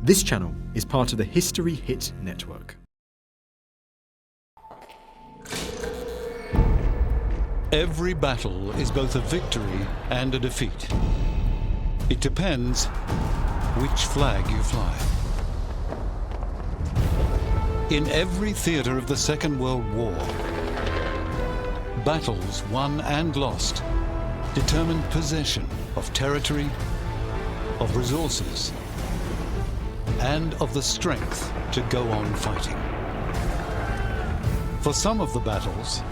This channel is part of the History Hit network. Every battle is both a victory and a defeat. It depends which flag you fly. In every theatre of the Second World War, battles won and lost determined possession of territory, of resources, and of the strength to go on fighting. For some of the battles,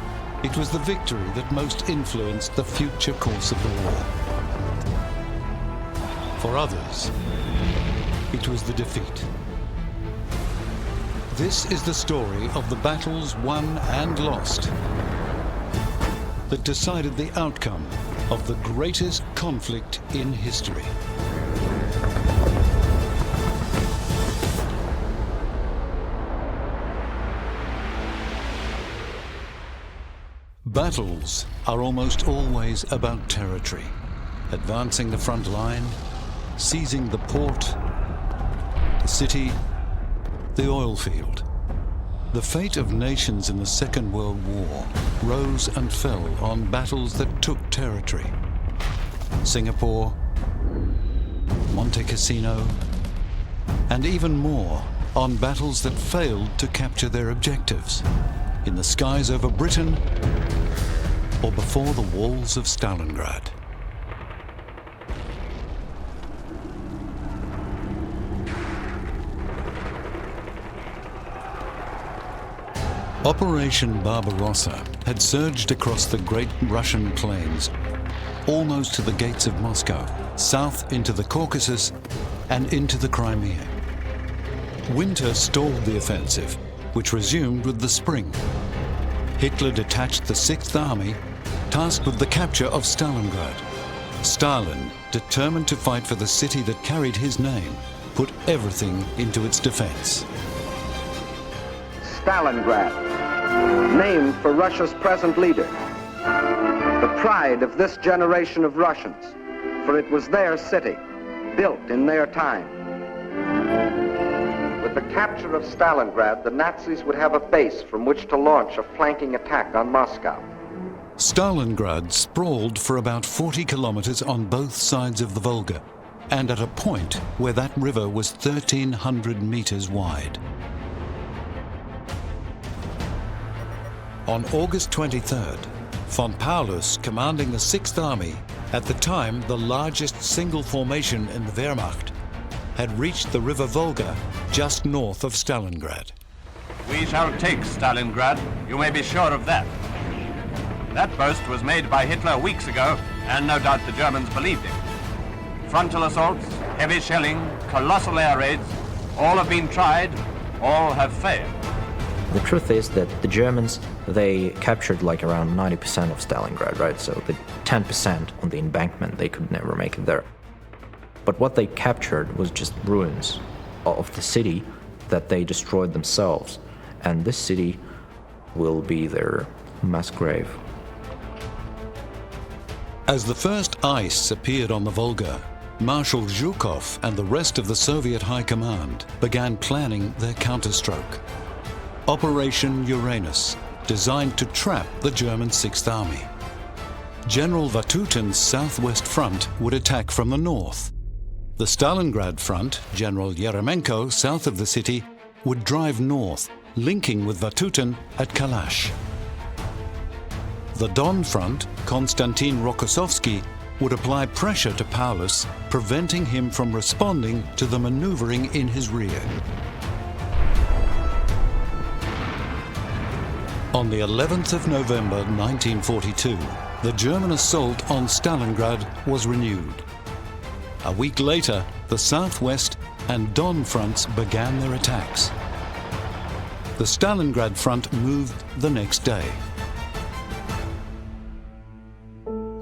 it was the victory that most influenced the future course of the war. For others, it was the defeat. This is the story of the battles won and lost that decided the outcome of the greatest conflict in history. Battles are almost always about territory, advancing the front line, seizing the port, the city, the oil field. The fate of nations in the Second World War rose and fell on battles that took territory. Singapore, Monte Cassino, and even more on battles that failed to capture their objectives in the skies over Britain or before the walls of Stalingrad. Operation Barbarossa had surged across the great Russian plains, almost to the gates of Moscow, south into the Caucasus and into the Crimea. Winter stalled the offensive, which resumed with the spring. Hitler detached the Sixth Army, tasked with the capture of Stalingrad. Stalin, determined to fight for the city that carried his name, put everything into its defense. Stalingrad, named for Russia's present leader, the pride of this generation of Russians, for it was their city, built in their time. With the capture of Stalingrad, the Nazis would have a base from which to launch a flanking attack on Moscow. Stalingrad sprawled for about 40 kilometers on both sides of the Volga, and at a point where that river was 1,300 meters wide. On August 23rd, von Paulus, commanding the Sixth Army, at the time the largest single formation in the Wehrmacht, had reached the river Volga just north of Stalingrad. We shall take Stalingrad, you may be sure of that. That boast was made by Hitler weeks ago, and no doubt the Germans believed it. Frontal assaults, heavy shelling, colossal air raids, all have been tried, all have failed. The truth is that the Germans, they captured like around 90% of Stalingrad, right? So the 10% on the embankment, they could never make it there. But what they captured was just ruins of the city that they destroyed themselves. And this city will be their mass grave. As the first ice appeared on the Volga, Marshal Zhukov and the rest of the Soviet High Command began planning their counterstroke. Operation Uranus, designed to trap the German Sixth Army. General Vatutin's southwest front would attack from the north. The Stalingrad front, General Yeremenko, south of the city, would drive north, linking with Vatutin at Kalash. The Don front, Konstantin Rokossovsky, would apply pressure to Paulus, preventing him from responding to the maneuvering in his rear. On the 11th of November 1942, the German assault on Stalingrad was renewed. A week later, the Southwest and Don fronts began their attacks. The Stalingrad front moved the next day.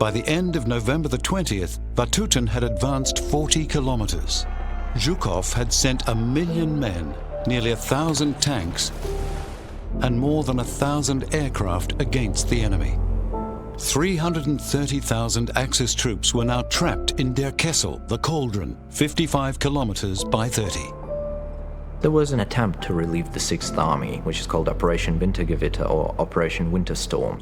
By the end of November the 20th, Vatutin had advanced 40 kilometers. Zhukov had sent 1 million men, nearly 1,000 tanks, and more than 1,000 aircraft against the enemy. 330,000 Axis troops were now trapped in Der Kessel, the Cauldron, 55 kilometers by 30. There was an attempt to relieve the Sixth Army, which is called Operation Wintergewitter or Operation Winter Storm.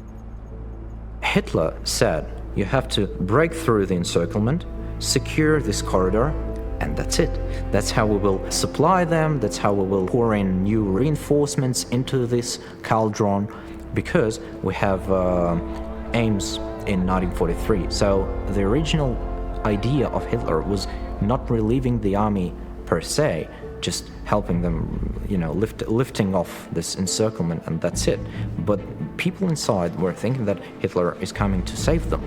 Hitler said, you have to break through the encirclement, secure this corridor, and that's it. That's how we will supply them, that's how we will pour in new reinforcements into this cauldron, because we have aims in 1943. So the original idea of Hitler was not relieving the army per se, just helping them, lifting off this encirclement, and that's it. But people inside were thinking that Hitler is coming to save them.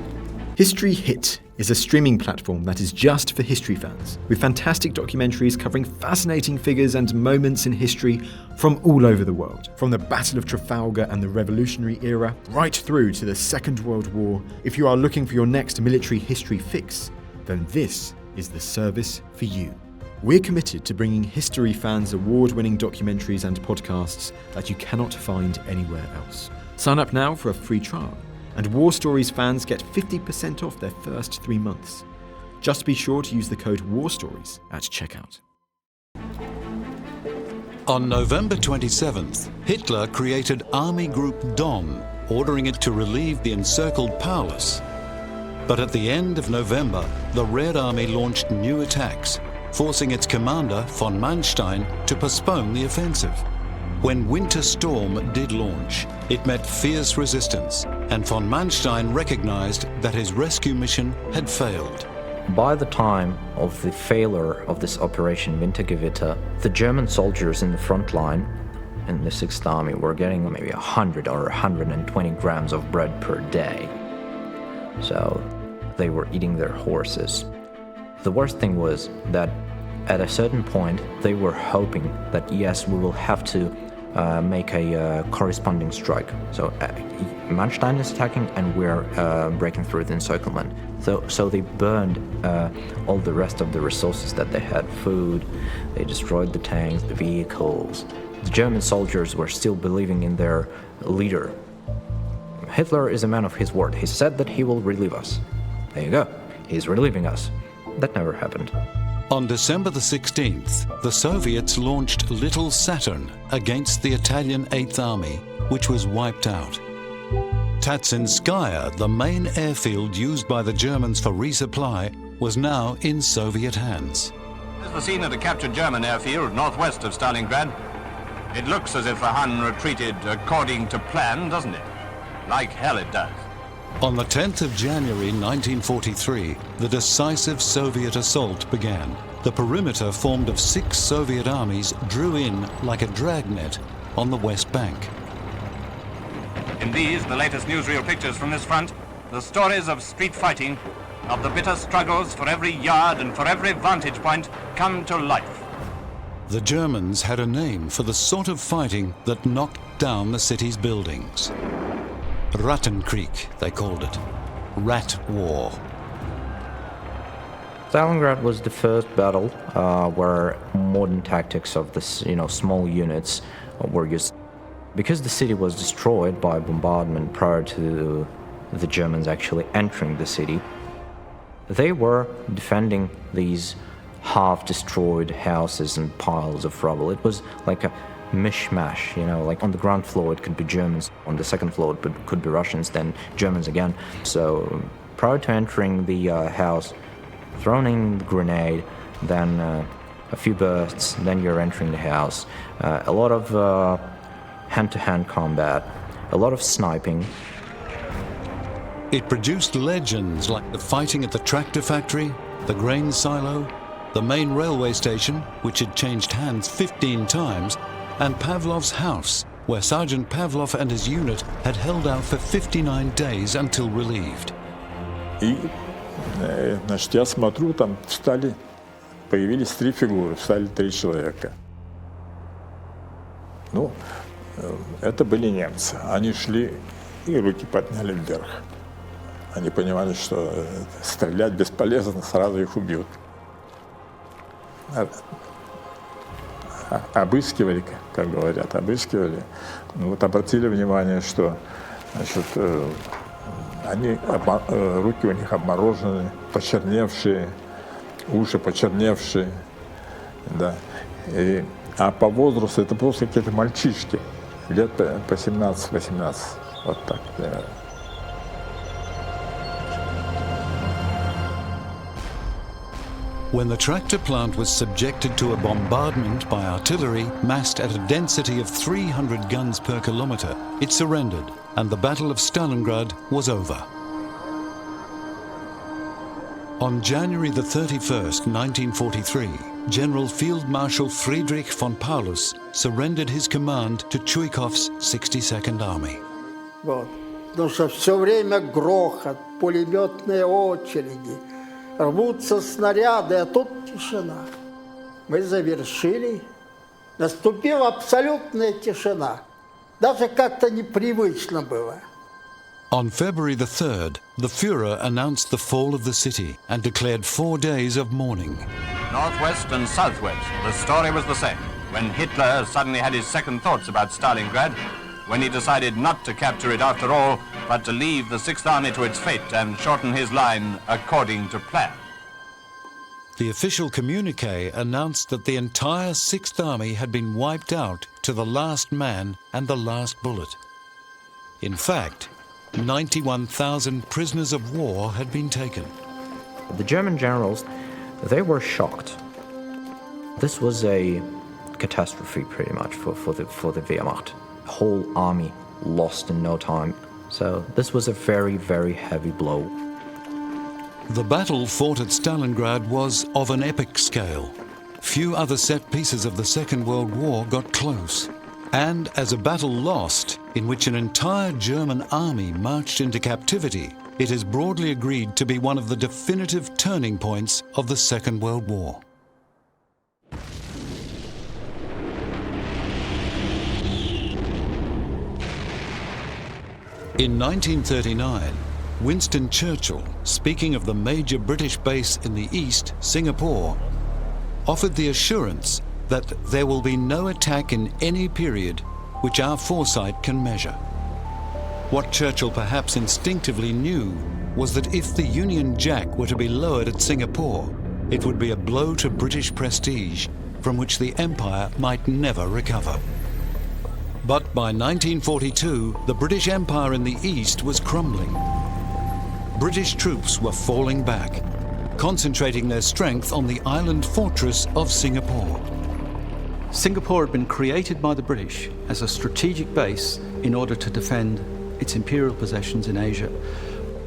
History Hit is a streaming platform that is just for history fans, with fantastic documentaries covering fascinating figures and moments in history from all over the world. From the Battle of Trafalgar and the Revolutionary era, right through to the Second World War. If you are looking for your next military history fix, then this is the service for you. We're committed to bringing history fans award-winning documentaries and podcasts that you cannot find anywhere else. Sign up now for a free trial, and War Stories fans get 50% off their first 3 months. Just be sure to use the code WARSTORIES at checkout. On November 27th, Hitler created Army Group Don, ordering it to relieve the encircled Paulus. But at the end of November, the Red Army launched new attacks, forcing its commander, von Manstein, to postpone the offensive. When Winter Storm did launch, it met fierce resistance, and von Manstein recognized that his rescue mission had failed. By the time of the failure of this Operation Wintergewitter, the German soldiers in the front line in the Sixth Army were getting maybe 100 or 120 grams of bread per day. So they were eating their horses. The worst thing was that at a certain point they were hoping that yes, we will have to make a corresponding strike. So Manstein is attacking and we're breaking through the encirclement. So they burned all the rest of the resources that they had, food, they destroyed the tanks, the vehicles. The German soldiers were still believing in their leader. Hitler is a man of his word. He said that he will relieve us. There you go. He's relieving us. That never happened. On December the 16th, the Soviets launched Little Saturn against the Italian Eighth Army, which was wiped out. Tatsinskaya, the main airfield used by the Germans for resupply, was now in Soviet hands. This is the scene of a captured German airfield northwest of Stalingrad. It looks as if the Hun retreated according to plan, doesn't it? Like hell it does. On the 10th of January 1943, the decisive Soviet assault began. The perimeter formed of 6 Soviet armies drew in like a dragnet on the West Bank. In these, the latest newsreel pictures from this front, the stories of street fighting, of the bitter struggles for every yard and for every vantage point, come to life. The Germans had a name for the sort of fighting that knocked down the city's buildings. Rattenkrieg, they called it. Rat War. Stalingrad was the first battle where modern tactics of this, small units were used. Because the city was destroyed by bombardment prior to the Germans actually entering the city, they were defending these half-destroyed houses and piles of rubble. It was like a mishmash, like on the ground floor it could be Germans, on the second floor it could be Russians, then Germans again. So prior to entering the house, throwing in the grenade, then a few bursts, then you're entering the house. A lot of hand-to-hand combat, a lot of sniping. It produced legends like the fighting at the tractor factory, the grain silo, the main railway station, which had changed hands 15 times, and Pavlov's house, where Sergeant Pavlov and his unit had held out for 59 days until relieved. И, я смотрю, там появились 3 фигуры, встали 3 человека. Это были немцы. Они шли и руки подняли вверх. Они понимали, что стрелять бесполезно, сразу их убьют. Обыскивали, как говорят, обыскивали. Обратили внимание, что руки у них обморожены, почерневшие, уши почерневшие, да. И А по возрасту это просто какие-то мальчишки, лет по 17-18, вот так примерно. When the tractor plant was subjected to a bombardment by artillery massed at a density of 300 guns per kilometer, it surrendered, and the Battle of Stalingrad was over. On January the 31st, 1943, General Field Marshal Friedrich von Paulus surrendered his command to Chuikov's 62nd Army. Вот. Потому что все время грохот, пулеметные очереди, рвутся снаряды, а тут тишина. Мы завершили. Наступила абсолютная тишина. Даже как-то непривычно было. On February the 3rd, the Führer announced the fall of the city and declared 4 days of mourning. Northwest and southwest, the story was the same. When Hitler suddenly had his second thoughts about Stalingrad, when he decided not to capture it after all, but to leave the Sixth Army to its fate and shorten his line according to plan. The official communique announced that the entire Sixth Army had been wiped out to the last man and the last bullet. In fact, 91,000 prisoners of war had been taken. The German generals, they were shocked. This was a catastrophe pretty much for the Wehrmacht. The whole army lost in no time. So this was a very, very heavy blow. The battle fought at Stalingrad was of an epic scale. Few other set pieces of the Second World War got close. And as a battle lost, in which an entire German army marched into captivity, it is broadly agreed to be one of the definitive turning points of the Second World War. In 1939, Winston Churchill, speaking of the major British base in the east, Singapore, offered the assurance that there will be no attack in any period which our foresight can measure. What Churchill perhaps instinctively knew was that if the Union Jack were to be lowered at Singapore, it would be a blow to British prestige from which the Empire might never recover. But by 1942, the British Empire in the east was crumbling. British troops were falling back, concentrating their strength on the island fortress of Singapore. Singapore had been created by the British as a strategic base in order to defend its imperial possessions in Asia.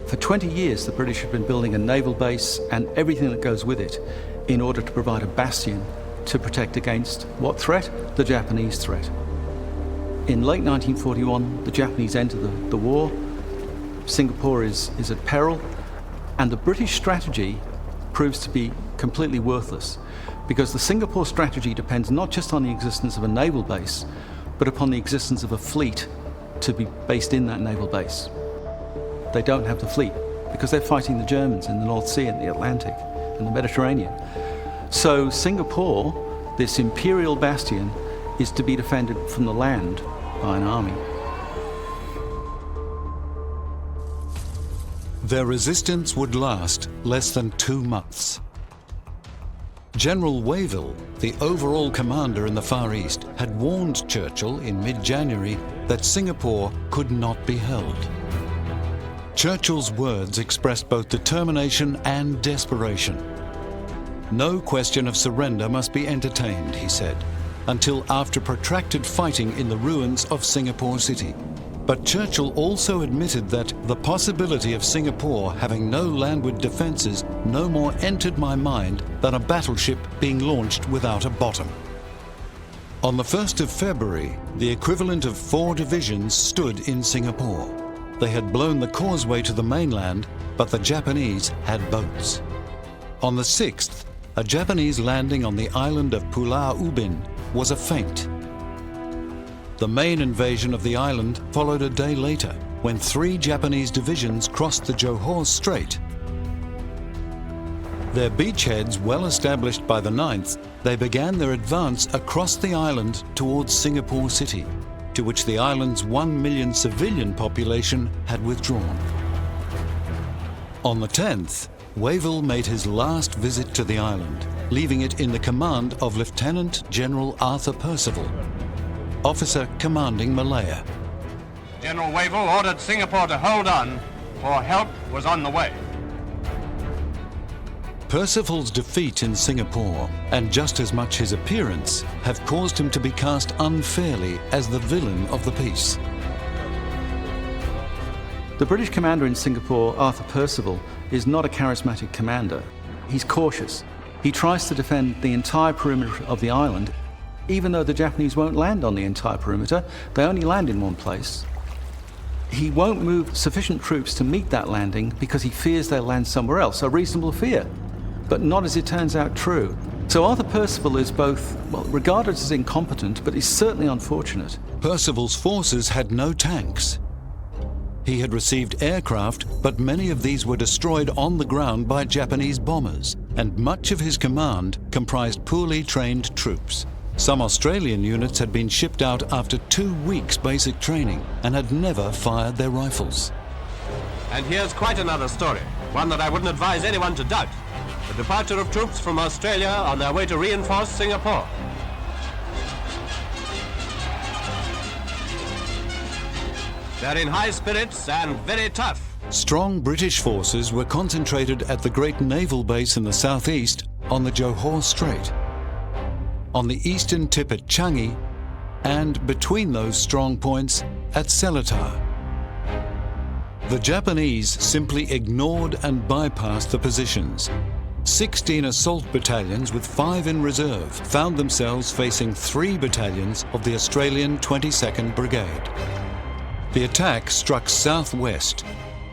For 20 years, the British had been building a naval base and everything that goes with it in order to provide a bastion to protect against what threat? The Japanese threat. In late 1941, the Japanese enter the war. Singapore is at peril, and the British strategy proves to be completely worthless, because the Singapore strategy depends not just on the existence of a naval base, but upon the existence of a fleet to be based in that naval base. They don't have the fleet because they're fighting the Germans in the North Sea and the Atlantic and the Mediterranean. So Singapore, this imperial bastion, is to be defended from the land by an army. Their resistance would last less than 2 months. General Wavell, the overall commander in the Far East, had warned Churchill in mid-January that Singapore could not be held. Churchill's words expressed both determination and desperation. No question of surrender must be entertained, he said, until after protracted fighting in the ruins of Singapore City. But Churchill also admitted that the possibility of Singapore having no landward defences no more entered my mind than a battleship being launched without a bottom. On the 1st of February, the equivalent of 4 divisions stood in Singapore. They had blown the causeway to the mainland, but the Japanese had boats. On the 6th, a Japanese landing on the island of Pulau Ubin was a feint. The main invasion of the island followed a day later, when 3 Japanese divisions crossed the Johor Strait. Their beachheads well established by the 9th, they began their advance across the island towards Singapore City, to which the island's 1 million civilian population had withdrawn. On the 10th, Wavell made his last visit to the island. leaving it in the command of Lieutenant General Arthur Percival, officer commanding Malaya. General Wavell ordered Singapore to hold on, for help was on the way. Percival's defeat in Singapore, and just as much his appearance, have caused him to be cast unfairly as the villain of the peace. The British commander in Singapore, Arthur Percival, is not a charismatic commander. He's cautious. He tries to defend the entire perimeter of the island, even though the Japanese won't land on the entire perimeter. They only land in one place. He won't move sufficient troops to meet that landing because he fears they'll land somewhere else, a reasonable fear, but not, as it turns out, true. So Arthur Percival is both, regarded as incompetent, but he's certainly unfortunate. Percival's forces had no tanks. He had received aircraft, but many of these were destroyed on the ground by Japanese bombers, and much of his command comprised poorly trained troops. Some Australian units had been shipped out after 2 weeks basic training and had never fired their rifles. And here's quite another story, one that I wouldn't advise anyone to doubt. The departure of troops from Australia on their way to reinforce Singapore. They're in high spirits and very tough. Strong British forces were concentrated at the great naval base in the southeast on the Johor Strait, on the eastern tip at Changi, and between those strong points at Seletar. The Japanese simply ignored and bypassed the positions. 16 assault battalions with 5 in reserve found themselves facing 3 battalions of the Australian 22nd Brigade. The attack struck southwest,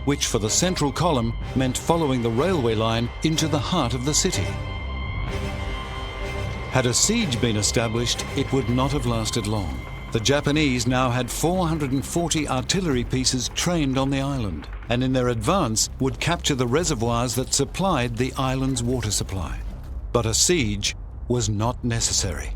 which for the central column meant following the railway line into the heart of the city. Had a siege been established, it would not have lasted long. The Japanese now had 440 artillery pieces trained on the island, and in their advance would capture the reservoirs that supplied the island's water supply. But a siege was not necessary.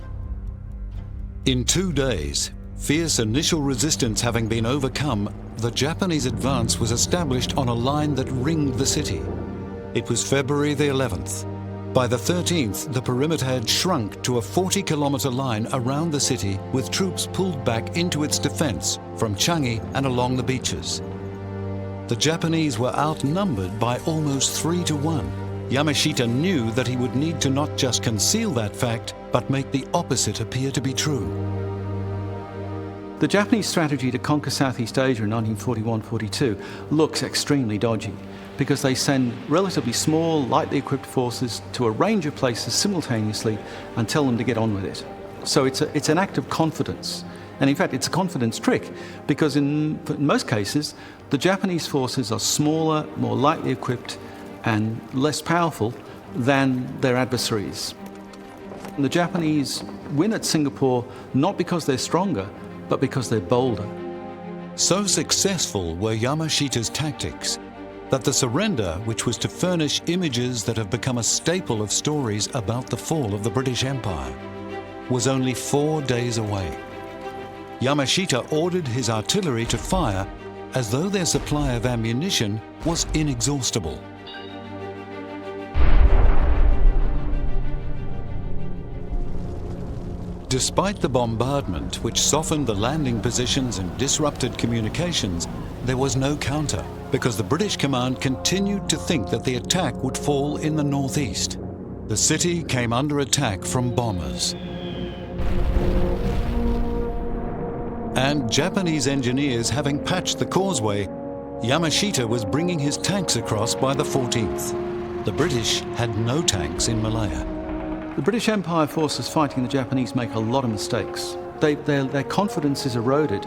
In 2 days, fierce initial resistance having been overcome, the Japanese advance was established on a line that ringed the city. It was February the 11th. By the 13th, the perimeter had shrunk to a 40-kilometer line around the city, with troops pulled back into its defense from Changi and along the beaches. The Japanese were outnumbered by almost 3 to 1. Yamashita knew that he would need to not just conceal that fact, but make the opposite appear to be true. The Japanese strategy to conquer Southeast Asia in 1941-42 looks extremely dodgy, because they send relatively small, lightly equipped forces to a range of places simultaneously and tell them to get on with it. So it's an act of confidence. And in fact, it's a confidence trick, because in most cases, the Japanese forces are smaller, more lightly equipped, and less powerful than their adversaries. And the Japanese win at Singapore not because they're stronger, but because they're bolder. So successful were Yamashita's tactics that the surrender, which was to furnish images that have become a staple of stories about the fall of the British Empire, was only 4 days away. Yamashita ordered his artillery to fire as though their supply of ammunition was inexhaustible. Despite the bombardment, which softened the landing positions and disrupted communications, there was no counter, because the British command continued to think that the attack would fall in the northeast. The city came under attack from bombers. And Japanese engineers having patched the causeway, Yamashita was bringing his tanks across by the 14th. The British had no tanks in Malaya. The British Empire forces fighting the Japanese make a lot of mistakes. Their confidence is eroded.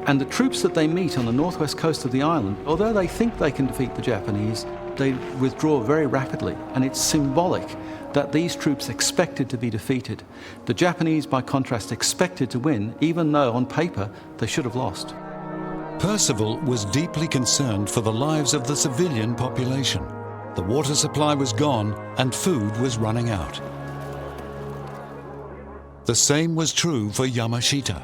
And the troops that they meet on the northwest coast of the island, although they think they can defeat the Japanese, they withdraw very rapidly. And it's symbolic that these troops expected to be defeated. The Japanese, by contrast, expected to win, even though on paper they should have lost. Percival was deeply concerned for the lives of the civilian population. The water supply was gone and food was running out. The same was true for Yamashita.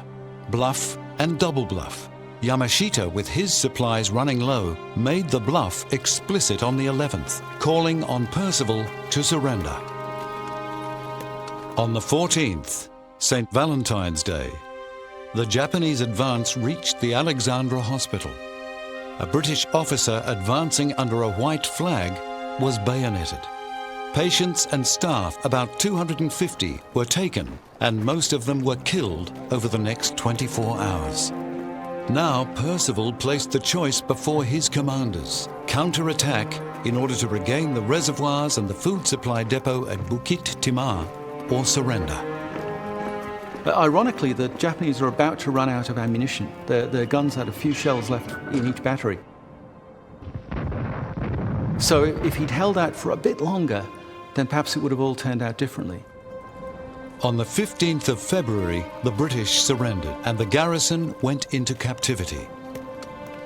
Bluff and double bluff. Yamashita, with his supplies running low, made the bluff explicit on the 11th, calling on Percival to surrender. On the 14th, St. Valentine's Day, the Japanese advance reached the Alexandra Hospital. A British officer advancing under a white flag was bayoneted. Patients and staff, about 250, were taken, and most of them were killed over the next 24 hours. Now Percival placed the choice before his commanders: counterattack in order to regain the reservoirs and the food supply depot at Bukit Timah, or surrender. Ironically, the Japanese are about to run out of ammunition. Their guns had a few shells left in each battery. So if he'd held out for a bit longer, then perhaps it would have all turned out differently. On the 15th of February, the British surrendered and the garrison went into captivity.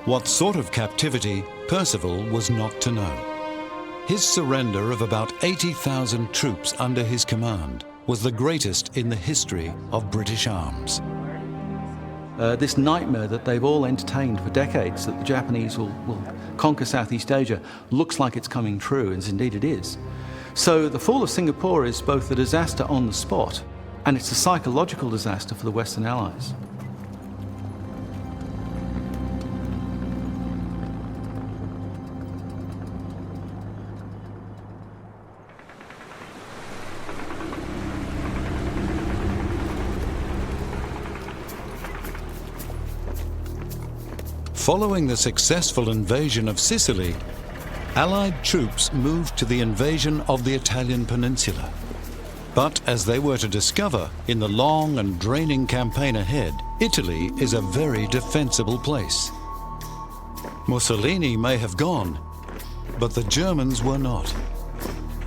What sort of captivity, Percival was not to know. His surrender of about 80,000 troops under his command was the greatest in the history of British arms. This nightmare that they've all entertained for decades, that the Japanese will conquer Southeast Asia, looks like it's coming true, and indeed it is. So the fall of Singapore is both a disaster on the spot, and it's a psychological disaster for the Western Allies. Following the successful invasion of Sicily, Allied troops moved to the invasion of the Italian peninsula. But as they were to discover in the long and draining campaign ahead, Italy is a very defensible place. Mussolini may have gone, but the Germans were not.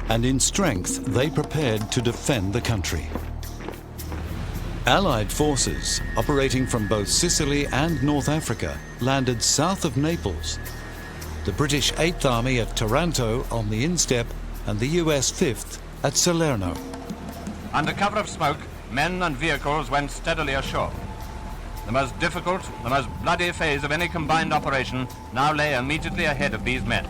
And in strength, they prepared to defend the country. Allied forces, operating from both Sicily and North Africa, landed south of Naples. The British 8th Army at Taranto on the instep and the US 5th at Salerno. Under cover of smoke, men and vehicles went steadily ashore. The most difficult, the most bloody phase of any combined operation now lay immediately ahead of these men.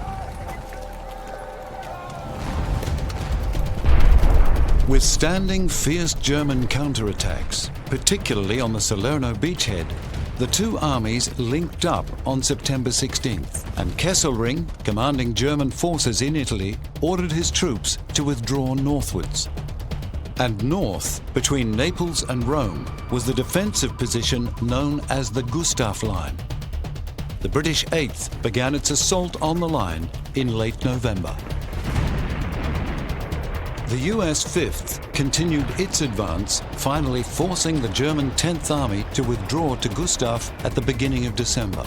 Withstanding fierce German counterattacks, particularly on the Salerno beachhead, the two armies linked up on September 16th, and Kesselring, commanding German forces in Italy, ordered his troops to withdraw northwards. And north, between Naples and Rome, was the defensive position known as the Gustav Line. The British 8th began its assault on the line in late November. The US 5th continued its advance, finally forcing the German 10th Army to withdraw to Gustav at the beginning of December.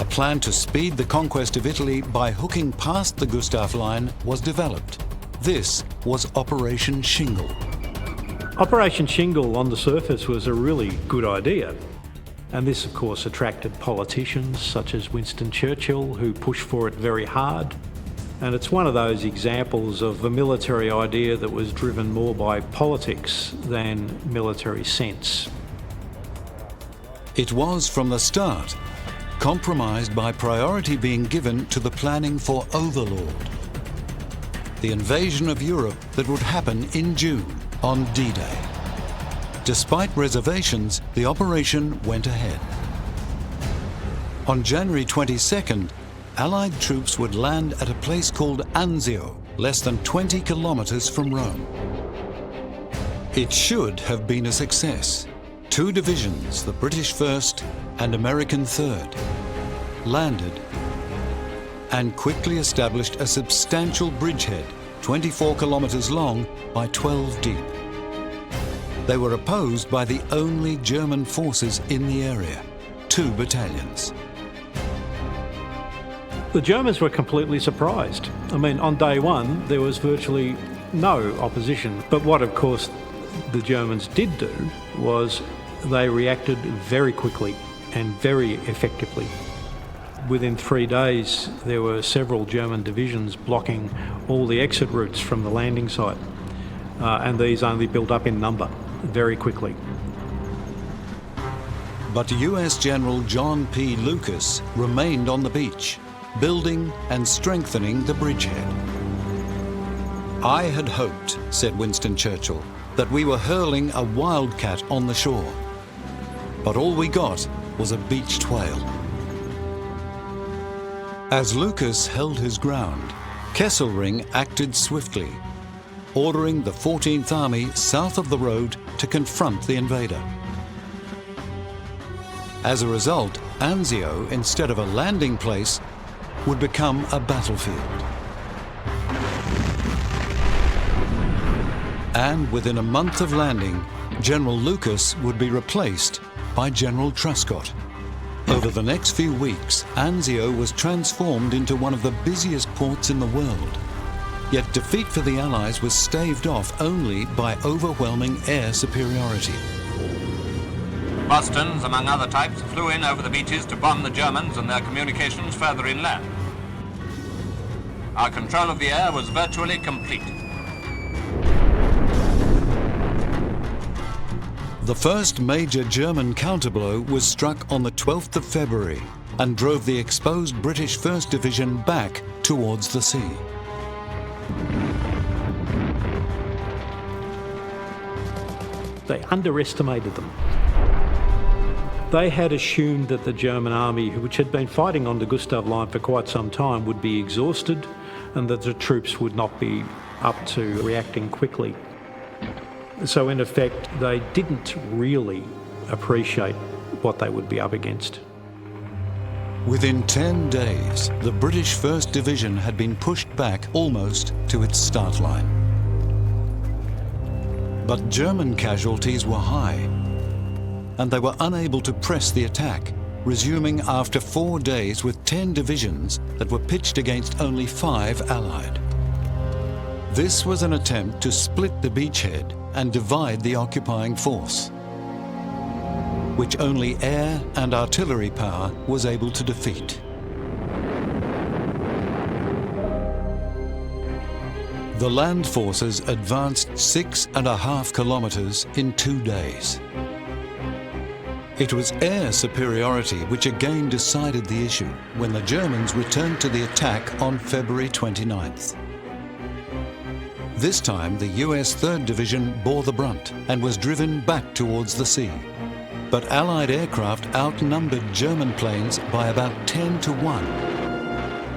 A plan to speed the conquest of Italy by hooking past the Gustav Line was developed. This was Operation Shingle. Operation Shingle on the surface was a really good idea. And this, of course, attracted politicians such as Winston Churchill, who pushed for it very hard. And it's one of those examples of a military idea that was driven more by politics than military sense. It was from the start compromised by priority being given to the planning for Overlord, the invasion of Europe that would happen in June on D-Day. Despite reservations, the operation went ahead. On January 22nd, Allied troops would land at a place called Anzio, less than 20 kilometers from Rome. It should have been a success. Two divisions, the British 1st and American 3rd, landed and quickly established a substantial bridgehead, 24 kilometers long by 12 deep. They were opposed by the only German forces in the area, 2 battalions. The Germans were completely surprised. I mean, on day one, there was virtually no opposition. But what, of course, the Germans did do was they reacted very quickly and very effectively. Within 3 days, there were several German divisions blocking all the exit routes from the landing site. And these only built up in number very quickly. But US General John P. Lucas remained on the beach, building and strengthening the bridgehead. "I had hoped," said Winston Churchill, that we were hurling a wildcat on the shore. But all we got was a beached whale. As Lucas held his ground, Kesselring acted swiftly, ordering the 14th Army south of the road to confront the invader. As a result, Anzio, instead of a landing place, would become a battlefield. And within a month of landing, General Lucas would be replaced by General Truscott. Over the next few weeks, Anzio was transformed into one of the busiest ports in the world. Yet defeat for the Allies was staved off only by overwhelming air superiority. Bostons, among other types, flew in over the beaches to bomb the Germans and their communications further inland. Our control of the air was virtually complete. The first major German counterblow was struck on the 12th of February and drove the exposed British 1st Division back towards the sea. They underestimated them. They had assumed that the German army, which had been fighting on the Gustav Line for quite some time, would be exhausted and that the troops would not be up to reacting quickly. So in effect, they didn't really appreciate what they would be up against. Within 10 days, the British 1st Division had been pushed back almost to its start line. But German casualties were high, and they were unable to press the attack, resuming after 4 days with 10 divisions that were pitched against only 5 Allied. This was an attempt to split the beachhead and divide the occupying force, which only air and artillery power was able to defeat. The land forces advanced 6.5 kilometers in 2 days. It was air superiority which again decided the issue when the Germans returned to the attack on February 29th. This time, the US 3rd Division bore the brunt and was driven back towards the sea. But Allied aircraft outnumbered German planes by about 10 to 1.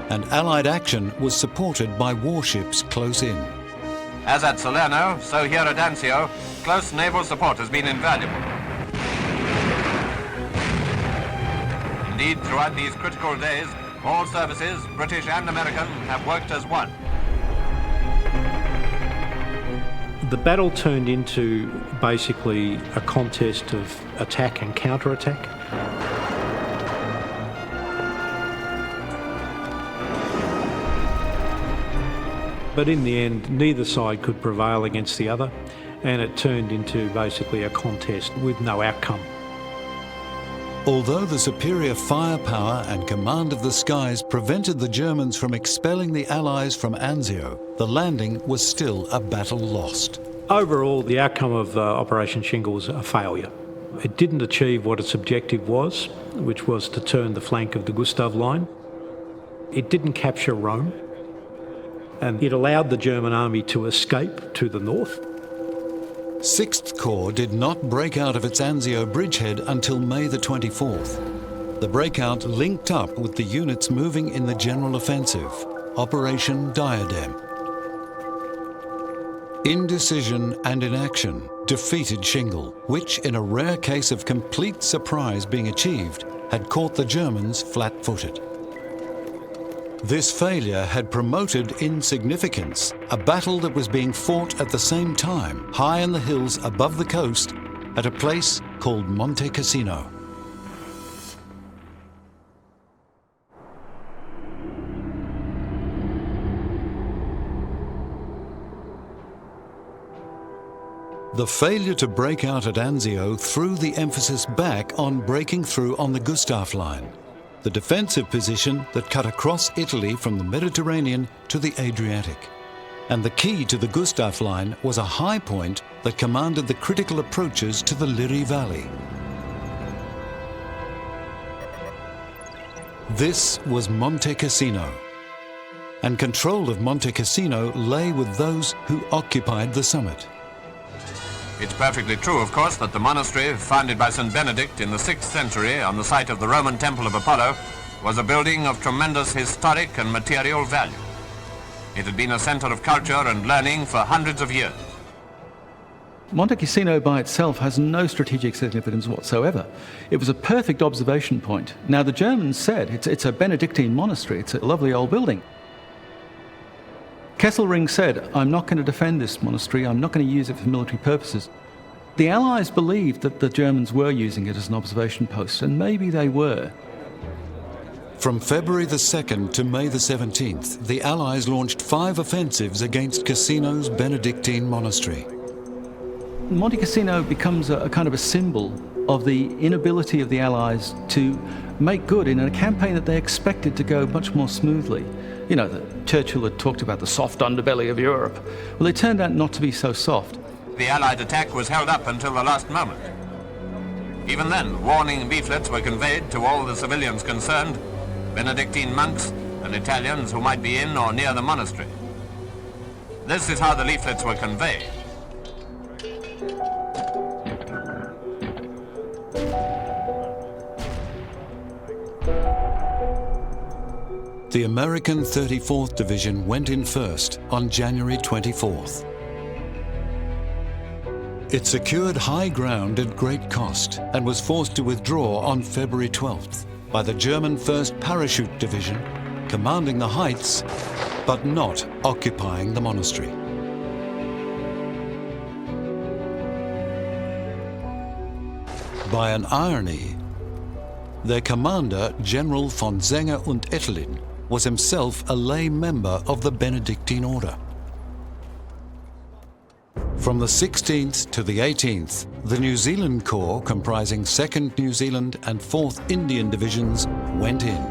And Allied action was supported by warships close in. As at Salerno, so here at Anzio, close naval support has been invaluable. Indeed, throughout these critical days, all services, British and American, have worked as one. The battle turned into basically a contest of attack and counterattack. But in the end, neither side could prevail against the other, and it turned into basically a contest with no outcome. Although the superior firepower and command of the skies prevented the Germans from expelling the Allies from Anzio, the landing was still a battle lost. Overall, the outcome of Operation Shingle was a failure. It didn't achieve what its objective was, which was to turn the flank of the Gustav Line. It didn't capture Rome, and it allowed the German army to escape to the north. 6th Corps did not break out of its Anzio bridgehead until May the 24th. The breakout linked up with the units moving in the general offensive, Operation Diadem. Indecision and inaction defeated Shingle, which, in a rare case of complete surprise being achieved, had caught the Germans flat-footed. This failure had promoted insignificance, a battle that was being fought at the same time, high in the hills above the coast, at a place called Monte Cassino. The failure to break out at Anzio threw the emphasis back on breaking through on the Gustav Line, the defensive position that cut across Italy from the Mediterranean to the Adriatic. And the key to the Gustav Line was a high point that commanded the critical approaches to the Liri Valley. This was Monte Cassino, and control of Monte Cassino lay with those who occupied the summit. It's perfectly true, of course, that the monastery, founded by St. Benedict in the 6th century on the site of the Roman Temple of Apollo, was a building of tremendous historic and material value. It had been a center of culture and learning for hundreds of years. Monte Cassino by itself has no strategic significance whatsoever. It was a perfect observation point. Now, the Germans said it's a Benedictine monastery, it's a lovely old building. Kesselring said, I'm not going to defend this monastery, I'm not going to use it for military purposes. The Allies believed that the Germans were using it as an observation post, and maybe they were. From February the 2nd to May the 17th, the Allies launched 5 offensives against Cassino's Benedictine monastery. Monte Cassino becomes a kind of a symbol of the inability of the Allies to make good in a campaign that they expected to go much more smoothly. You know, Churchill had talked about the soft underbelly of Europe. Well, it turned out not to be so soft. The Allied attack was held up until the last moment. Even then, warning leaflets were conveyed to all the civilians concerned, Benedictine monks and Italians who might be in or near the monastery. This is how the leaflets were conveyed. The American 34th Division went in first on January 24th. It secured high ground at great cost and was forced to withdraw on February 12th by the German 1st Parachute Division, commanding the heights, but not occupying the monastery. By an irony, their commander, General von Zenger und Ettelin, was himself a lay member of the Benedictine order. From the 16th to the 18th, the New Zealand Corps, comprising 2nd New Zealand and 4th Indian Divisions, went in.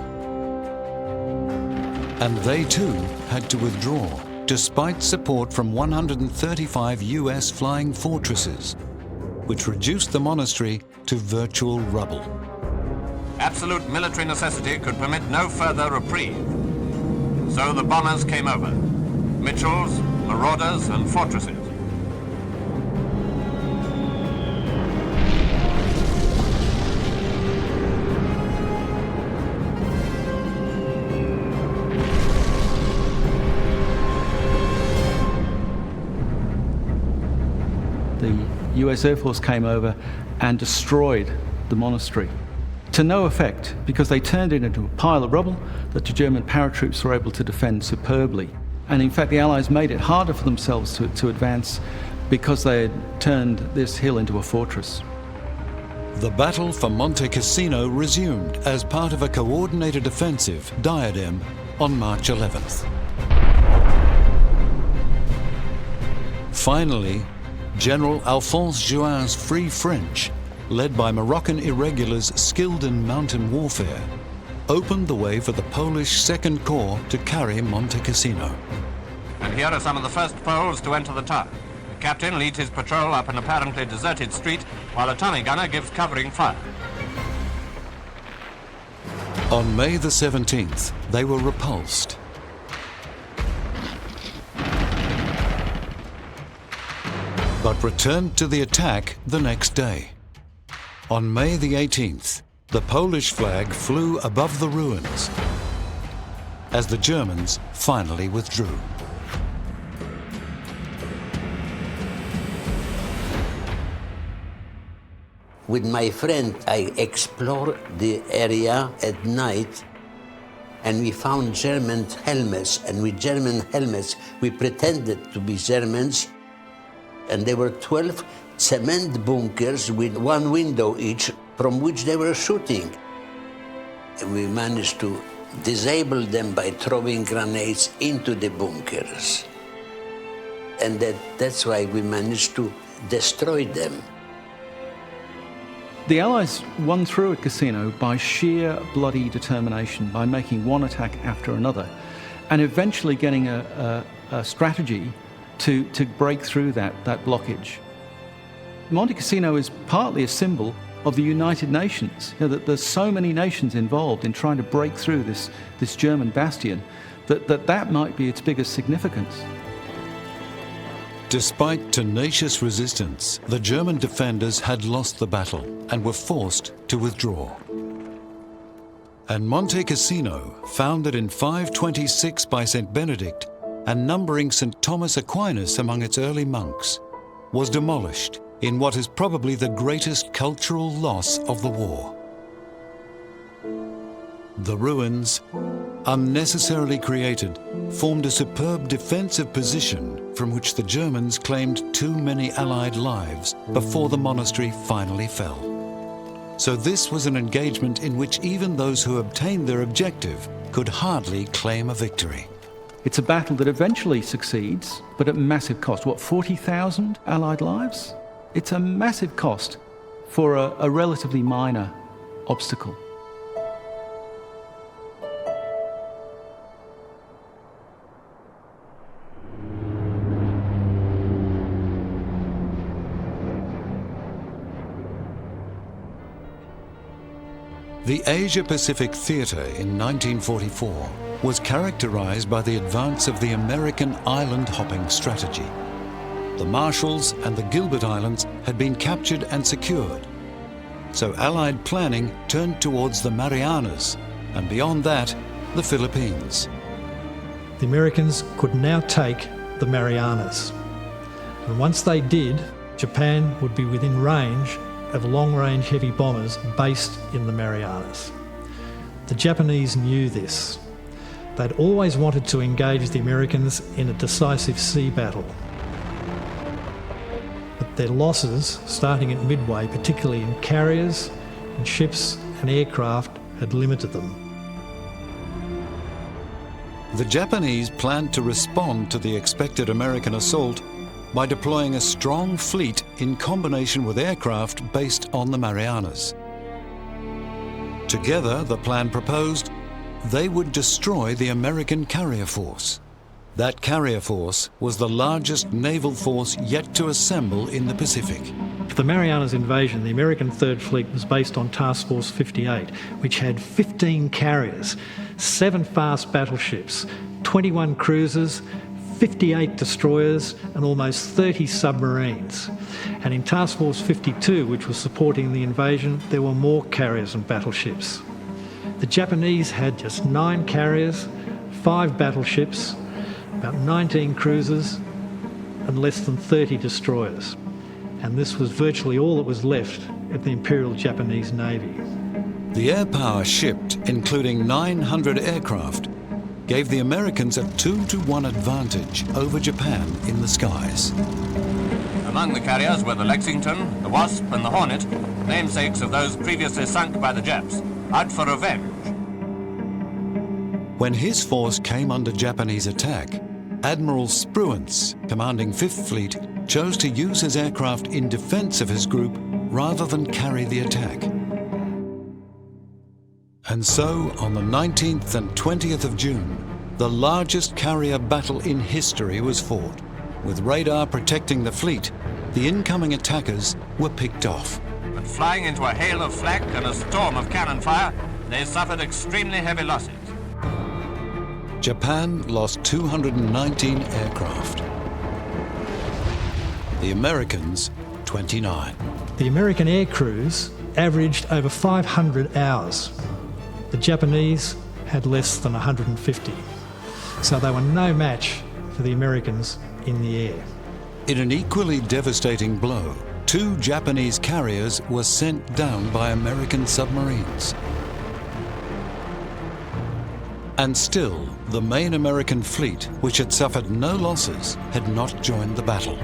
And they too had to withdraw, despite support from 135 US flying fortresses, which reduced the monastery to virtual rubble. Absolute military necessity could permit no further reprieve. So the bombers came over. Mitchells, marauders, and fortresses. The US Air Force came over and destroyed the monastery. To no effect, because they turned it into a pile of rubble that the German paratroops were able to defend superbly. And in fact, the Allies made it harder for themselves to advance because they had turned this hill into a fortress. The battle for Monte Cassino resumed as part of a coordinated offensive, Diadem, on March 11th. Finally, General Alphonse Juin's Free French, led by Moroccan irregulars skilled in mountain warfare, opened the way for the Polish Second Corps to carry Monte Cassino. And here are some of the first Poles to enter the town. The captain leads his patrol up an apparently deserted street, while a Tommy gunner gives covering fire. On May the 17th, they were repulsed. But returned to the attack the next day. On May the 18th, the Polish flag flew above the ruins as the Germans finally withdrew. With my friend, I explored the area at night, and we found German helmets, and with German helmets we pretended to be Germans, and there were 12 cement bunkers with one window each from which they were shooting. And we managed to disable them by throwing grenades into the bunkers. And that's why we managed to destroy them. The Allies won through at Cassino by sheer bloody determination, by making one attack after another, and eventually getting a strategy to break through that blockage. Monte Cassino is partly a symbol of the United Nations. You know, that there's so many nations involved in trying to break through this German bastion that might be its biggest significance. Despite tenacious resistance, the German defenders had lost the battle and were forced to withdraw. And Monte Cassino, founded in 526 by St. Benedict and numbering St. Thomas Aquinas among its early monks, was demolished in what is probably the greatest cultural loss of the war. The ruins, unnecessarily created, formed a superb defensive position from which the Germans claimed too many Allied lives before the monastery finally fell. So this was an engagement in which even those who obtained their objective could hardly claim a victory. It's a battle that eventually succeeds, but at massive cost. What, 40,000 Allied lives? It's a massive cost for a relatively minor obstacle. The Asia-Pacific Theatre in 1944 was characterized by the advance of the American island-hopping strategy. The Marshalls and the Gilbert Islands had been captured and secured, so Allied planning turned towards the Marianas, and beyond that, the Philippines. The Americans could now take the Marianas, and once they did, Japan would be within range of long-range heavy bombers based in the Marianas. The Japanese knew this. They'd always wanted to engage the Americans in a decisive sea battle. But their losses, starting at Midway, particularly in carriers, in ships and aircraft, had limited them. The Japanese planned to respond to the expected American assault by deploying a strong fleet in combination with aircraft based on the Marianas. Together, the plan proposed they would destroy the American carrier force. That carrier force was the largest naval force yet to assemble in the Pacific. For the Marianas invasion, the American Third Fleet was based on Task Force 58, which had 15 carriers, 7 fast battleships, 21 cruisers, 58 destroyers and almost 30 submarines. And in Task Force 52, which was supporting the invasion, there were more carriers and battleships. The Japanese had just 9 carriers, 5 battleships, about 19 cruisers and less than 30 destroyers. And this was virtually all that was left of the Imperial Japanese Navy. The air power shipped, including 900 aircraft, gave the Americans a 2-to-1 advantage over Japan in the skies. Among the carriers were the Lexington, the Wasp and the Hornet, namesakes of those previously sunk by the Japs, out for revenge. When his force came under Japanese attack, Admiral Spruance, commanding 5th Fleet, chose to use his aircraft in defense of his group rather than carry the attack. And so, on the 19th and 20th of June, the largest carrier battle in history was fought. With radar protecting the fleet, the incoming attackers were picked off. But flying into a hail of flak and a storm of cannon fire, they suffered extremely heavy losses. Japan lost 219 aircraft. The Americans, 29. The American air crews averaged over 500 hours. The Japanese had less than 150. So they were no match for the Americans in the air. In an equally devastating blow, 2 Japanese carriers were sent down by American submarines. And still, the main American fleet, which had suffered no losses, had not joined the battle.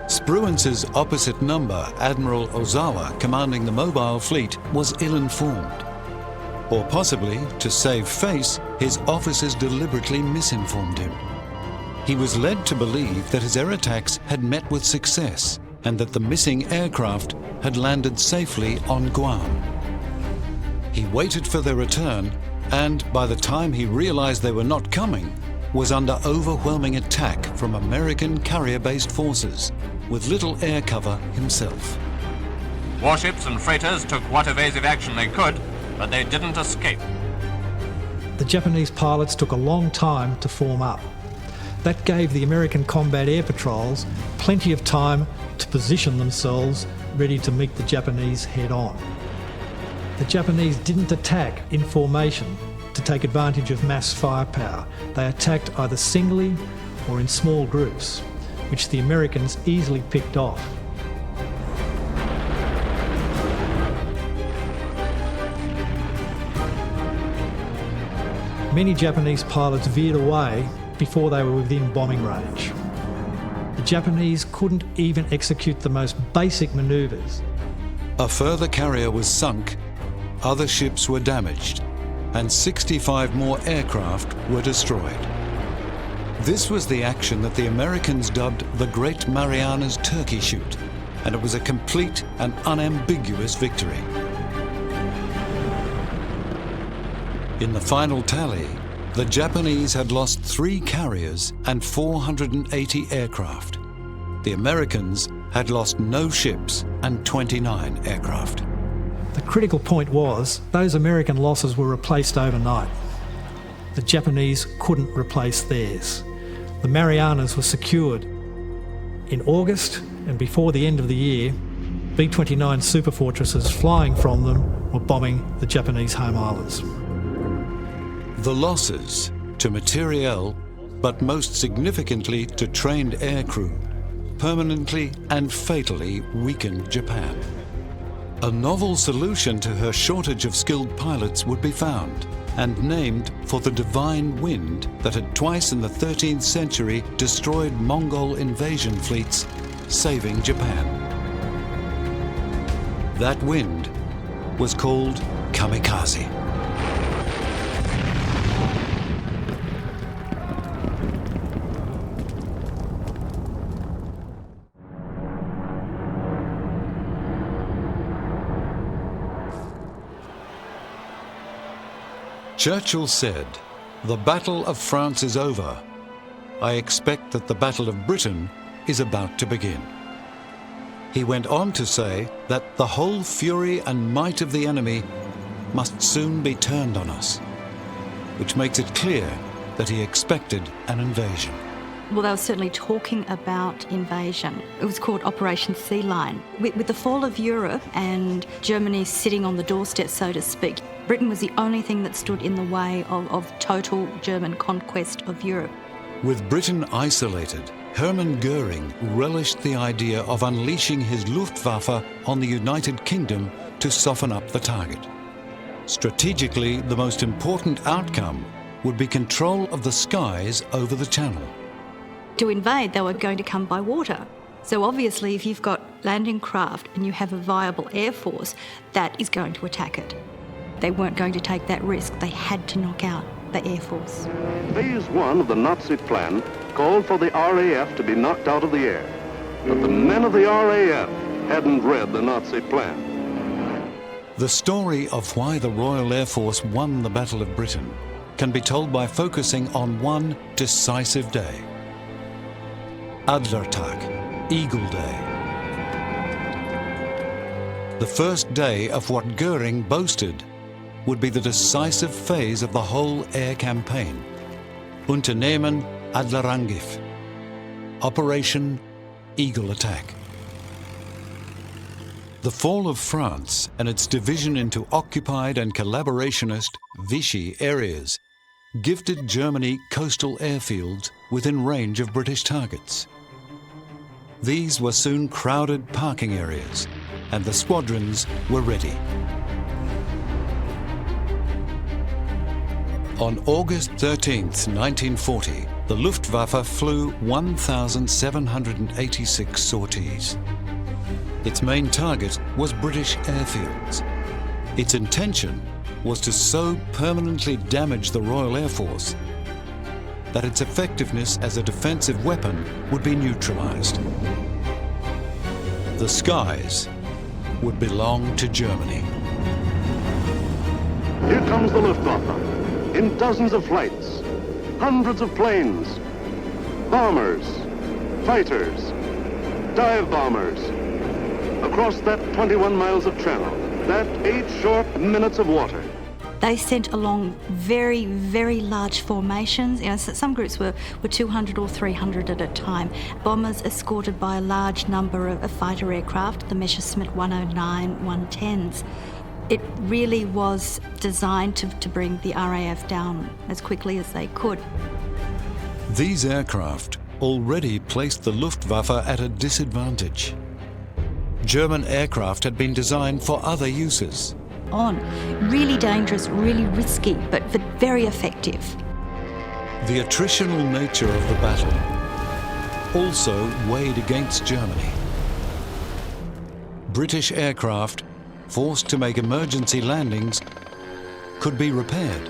Spruance's opposite number, Admiral Ozawa, commanding the mobile fleet, was ill-informed. Or possibly, to save face, his officers deliberately misinformed him. He was led to believe that his air attacks had met with success and that the missing aircraft had landed safely on Guam. He waited for their return and, by the time he realized they were not coming, was under overwhelming attack from American carrier-based forces, with little air cover himself. Warships and freighters took what evasive action they could, but they didn't escape. The Japanese pilots took a long time to form up. That gave the American combat air patrols plenty of time to position themselves ready to meet the Japanese head-on. The Japanese didn't attack in formation to take advantage of mass firepower. They attacked either singly or in small groups, which the Americans easily picked off. Many Japanese pilots veered away before they were within bombing range. The Japanese couldn't even execute the most basic manoeuvres. A further carrier was sunk, other ships were damaged, and 65 more aircraft were destroyed. This was the action that the Americans dubbed the Great Marianas Turkey Shoot, and it was a complete and unambiguous victory. In the final tally, the Japanese had lost 3 carriers and 480 aircraft. The Americans had lost no ships and 29 aircraft. The critical point was those American losses were replaced overnight. The Japanese couldn't replace theirs. The Marianas were secured. In August and before the end of the year, B-29 superfortresses flying from them were bombing the Japanese home islands. The losses to materiel, but most significantly to trained aircrew, permanently and fatally weakened Japan. A novel solution to her shortage of skilled pilots would be found and named for the divine wind that had twice in the 13th century destroyed Mongol invasion fleets, saving Japan. That wind was called kamikaze. Churchill said, "The Battle of France is over. I expect that the Battle of Britain is about to begin." He went on to say that the whole fury and might of the enemy must soon be turned on us, which makes it clear that he expected an invasion. Well, they were certainly talking about invasion. It was called Operation Sea Lion. With the fall of Europe and Germany sitting on the doorstep, so to speak, Britain was the only thing that stood in the way of total German conquest of Europe. With Britain isolated, Hermann Goering relished the idea of unleashing his Luftwaffe on the United Kingdom to soften up the target. Strategically, the most important outcome would be control of the skies over the Channel. To invade, they were going to come by water. So obviously, if you've got landing craft and you have a viable air force, that is going to attack it. They weren't going to take that risk. They had to knock out the air force. Phase 1 of the Nazi plan called for the RAF to be knocked out of the air. But the men of the RAF hadn't read the Nazi plan. The story of why the Royal Air Force won the Battle of Britain can be told by focusing on one decisive day. Adlertag, Eagle Day. The first day of what Goering boasted would be the decisive phase of the whole air campaign. Unternehmen Adlerangriff. Operation Eagle Attack. The fall of France and its division into occupied and collaborationist Vichy areas gifted Germany coastal airfields within range of British targets. These were soon crowded parking areas, and the squadrons were ready. On August 13th, 1940, the Luftwaffe flew 1,786 sorties. Its main target was British airfields. Its intention was to so permanently damage the Royal Air Force that its effectiveness as a defensive weapon would be neutralized. The skies would belong to Germany. Here comes the Luftwaffe in dozens of flights, hundreds of planes, bombers, fighters, dive bombers, across that 21 miles of channel, that 8 short minutes of water. They sent along very, very large formations. You know, some groups were 200 or 300 at a time. Bombers escorted by a large number of fighter aircraft, the Messerschmitt 109, 110s. It really was designed to bring the RAF down as quickly as they could. These aircraft already placed the Luftwaffe at a disadvantage. German aircraft had been designed for other uses. Really dangerous, really risky, but very effective. The attritional nature of the battle also weighed against Germany. British aircraft, forced to make emergency landings, could be repaired.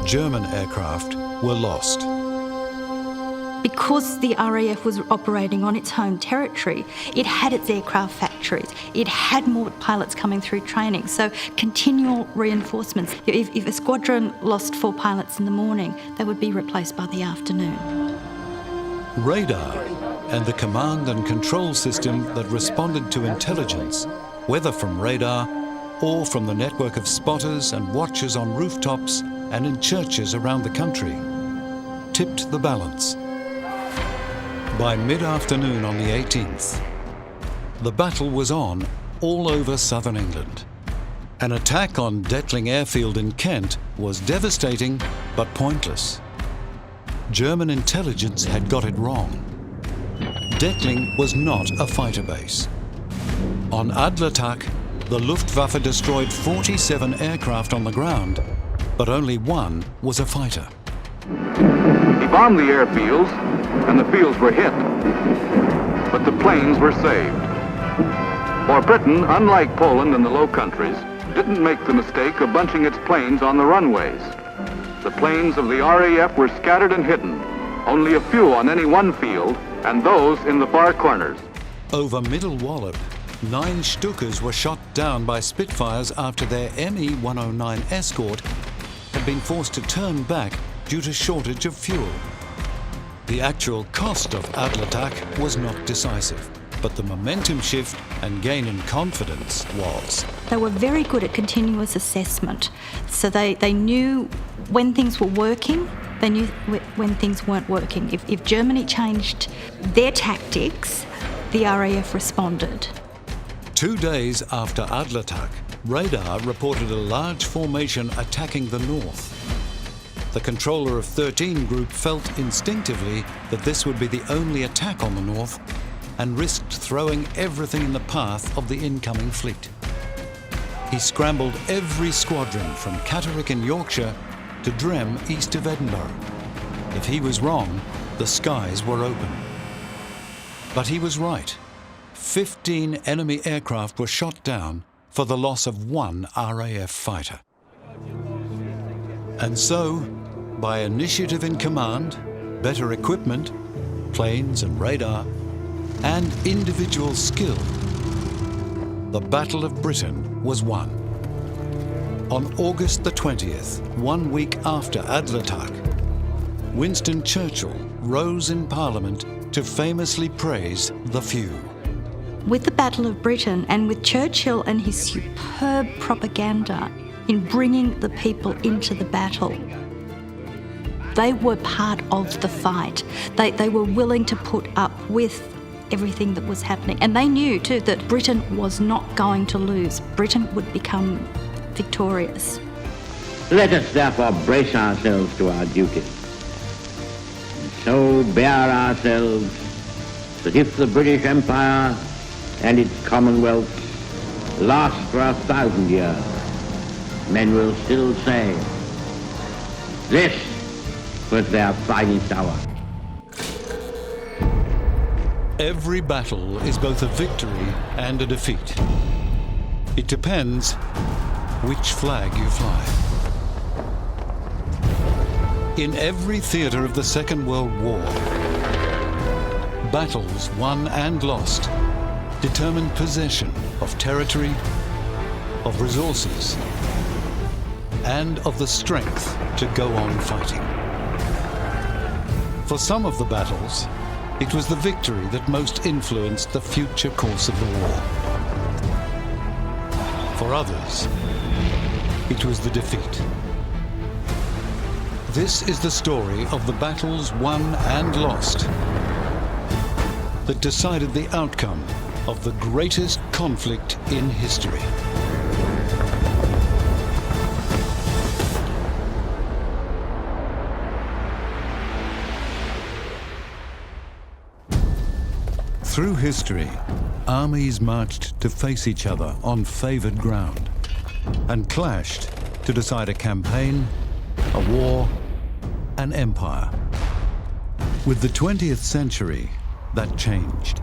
German aircraft were lost. Because the RAF was operating on its home territory, it had its aircraft factories, it had more pilots coming through training, so continual reinforcements. If a squadron lost 4 pilots in the morning, they would be replaced by the afternoon. Radar and the command and control system that responded to intelligence, whether from radar or from the network of spotters and watchers on rooftops and in churches around the country, tipped the balance. By mid-afternoon on the 18th, the battle was on all over southern England. An attack on Detling Airfield in Kent was devastating but pointless. German intelligence had got it wrong. Detling was not a fighter base. On Adlertag, the Luftwaffe destroyed 47 aircraft on the ground, but only 1 was a fighter. He bombed the airfields, and the fields were hit, but the planes were saved. For Britain, unlike Poland and the Low Countries, didn't make the mistake of bunching its planes on the runways. The planes of the RAF were scattered and hidden, only a few on any one field, and those in the far corners. Over Middle Wallop, 9 Stukas were shot down by Spitfires after their Me-109 escort had been forced to turn back due to shortage of fuel. The actual cost of Adlertag was not decisive, but the momentum shift and gain in confidence was. They were very good at continuous assessment, so they knew when things were working, they knew when things weren't working. If Germany changed their tactics, the RAF responded. 2 days after Adlertag, radar reported a large formation attacking the north. The controller of 13 Group felt instinctively that this would be the only attack on the north and risked throwing everything in the path of the incoming fleet. He scrambled every squadron from Catterick in Yorkshire to Drem east of Edinburgh. If he was wrong, the skies were open. But he was right. 15 enemy aircraft were shot down for the loss of 1 RAF fighter. And so, by initiative in command, better equipment, planes and radar, and individual skill, the Battle of Britain was won. On August the 20th, 1 week after Adlertag, Winston Churchill rose in Parliament to famously praise the few. With the Battle of Britain and with Churchill and his superb propaganda in bringing the people into the battle, they were part of the fight. They were willing to put up with everything that was happening. And they knew too that Britain was not going to lose. Britain would become victorious. Let us therefore brace ourselves to our duty, and so bear ourselves that if the British Empire and its Commonwealth last for 1,000 years, men will still say, this was their finest hour. Every battle is both a victory and a defeat. It depends which flag you fly. In every theatre of the Second World War, battles won and lost determined possession of territory, of resources, and of the strength to go on fighting. For some of the battles, it was the victory that most influenced the future course of the war. For others, it was the defeat. This is the story of the battles won and lost that decided the outcome of the greatest conflict in history. Through history, armies marched to face each other on favoured ground and clashed to decide a campaign, a war, an empire. With the 20th century, that changed.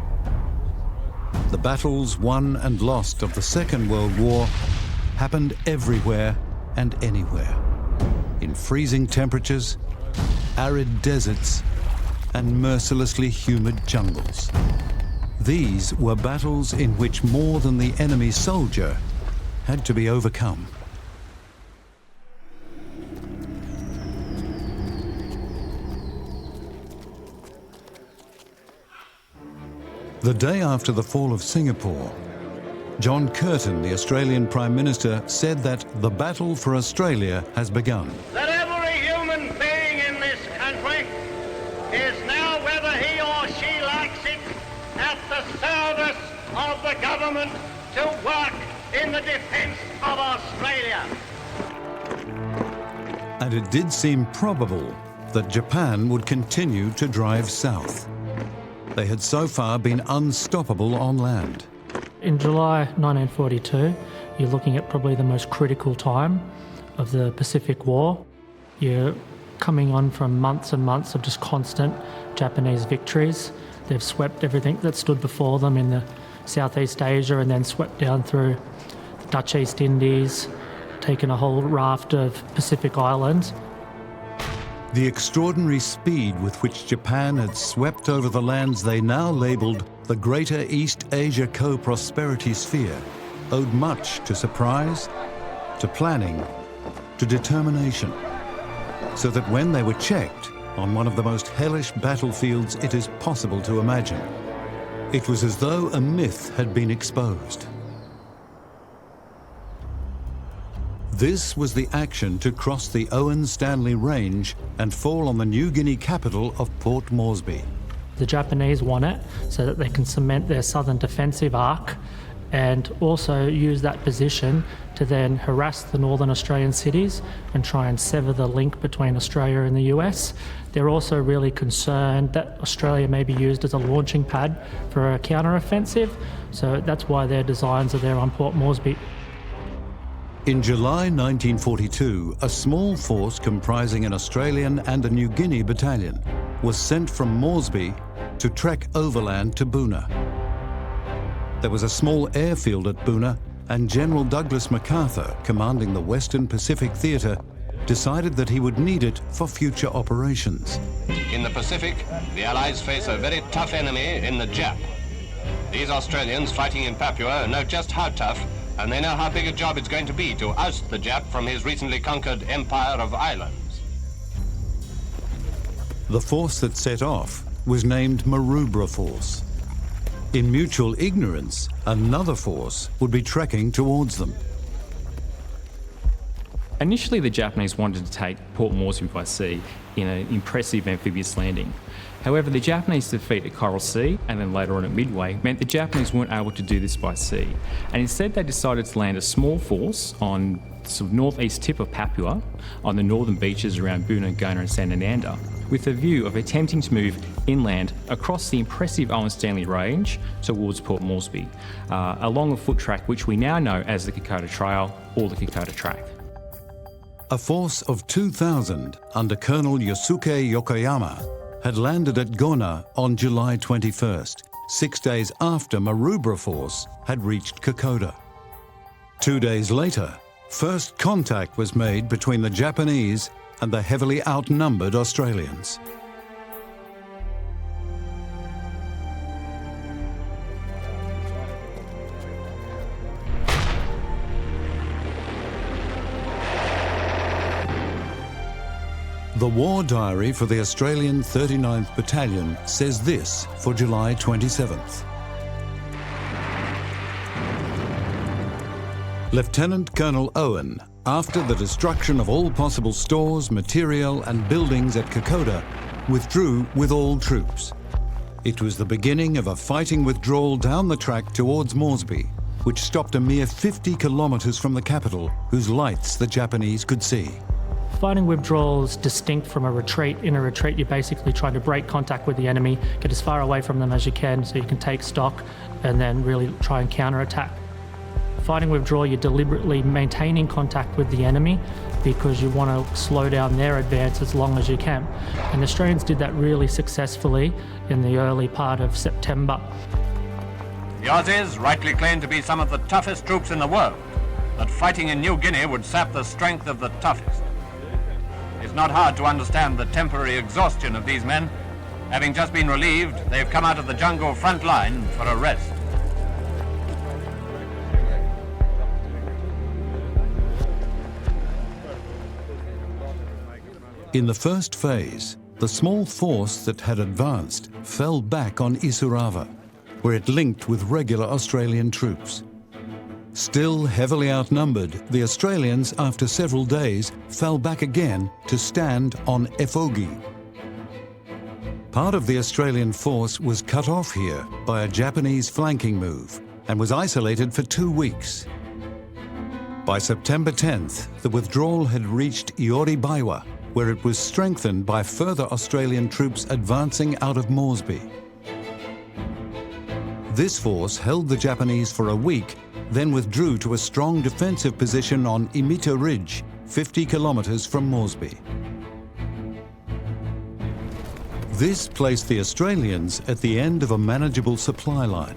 The battles won and lost of the Second World War happened everywhere and anywhere, in freezing temperatures, arid deserts, and mercilessly humid jungles. These were battles in which more than the enemy soldier had to be overcome. The day after the fall of Singapore, John Curtin, the Australian Prime Minister, said that the battle for Australia has begun. That every human being in this country is now, whether he or she likes it, at the service of the government to work in the defence of Australia. And it did seem probable that Japan would continue to drive south. They had so far been unstoppable on land. In July 1942, you're looking at probably the most critical time of the Pacific War. You're coming on from months and months of just constant Japanese victories. They've swept everything that stood before them in the Southeast Asia and then swept down through the Dutch East Indies, taken a whole raft of Pacific islands. The extraordinary speed with which Japan had swept over the lands they now labelled the Greater East Asia Co-Prosperity Sphere owed much to surprise, to planning, to determination, so that when they were checked on one of the most hellish battlefields it is possible to imagine, it was as though a myth had been exposed. This was the action to cross the Owen-Stanley Range and fall on the New Guinea capital of Port Moresby. The Japanese want it so that they can cement their southern defensive arc and also use that position to then harass the northern Australian cities and try and sever the link between Australia and the US. They're also really concerned that Australia may be used as a launching pad for a counter-offensive, so that's why their designs are there on Port Moresby. In July 1942, a small force comprising an Australian and a New Guinea battalion was sent from Moresby to trek overland to Boona. There was a small airfield at Boona, and General Douglas MacArthur, commanding the Western Pacific Theatre, decided that he would need it for future operations. In the Pacific, the Allies face a very tough enemy in the Jap. These Australians fighting in Papua know just how tough, and they know how big a job it's going to be to oust the Jap from his recently conquered empire of islands. The force that set off was named Maroubra Force. In mutual ignorance, another force would be trekking towards them. Initially, the Japanese wanted to take Port Moresby by sea in an impressive amphibious landing. However, the Japanese defeat at Coral Sea and then later on at Midway meant the Japanese weren't able to do this by sea. And instead they decided to land a small force on the sort of northeast tip of Papua, on the northern beaches around Boona, Gona and Sanananda, with a view of attempting to move inland across the impressive Owen-Stanley Range towards Port Moresby, along a foot track which we now know as the Kokoda Trail or the Kokoda Track. A force of 2,000 under Colonel Yosuke Yokoyama had landed at Gona on July 21st, 6 days after Maroubra Force had reached Kokoda. 2 days later, first contact was made between the Japanese and the heavily outnumbered Australians. The war diary for the Australian 39th Battalion says this for July 27th. Lieutenant Colonel Owen, after the destruction of all possible stores, material and buildings at Kokoda, withdrew with all troops. It was the beginning of a fighting withdrawal down the track towards Moresby, which stopped a mere 50 kilometres from the capital, whose lights the Japanese could see. Fighting withdrawal is distinct from a retreat. In a retreat, you're basically trying to break contact with the enemy, get as far away from them as you can so you can take stock and then really try and counterattack. Fighting withdrawal, you're deliberately maintaining contact with the enemy because you want to slow down their advance as long as you can. And the Australians did that really successfully in the early part of September. The Aussies rightly claim to be some of the toughest troops in the world, that fighting in New Guinea would sap the strength of the toughest. It's not hard to understand the temporary exhaustion of these men. Having just been relieved, they've come out of the jungle front line for a rest. In the first phase, the small force that had advanced fell back on Isurava, where it linked with regular Australian troops. Still heavily outnumbered, the Australians, after several days, fell back again to stand on Efogi. Part of the Australian force was cut off here by a Japanese flanking move and was isolated for 2 weeks. By September 10th, the withdrawal had reached Ioribaiwa, where it was strengthened by further Australian troops advancing out of Moresby. This force held the Japanese for a week, then withdrew to a strong defensive position on Imita Ridge, 50 kilometres from Moresby. This placed the Australians at the end of a manageable supply line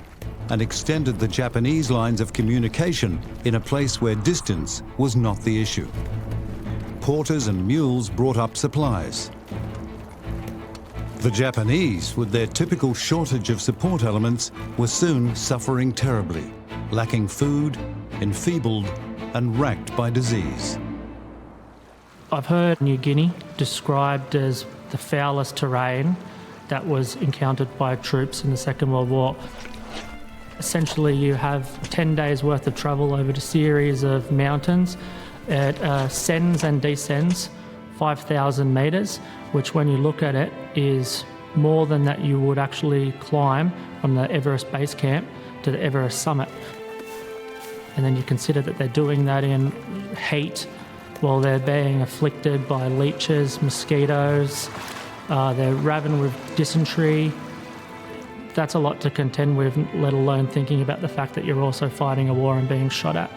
and extended the Japanese lines of communication in a place where distance was not the issue. Porters and mules brought up supplies. The Japanese, with their typical shortage of support elements, were soon suffering terribly, lacking food, enfeebled and racked by disease. I've heard New Guinea described as the foulest terrain that was encountered by troops in the Second World War. Essentially, you have 10 days worth of travel over a series of mountains. It ascends and descends 5,000 metres, which when you look at it is more than that you would actually climb from the Everest base camp to the Everest summit. And then you consider that they're doing that in heat while they're being afflicted by leeches, mosquitoes, they're ravened with dysentery. That's a lot to contend with, let alone thinking about the fact that you're also fighting a war and being shot at.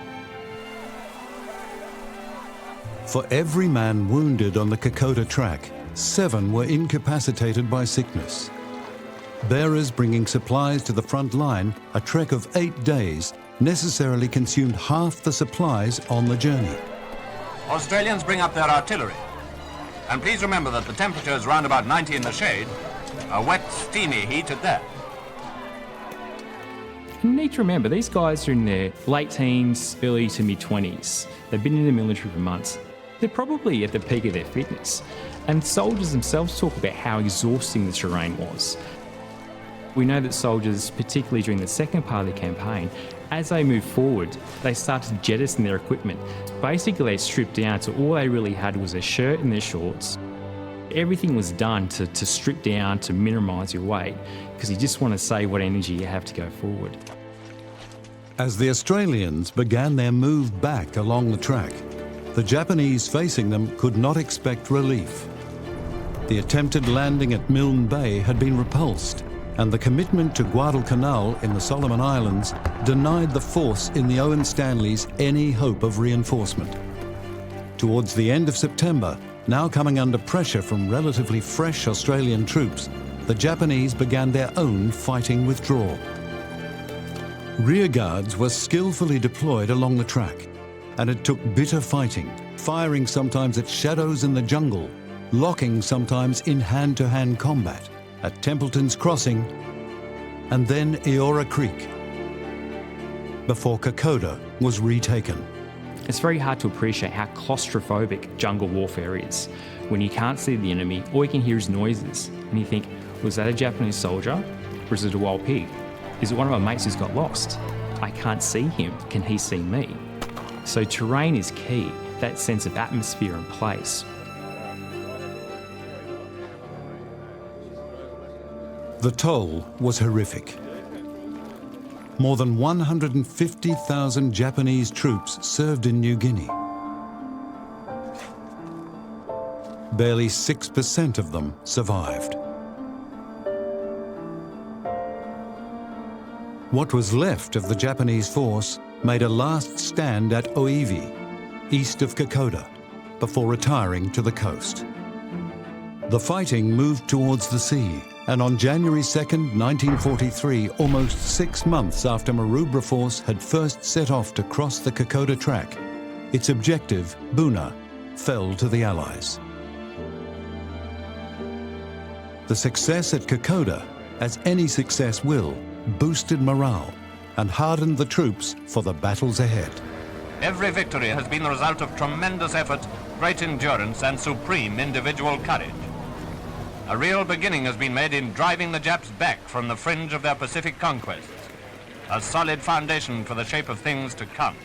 For every man wounded on the Kokoda track, 7 were incapacitated by sickness. Bearers bringing supplies to the front line, a trek of 8 days, necessarily consumed half the supplies on the journey. Australians bring up their artillery. And please remember that the temperature is round about 90 in the shade, a wet, steamy heat at that. You need to remember, these guys are in their late teens, early to mid-20s. They've been in the military for months. They're probably at the peak of their fitness. And soldiers themselves talk about how exhausting the terrain was. We know that soldiers, particularly during the second part of the campaign, as they move forward, they start to jettison their equipment. Basically, they stripped down to all they really had was their shirt and their shorts. Everything was done to strip down, to minimise your weight, because you just want to save what energy you have to go forward. As the Australians began their move back along the track, the Japanese facing them could not expect relief. The attempted landing at Milne Bay had been repulsed, and the commitment to Guadalcanal in the Solomon Islands denied the force in the Owen Stanleys any hope of reinforcement. Towards the end of September, now coming under pressure from relatively fresh Australian troops, the Japanese began their own fighting withdrawal. Rearguards were skillfully deployed along the track, and it took bitter fighting, firing sometimes at shadows in the jungle, locking sometimes in hand-to-hand combat at Templeton's Crossing and then Eora Creek, before Kokoda was retaken. It's very hard to appreciate how claustrophobic jungle warfare is when you can't see the enemy, all you can hear is noises, and you think, was that a Japanese soldier, or is it a wild pig? Is it one of my mates who's got lost? I can't see him, can he see me? So terrain is key. that sense of atmosphere and place. The toll was horrific. More than 150,000 Japanese troops served in New Guinea. Barely 6% of them survived. What was left of the Japanese force made a last stand at Oivi, east of Kokoda, before retiring to the coast. The fighting moved towards the sea, and on January 2nd, 1943, almost 6 months after Maroubra force had first set off to cross the Kokoda track, its objective, Buna, fell to the Allies. The success at Kokoda, as any success will, boosted morale and hardened the troops for the battles ahead. Every victory has been the result of tremendous effort, great endurance, and supreme individual courage. A real beginning has been made in driving the Japs back from the fringe of their Pacific conquests. A solid foundation for the shape of things to come.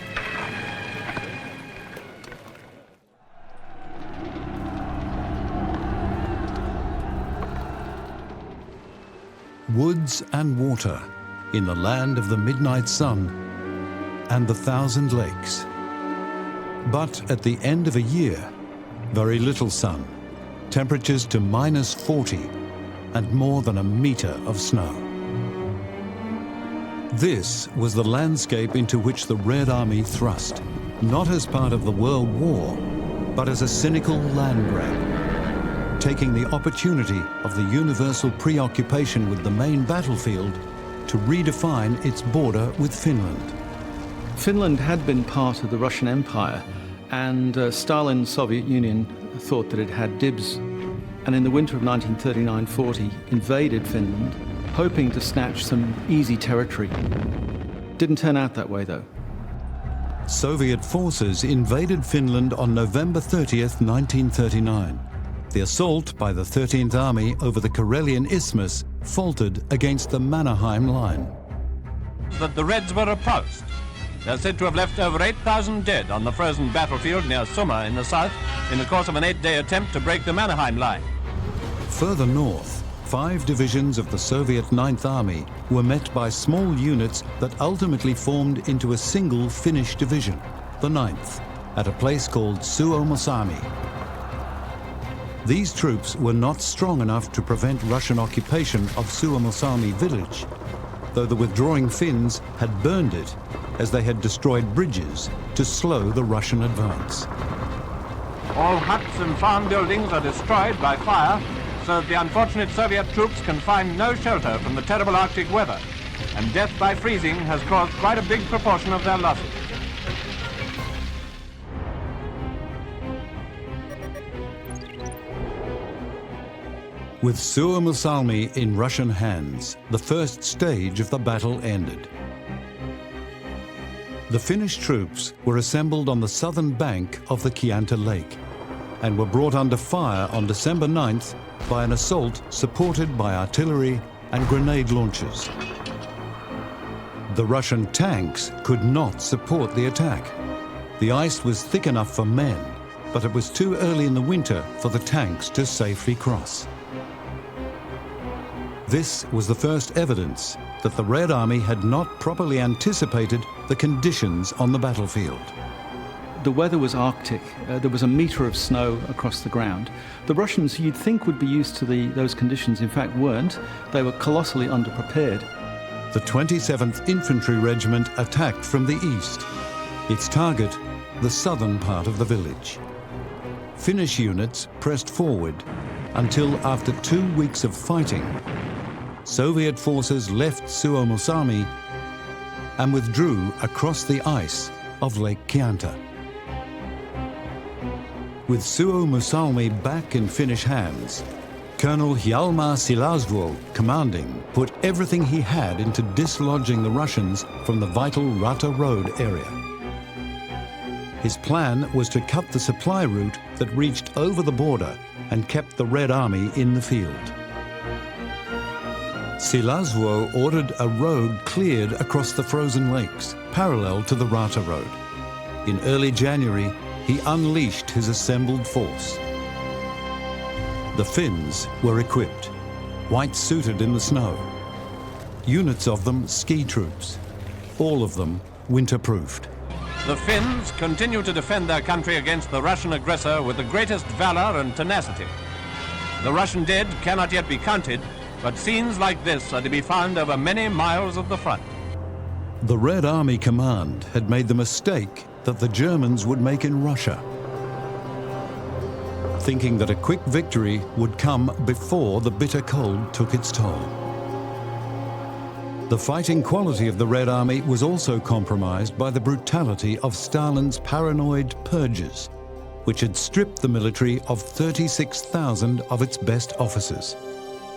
Woods and water in the land of the midnight sun and the 1,000 lakes. But at the end of a year, very little sun, temperatures to -40 and more than a metre of snow. This was the landscape into which the Red Army thrust, not as part of the World War, but as a cynical land grab, taking the opportunity of the universal preoccupation with the main battlefield to redefine its border with Finland. Finland had been part of the Russian Empire, and Stalin's Soviet Union thought that it had dibs, and in the winter of 1939-40 invaded Finland, hoping to snatch some easy territory. Didn't turn out that way, though. Soviet forces invaded Finland on November 30th, 1939. The assault by the 13th Army over the Karelian Isthmus faltered against the Mannerheim Line. That the Reds were repulsed. They're said to have left over 8,000 dead on the frozen battlefield near Summa in the south in the course of an 8-day attempt to break the Mannerheim Line. Further north, 5 divisions of the Soviet 9th Army were met by small units that ultimately formed into a single Finnish division, the 9th, at a place called Suomussalmi. These troops were not strong enough to prevent Russian occupation of Suomussalmi village, though the withdrawing Finns had burned it as they had destroyed bridges to slow the Russian advance. All huts and farm buildings are destroyed by fire, so that the unfortunate Soviet troops can find no shelter from the terrible Arctic weather, and death by freezing has caused quite a big proportion of their losses. With Suomussalmi in Russian hands, the first stage of the battle ended. The Finnish troops were assembled on the southern bank of the Chianti Lake and were brought under fire on December 9th by an assault supported by artillery and grenade launchers. The Russian tanks could not support the attack. The ice was thick enough for men, but it was too early in the winter for the tanks to safely cross. This was the first evidence that the Red Army had not properly anticipated the conditions on the battlefield. The weather was Arctic. There was a metre of snow across the ground. The Russians, you'd think, would be used to those conditions, in fact weren't. They were colossally underprepared. The 27th Infantry Regiment attacked from the east. Its target, the southern part of the village. Finnish units pressed forward until, after 2 weeks of fighting, Soviet forces left Suomussalmi and withdrew across the ice of Lake Chianti. With Suomussalmi back in Finnish hands, Colonel Hjalmar Silasvuo, commanding, put everything he had into dislodging the Russians from the vital Rata Road area. His plan was to cut the supply route that reached over the border and kept the Red Army in the field. Silasvuo ordered a road cleared across the frozen lakes, parallel to the Rata Road. In early January, he unleashed his assembled force. The Finns were equipped, white-suited in the snow. Units of them ski troops, all of them winter-proofed. The Finns continue to defend their country against the Russian aggressor with the greatest valor and tenacity. The Russian dead cannot yet be counted, but scenes like this are to be found over many miles of the front. The Red Army Command had made the mistake that the Germans would make in Russia, thinking that a quick victory would come before the bitter cold took its toll. The fighting quality of the Red Army was also compromised by the brutality of Stalin's paranoid purges, which had stripped the military of 36,000 of its best officers.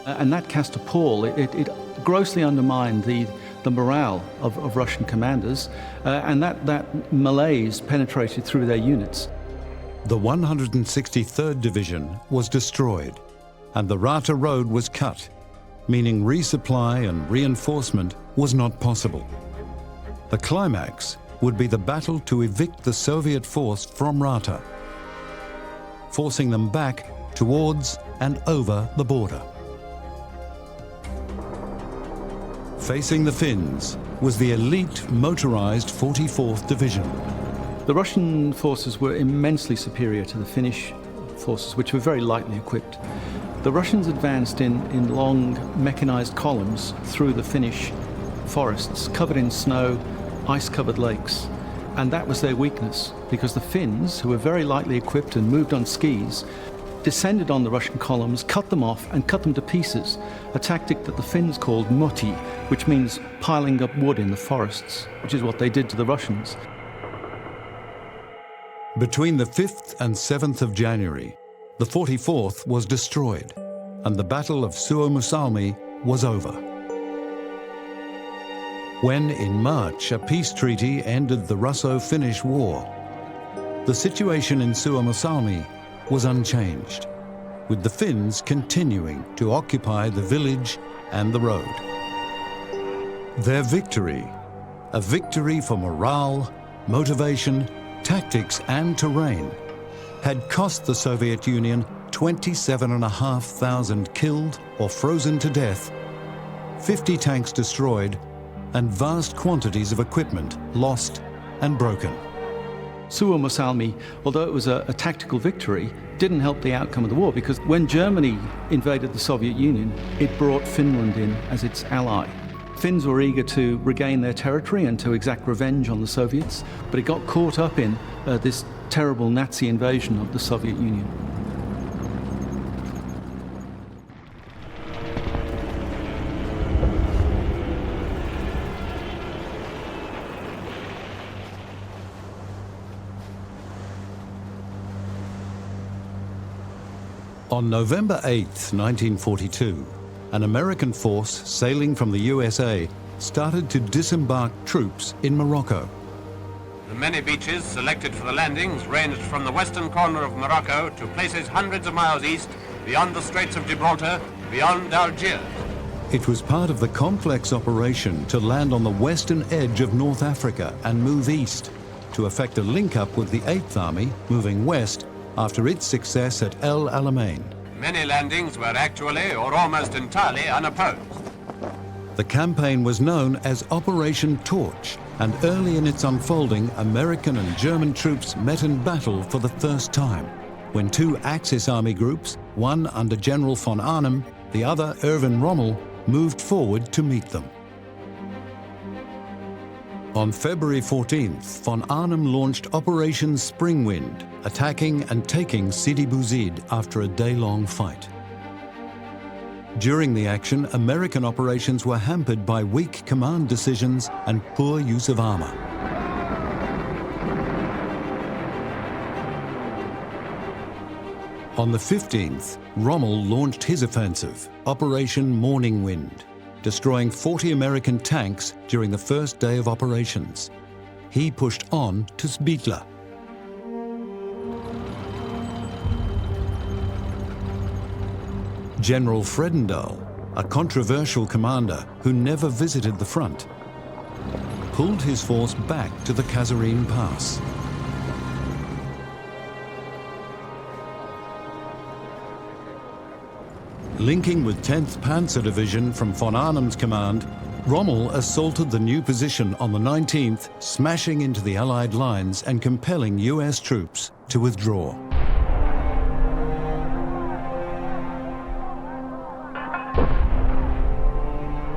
And that cast a pall. It grossly undermined the morale of Russian commanders, and that malaise penetrated through their units. The 163rd Division was destroyed, and the Rata Road was cut, meaning resupply and reinforcement was not possible. The climax would be the battle to evict the Soviet force from Rata, forcing them back towards and over the border. Facing the Finns was the elite motorized 44th Division. The Russian forces were immensely superior to the Finnish forces, which were very lightly equipped. The Russians advanced in long mechanized columns through the Finnish forests, covered in snow, ice-covered lakes. And that was their weakness, because the Finns, who were very lightly equipped and moved on skis, descended on the Russian columns, cut them off and cut them to pieces, a tactic that the Finns called moti, which means piling up wood in the forests, which is what they did to the Russians. Between the 5th and 7th of January, the 44th was destroyed, and the Battle of Suomussalmi was over. When, in March, a peace treaty ended the Russo-Finnish War, the situation in Suomussalmi was unchanged, with the Finns continuing to occupy the village and the road. Their victory, a victory for morale, motivation, tactics and terrain, had cost the Soviet Union 27,500 killed or frozen to death, 50 tanks destroyed, and vast quantities of equipment lost and broken. Suomussalmi, although it was a tactical victory, didn't help the outcome of the war, because when Germany invaded the Soviet Union, it brought Finland in as its ally. Finns were eager to regain their territory and to exact revenge on the Soviets, but it got caught up in this terrible Nazi invasion of the Soviet Union. On November 8, 1942, an American force sailing from the USA started to disembark troops in Morocco. The many beaches selected for the landings ranged from the western corner of Morocco to places hundreds of miles east, beyond the Straits of Gibraltar, beyond Algiers. It was part of the complex operation to land on the western edge of North Africa and move east, to effect a link-up with the 8th Army moving west after its success at El Alamein. Many landings were actually or almost entirely unopposed. The campaign was known as Operation Torch, and early in its unfolding, American and German troops met in battle for the first time, when two Axis army groups, one under General von Arnim, the other Erwin Rommel, moved forward to meet them. On February 14th, von Arnim launched Operation Springwind, attacking and taking Sidi Bouzid after a day-long fight. During the action, American operations were hampered by weak command decisions and poor use of armor. On the 15th, Rommel launched his offensive, Operation Morning Wind, destroying 40 American tanks during the first day of operations. He pushed on to Sbitla. General Fredendall, a controversial commander who never visited the front, pulled his force back to the Kasserine Pass. Linking with 10th Panzer Division from von Arnhem's command, Rommel assaulted the new position on the 19th, smashing into the Allied lines and compelling US troops to withdraw.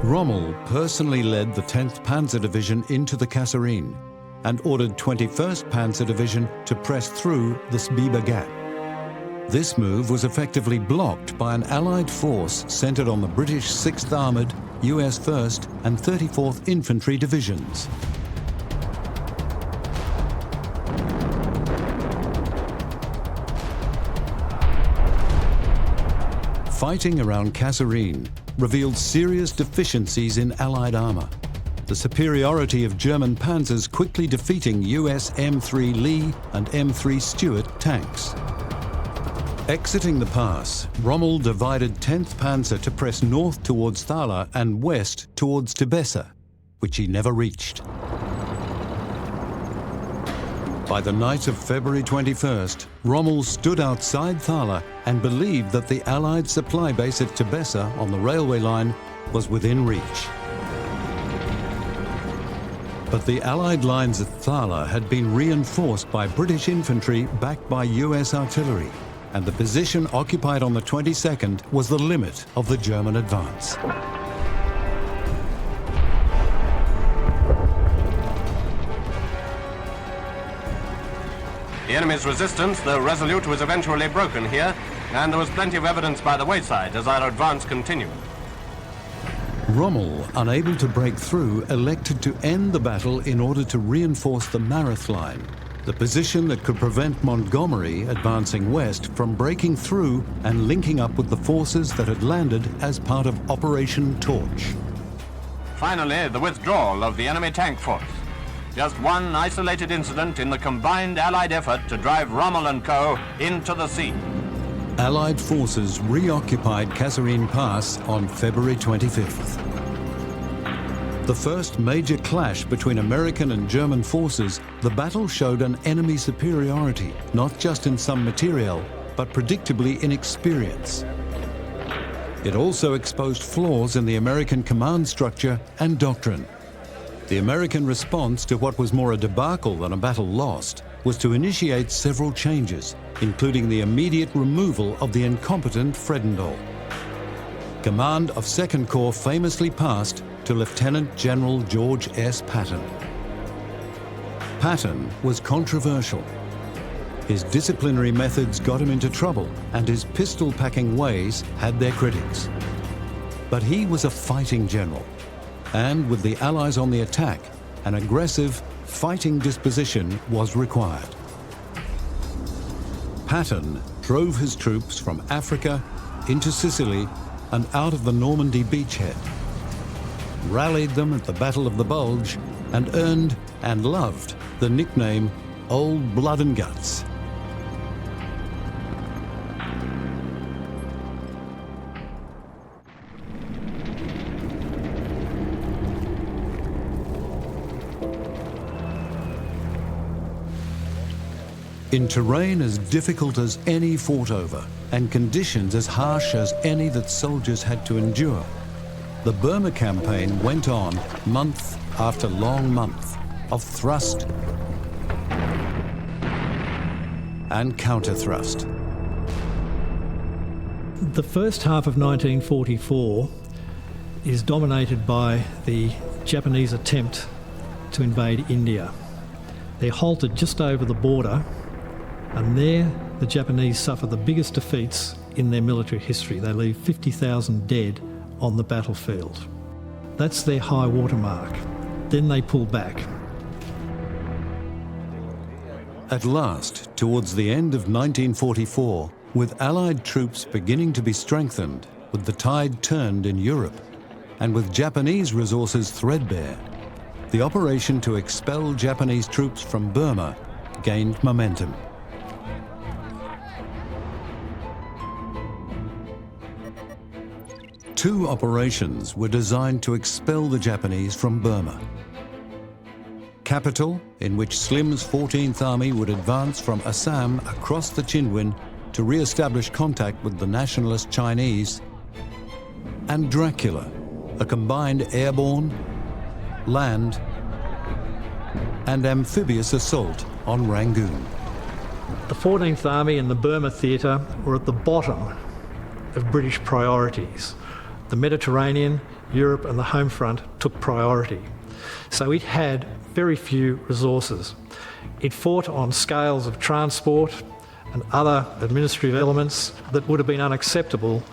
Rommel personally led the 10th Panzer Division into the Kasserine and ordered 21st Panzer Division to press through the Sbiba Gap. This move was effectively blocked by an Allied force centred on the British 6th Armoured, US 1st and 34th Infantry Divisions. Fighting around Kasserine revealed serious deficiencies in Allied armour, the superiority of German panzers quickly defeating US M3 Lee and M3 Stuart tanks. Exiting the pass, Rommel divided 10th Panzer to press north towards Thala and west towards Tebessa, which he never reached. By the night of February 21st, Rommel stood outside Thala and believed that the Allied supply base at Tebessa on the railway line was within reach. But the Allied lines at Thala had been reinforced by British infantry backed by US artillery, and the position occupied on the 22nd was the limit of the German advance. The enemy's resistance, though resolute, was eventually broken here, and there was plenty of evidence by the wayside as our advance continued. Rommel, unable to break through, elected to end the battle in order to reinforce the Mareth line, the position that could prevent Montgomery advancing west from breaking through and linking up with the forces that had landed as part of Operation Torch. Finally, the withdrawal of the enemy tank force. Just one isolated incident in the combined Allied effort to drive Rommel and co. into the sea. Allied forces reoccupied Kasserine Pass on February 25th. The first major clash between American and German forces, the battle showed an enemy superiority, not just in some materiel, but predictably in experience. It also exposed flaws in the American command structure and doctrine. The American response to what was more a debacle than a battle lost was to initiate several changes, including the immediate removal of the incompetent Fredendall. Command of 2nd Corps famously passed to Lieutenant General George S. Patton. Patton was controversial. His disciplinary methods got him into trouble, and his pistol-packing ways had their critics. But he was a fighting general, and with the Allies on the attack, an aggressive, fighting disposition was required. Patton drove his troops from Africa into Sicily and out of the Normandy beachhead, rallied them at the Battle of the Bulge, and earned and loved the nickname Old Blood and Guts. In terrain as difficult as any fought over, and conditions as harsh as any that soldiers had to endure, the Burma Campaign went on month after long month of thrust and counter-thrust. The first half of 1944 is dominated by the Japanese attempt to invade India. They're halted just over the border, and there the Japanese suffer the biggest defeats in their military history. They leave 50,000 dead on the battlefield. That's their high watermark. Then they pull back. At last, towards the end of 1944, with Allied troops beginning to be strengthened, with the tide turned in Europe, and with Japanese resources threadbare, the operation to expel Japanese troops from Burma gained momentum. Two operations were designed to expel the Japanese from Burma. Capital, in which Slim's 14th Army would advance from Assam across the Chinwin to re-establish contact with the nationalist Chinese, and Dracula, a combined airborne, land, and amphibious assault on Rangoon. The 14th Army and the Burma Theatre were at the bottom of British priorities. The Mediterranean, Europe and the home front took priority. So it had very few resources. It fought on scales of transport and other administrative elements that would have been unacceptable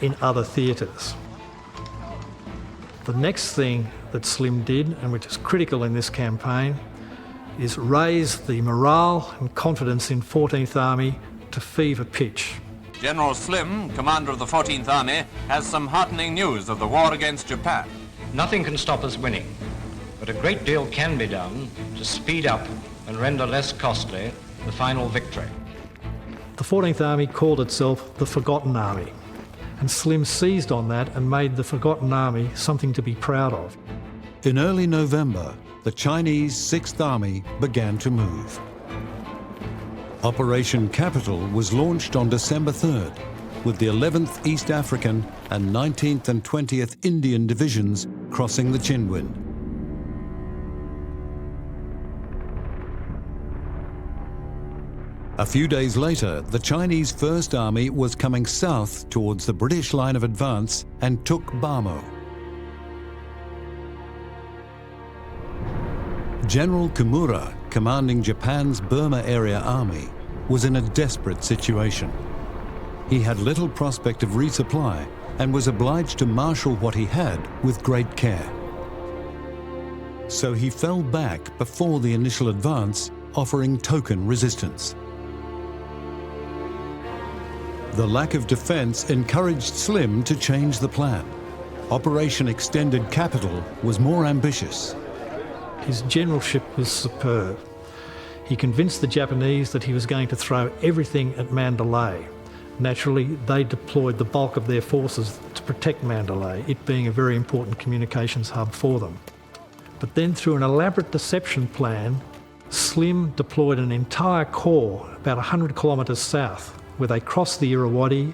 in other theatres. The next thing that Slim did, and which is critical in this campaign, is raise the morale and confidence in 14th Army to fever pitch. General Slim, commander of the 14th Army, has some heartening news of the war against Japan. Nothing can stop us winning, but a great deal can be done to speed up and render less costly the final victory. The 14th Army called itself the Forgotten Army, and Slim seized on that and made the Forgotten Army something to be proud of. In early November, the Chinese 6th Army began to move. Operation Capital was launched on December 3rd, with the 11th East African and 19th and 20th Indian Divisions crossing the Chinwind. A few days later, the Chinese First Army was coming south towards the British line of advance and took Bamo. General Kimura, commanding Japan's Burma Area Army, was in a desperate situation. He had little prospect of resupply and was obliged to marshal what he had with great care. So he fell back before the initial advance, offering token resistance. The lack of defense encouraged Slim to change the plan. Operation Extended Capital was more ambitious. His generalship was superb. He convinced the Japanese that he was going to throw everything at Mandalay. Naturally, they deployed the bulk of their forces to protect Mandalay, it being a very important communications hub for them. But then through an elaborate deception plan, Slim deployed an entire corps about 100 kilometres south, where they crossed the Irrawaddy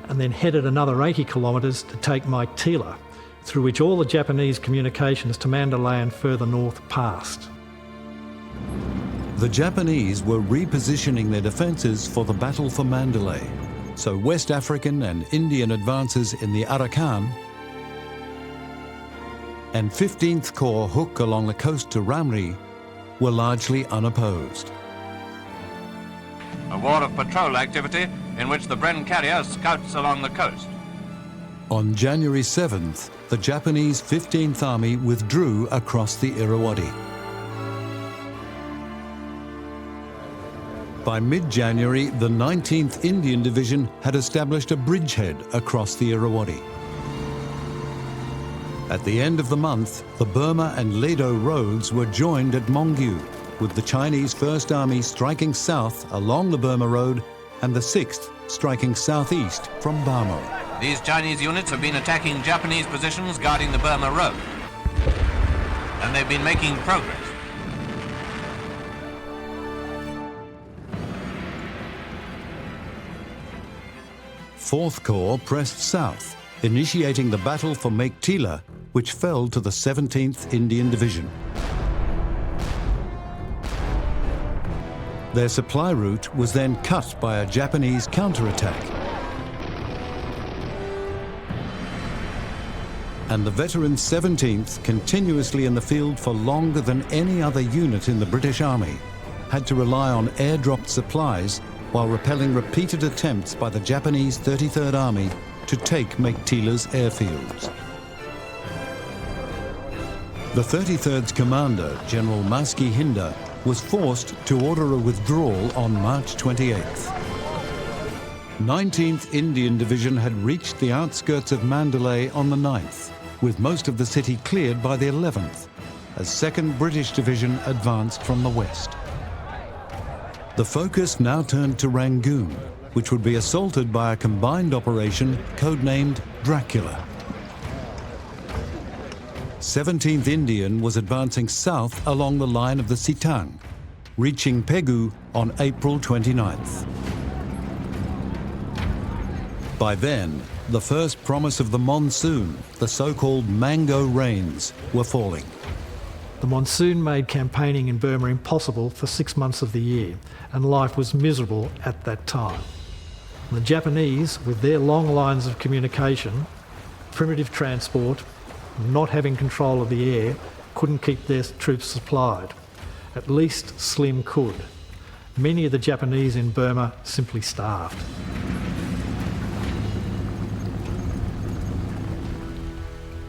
and then headed another 80 kilometres to take Maitila, through which all the Japanese communications to Mandalay and further north passed. The Japanese were repositioning their defences for the battle for Mandalay, so West African and Indian advances in the Arakan and 15th Corps hook along the coast to Ramri were largely unopposed. A war of patrol activity in which the Bren carrier scouts along the coast. On January 7th, the Japanese 15th Army withdrew across the Irrawaddy. By mid-January, the 19th Indian Division had established a bridgehead across the Irrawaddy. At the end of the month, the Burma and Ledo roads were joined at Mongyu, with the Chinese First Army striking south along the Burma Road and the 6th striking southeast from Bamo. These Chinese units have been attacking Japanese positions guarding the Burma Road, and they've been making progress. Fourth Corps pressed south, initiating the battle for Meiktila, which fell to the 17th Indian Division. Their supply route was then cut by a Japanese counterattack. And the veteran 17th, continuously in the field for longer than any other unit in the British Army, had to rely on air-dropped supplies while repelling repeated attempts by the Japanese 33rd Army to take Meiktila's airfields. The 33rd's commander, General Maski Hinda, was forced to order a withdrawal on March 28th. 19th Indian Division had reached the outskirts of Mandalay on the 9th, with most of the city cleared by the 11th, as 2nd British Division advanced from the west. The focus now turned to Rangoon, which would be assaulted by a combined operation codenamed Dracula. 17th Indian was advancing south along the line of the Sitang, reaching Pegu on April 29th. By then, the first promise of the monsoon, the so-called mango rains, were falling. The monsoon made campaigning in Burma impossible for 6 months of the year, and life was miserable at that time. The Japanese, with their long lines of communication, primitive transport, not having control of the air, couldn't keep their troops supplied. At least Slim could. Many of the Japanese in Burma simply starved.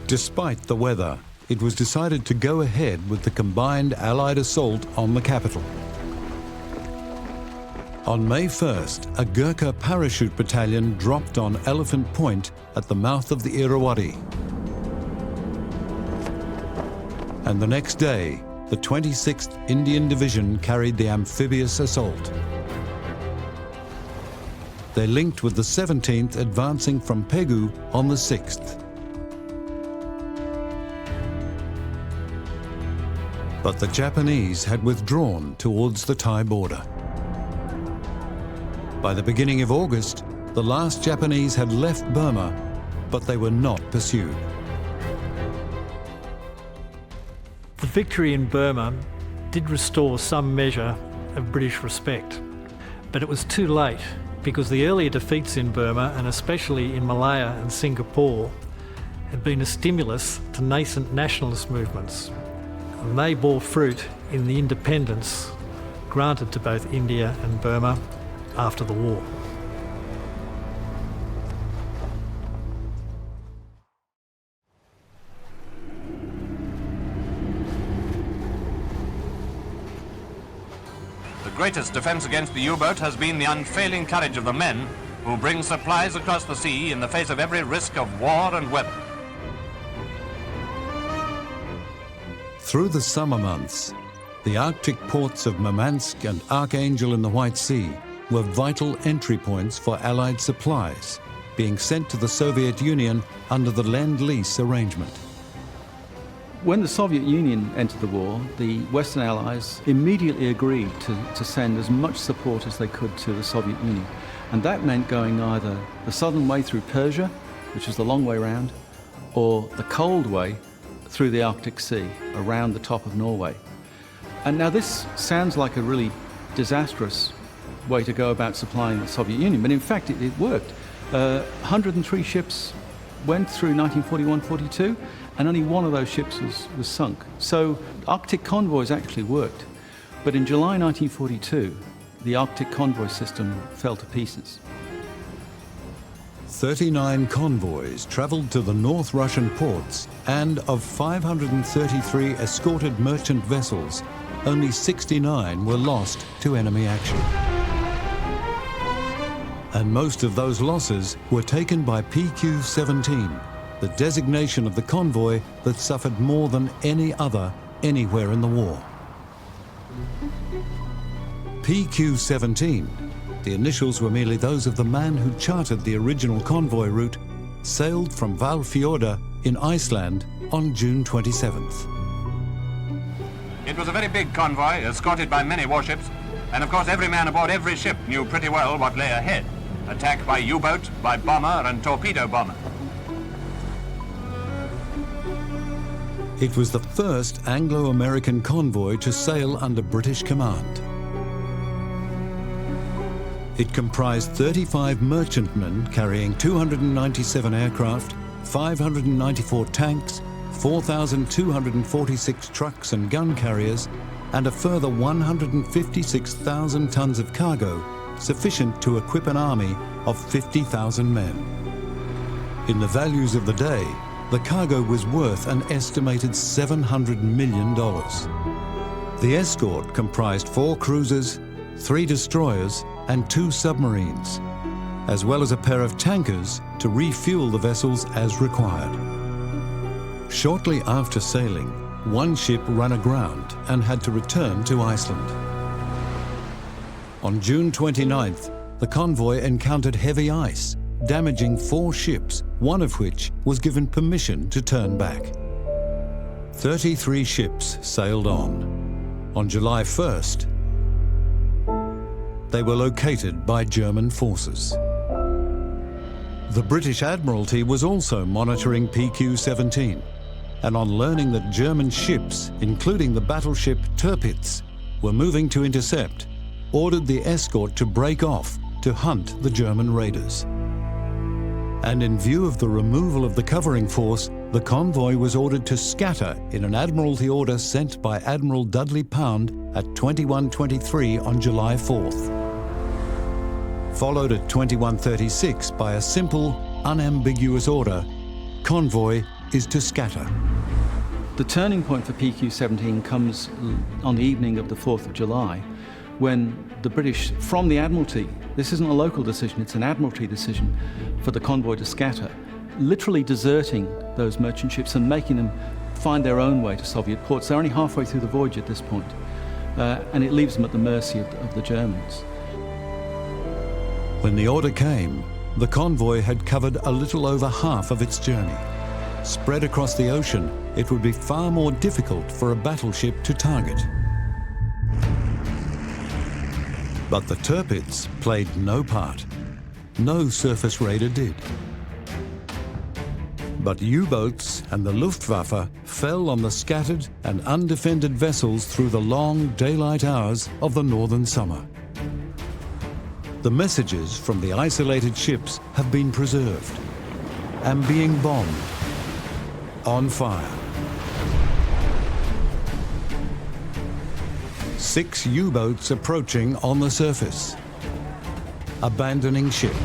Despite the weather, it was decided to go ahead with the combined Allied assault on the capital. On May 1st, a Gurkha parachute battalion dropped on Elephant Point at the mouth of the Irrawaddy. And the next day, the 26th Indian Division carried the amphibious assault. They linked with the 17th advancing from Pegu on the 6th. But the Japanese had withdrawn towards the Thai border. By the beginning of August, the last Japanese had left Burma, but they were not pursued. The victory in Burma did restore some measure of British respect, but it was too late because the earlier defeats in Burma, and especially in Malaya and Singapore, had been a stimulus to nascent nationalist movements. And they bore fruit in the independence granted to both India and Burma after the war. The greatest defense against the U-boat has been the unfailing courage of the men who bring supplies across the sea in the face of every risk of war and weather. Through the summer months, the Arctic ports of Murmansk and Archangel in the White Sea were vital entry points for Allied supplies, being sent to the Soviet Union under the Lend-Lease arrangement. When the Soviet Union entered the war, the Western Allies immediately agreed to send as much support as they could to the Soviet Union. And that meant going either the southern way through Persia, which is the long way round, or the cold way through the Arctic Sea, around the top of Norway. And now this sounds like a really disastrous way to go about supplying the Soviet Union, but in fact it worked. 103 ships went through 1941-42, and only one of those ships was sunk. So Arctic convoys actually worked. But in July 1942, the Arctic convoy system fell to pieces. 39 convoys travelled to the North Russian ports, and of 533 escorted merchant vessels, only 69 were lost to enemy action. And most of those losses were taken by PQ17, the designation of the convoy that suffered more than any other anywhere in the war. PQ17, the initials were merely those of the man who chartered the original convoy route, sailed from Hvalfjordur in Iceland on June 27th. It was a very big convoy, escorted by many warships, and of course every man aboard every ship knew pretty well what lay ahead. Attack by U-boat, by bomber and torpedo bomber. It was the first Anglo-American convoy to sail under British command. It comprised 35 merchantmen carrying 297 aircraft, 594 tanks, 4,246 trucks and gun carriers, and a further 156,000 tons of cargo, sufficient to equip an army of 50,000 men. In the values of the day, the cargo was worth an estimated $700 million. The escort comprised 4 cruisers, 3 destroyers, and 2 submarines, as well as a pair of tankers to refuel the vessels as required. Shortly after sailing, one ship ran aground and had to return to Iceland. On June 29th, the convoy encountered heavy ice, damaging 4 ships, one of which was given permission to turn back. 33 ships sailed on. On July 1st, they were located by German forces. The British Admiralty was also monitoring PQ-17, and on learning that German ships, including the battleship Tirpitz, were moving to intercept, ordered the escort to break off to hunt the German raiders. And in view of the removal of the covering force, the convoy was ordered to scatter in an Admiralty order sent by Admiral Dudley Pound at 21:23 on July 4th. Followed at 21:36 by a simple, unambiguous order: convoy is to scatter. The turning point for PQ-17 comes on the evening of the 4th of July, when the British, from the Admiralty, this isn't a local decision, it's an Admiralty decision, for the convoy to scatter, literally deserting those merchant ships and making them find their own way to Soviet ports. They're only halfway through the voyage at this point, and it leaves them at the mercy of the Germans. When the order came, the convoy had covered a little over half of its journey. Spread across the ocean, it would be far more difficult for a battleship to target. But the Tirpitz played no part. No surface raider did. But U-boats and the Luftwaffe fell on the scattered and undefended vessels through the long daylight hours of the northern summer. The messages from the isolated ships have been preserved and being bombed, on fire. 6 U-boats approaching on the surface, abandoning ship.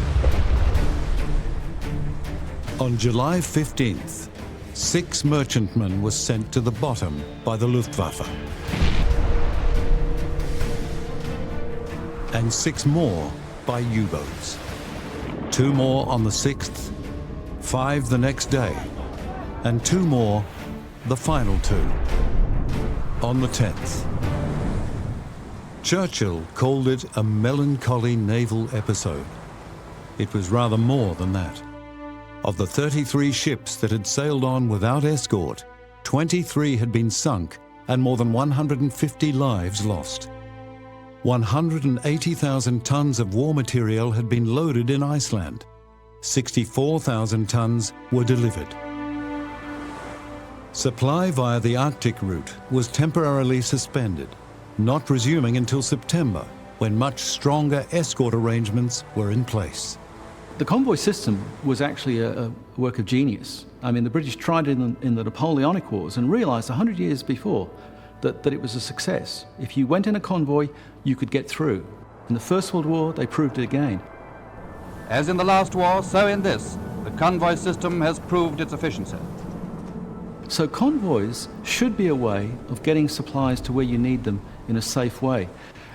On July 15th, 6 merchantmen were sent to the bottom by the Luftwaffe. And 6 more by U-boats. 2 more on the 6th, 5 the next day, and 2 more, the final 2, on the 10th. Churchill called it a melancholy naval episode. It was rather more than that. Of the 33 ships that had sailed on without escort, 23 had been sunk and more than 150 lives lost. 180,000 tons of war material had been loaded in Iceland. 64,000 tons were delivered. Supply via the Arctic route was temporarily suspended, not resuming until September, when much stronger escort arrangements were in place. The convoy system was actually a work of genius. I mean, the British tried it in the Napoleonic Wars and realized 100 years before that it was a success. If you went in a convoy, you could get through. In the First World War, they proved it again. As in the last war, so in this, the convoy system has proved its efficiency. So convoys should be a way of getting supplies to where you need them in a safe way.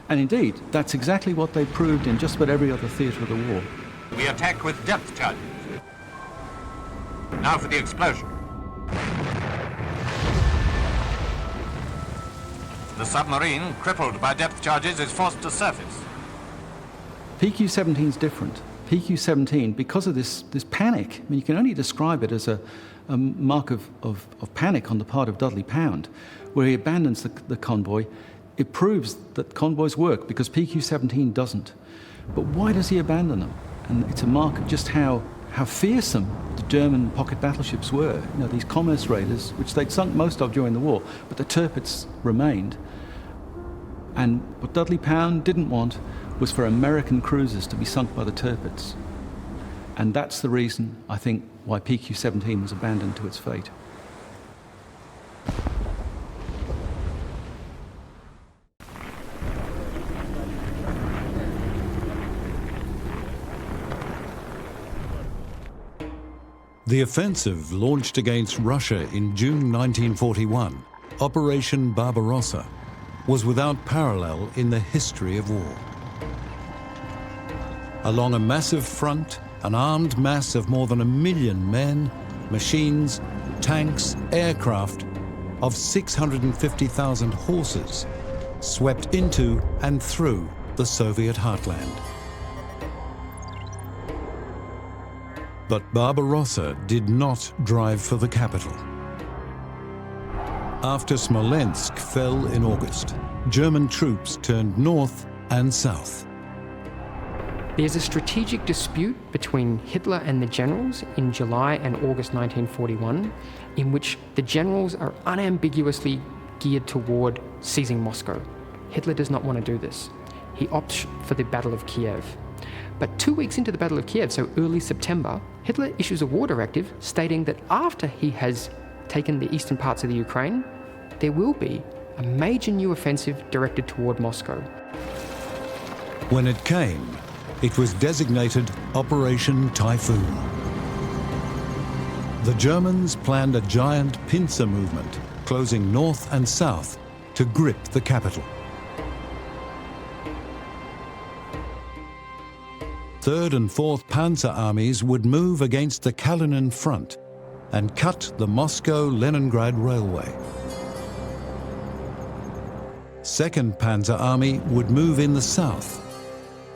And indeed, that's exactly what they proved in just about every other theatre of the war. We attack with depth charges. Now for the explosion. The submarine, crippled by depth charges, is forced to surface. PQ-17 is different. PQ-17, because of this panic, I mean, you can only describe it as a mark of panic on the part of Dudley Pound, where he abandons the convoy. It proves that convoys work because PQ-17 doesn't. But why does he abandon them? And it's a mark of just how fearsome the German pocket battleships were. You know, these commerce raiders, which they'd sunk most of during the war, but the Tirpitz remained. And what Dudley Pound didn't want was for American cruisers to be sunk by the Tirpitz. And that's the reason, I think, why PQ-17 was abandoned to its fate. The offensive launched against Russia in June 1941, Operation Barbarossa, was without parallel in the history of war. Along a massive front, an armed mass of more than 1 million men, machines, tanks, aircraft, of 650,000 horses, swept into and through the Soviet heartland. But Barbarossa did not drive for the capital. After Smolensk fell in August, German troops turned north and south. There's a strategic dispute between Hitler and the generals in July and August 1941, in which the generals are unambiguously geared toward seizing Moscow. Hitler does not want to do this. He opts for the Battle of Kiev. But 2 weeks into the Battle of Kiev, so early September, Hitler issues a war directive stating that after he has taken the eastern parts of the Ukraine, there will be a major new offensive directed toward Moscow. When it came, it was designated Operation Typhoon. The Germans planned a giant pincer movement, closing north and south to grip the capital. 3rd and 4th Panzer armies would move against the Kalinin front and cut the Moscow-Leningrad railway. 2nd Panzer Army would move in the south,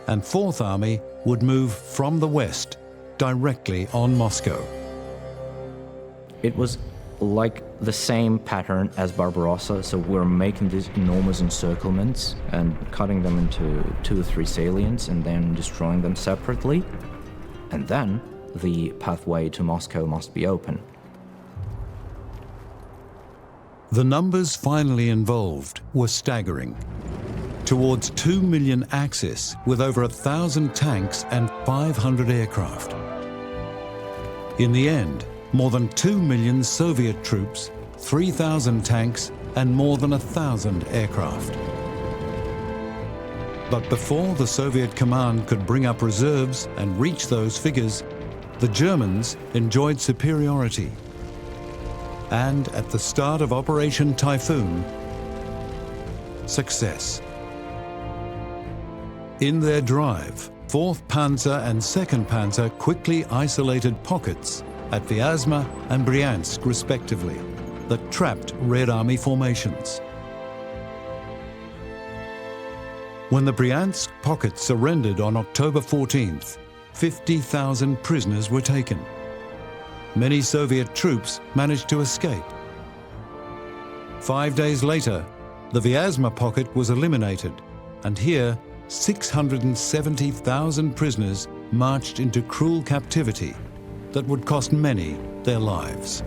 and 4th Army would move from the west directly on Moscow. It was like the same pattern as Barbarossa, so we're making these enormous encirclements and cutting them into 2 or 3 salients and then destroying them separately. And then the pathway to Moscow must be open. The numbers finally involved were staggering. Towards 2 million Axis with over 1,000 tanks and 500 aircraft. In the end, more than 2 million Soviet troops, 3,000 tanks and more than 1,000 aircraft. But before the Soviet command could bring up reserves and reach those figures, the Germans enjoyed superiority. And at the start of Operation Typhoon, success. In their drive, 4th Panzer and 2nd Panzer quickly isolated pockets at Vyazma and Bryansk, respectively, that trapped Red Army formations. When the Bryansk pocket surrendered on October 14th, 50,000 prisoners were taken. Many Soviet troops managed to escape. 5 days later, the Vyazma pocket was eliminated, and here 670,000 prisoners marched into cruel captivity that would cost many their lives.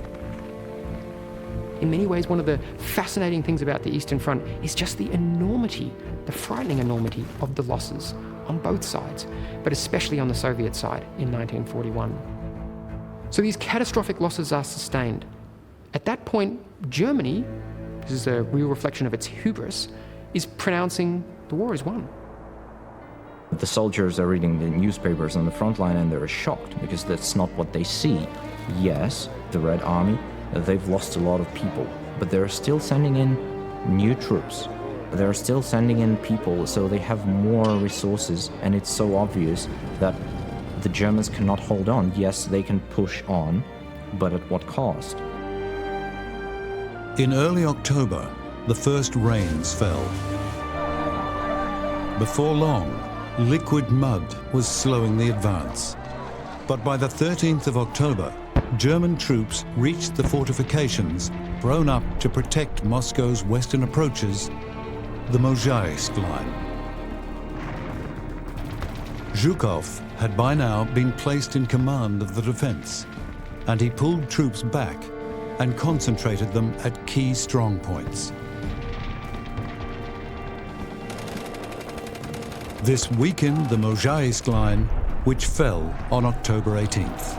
In many ways, one of the fascinating things about the Eastern Front is just the enormity, the frightening enormity of the losses on both sides, but especially on the Soviet side in 1941. So these catastrophic losses are sustained. At that point, Germany, this is a real reflection of its hubris, is pronouncing the war is won. The soldiers are reading the newspapers on the front line and they're shocked because that's not what they see. Yes, the Red Army, they've lost a lot of people, but they're still sending in new troops. They're still sending in people, so they have more resources, and it's so obvious that the Germans cannot hold on. Yes, they can push on, but at what cost? In early October, the first rains fell. Before long, liquid mud was slowing the advance. But by the 13th of October, German troops reached the fortifications thrown up to protect Moscow's western approaches, the Mozhaisk line. Zhukov had by now been placed in command of the defense, and he pulled troops back and concentrated them at key strongpoints. This weakened the Mozhaisk line, which fell on October 18th.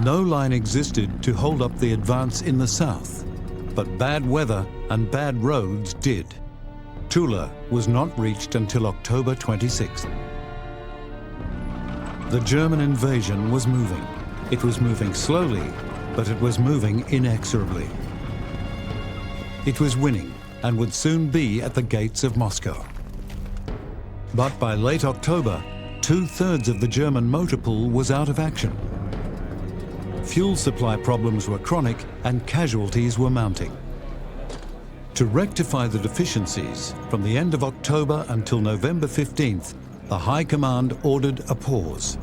No line existed to hold up the advance in the south, but bad weather and bad roads did. Tula was not reached until October 26th. The German invasion was moving. It was moving slowly, but it was moving inexorably. It was winning and would soon be at the gates of Moscow. But by late October, 2/3 of the German motor pool was out of action. Fuel supply problems were chronic and casualties were mounting. To rectify the deficiencies, from the end of October until November 15th, the High Command ordered a pause.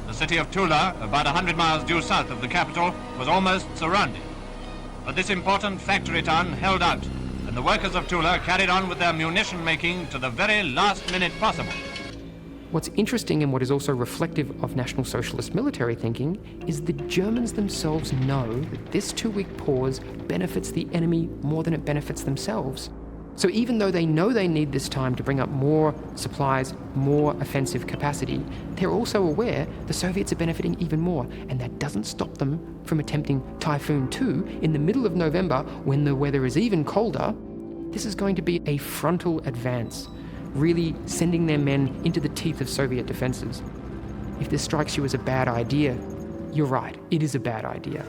The city of Tula, about 100 miles due south of the capital, was almost surrounded. But this important factory town held out, and the workers of Tula carried on with their munition making to the very last minute possible. What's interesting and what is also reflective of National Socialist military thinking is the Germans themselves know that this 2-week pause benefits the enemy more than it benefits themselves. So even though they know they need this time to bring up more supplies, more offensive capacity, they're also aware the Soviets are benefiting even more, and that doesn't stop them from attempting Typhoon 2 in the middle of November when the weather is even colder. This is going to be a frontal advance, really sending their men into the teeth of Soviet defenses. If this strikes you as a bad idea, you're right, it is a bad idea.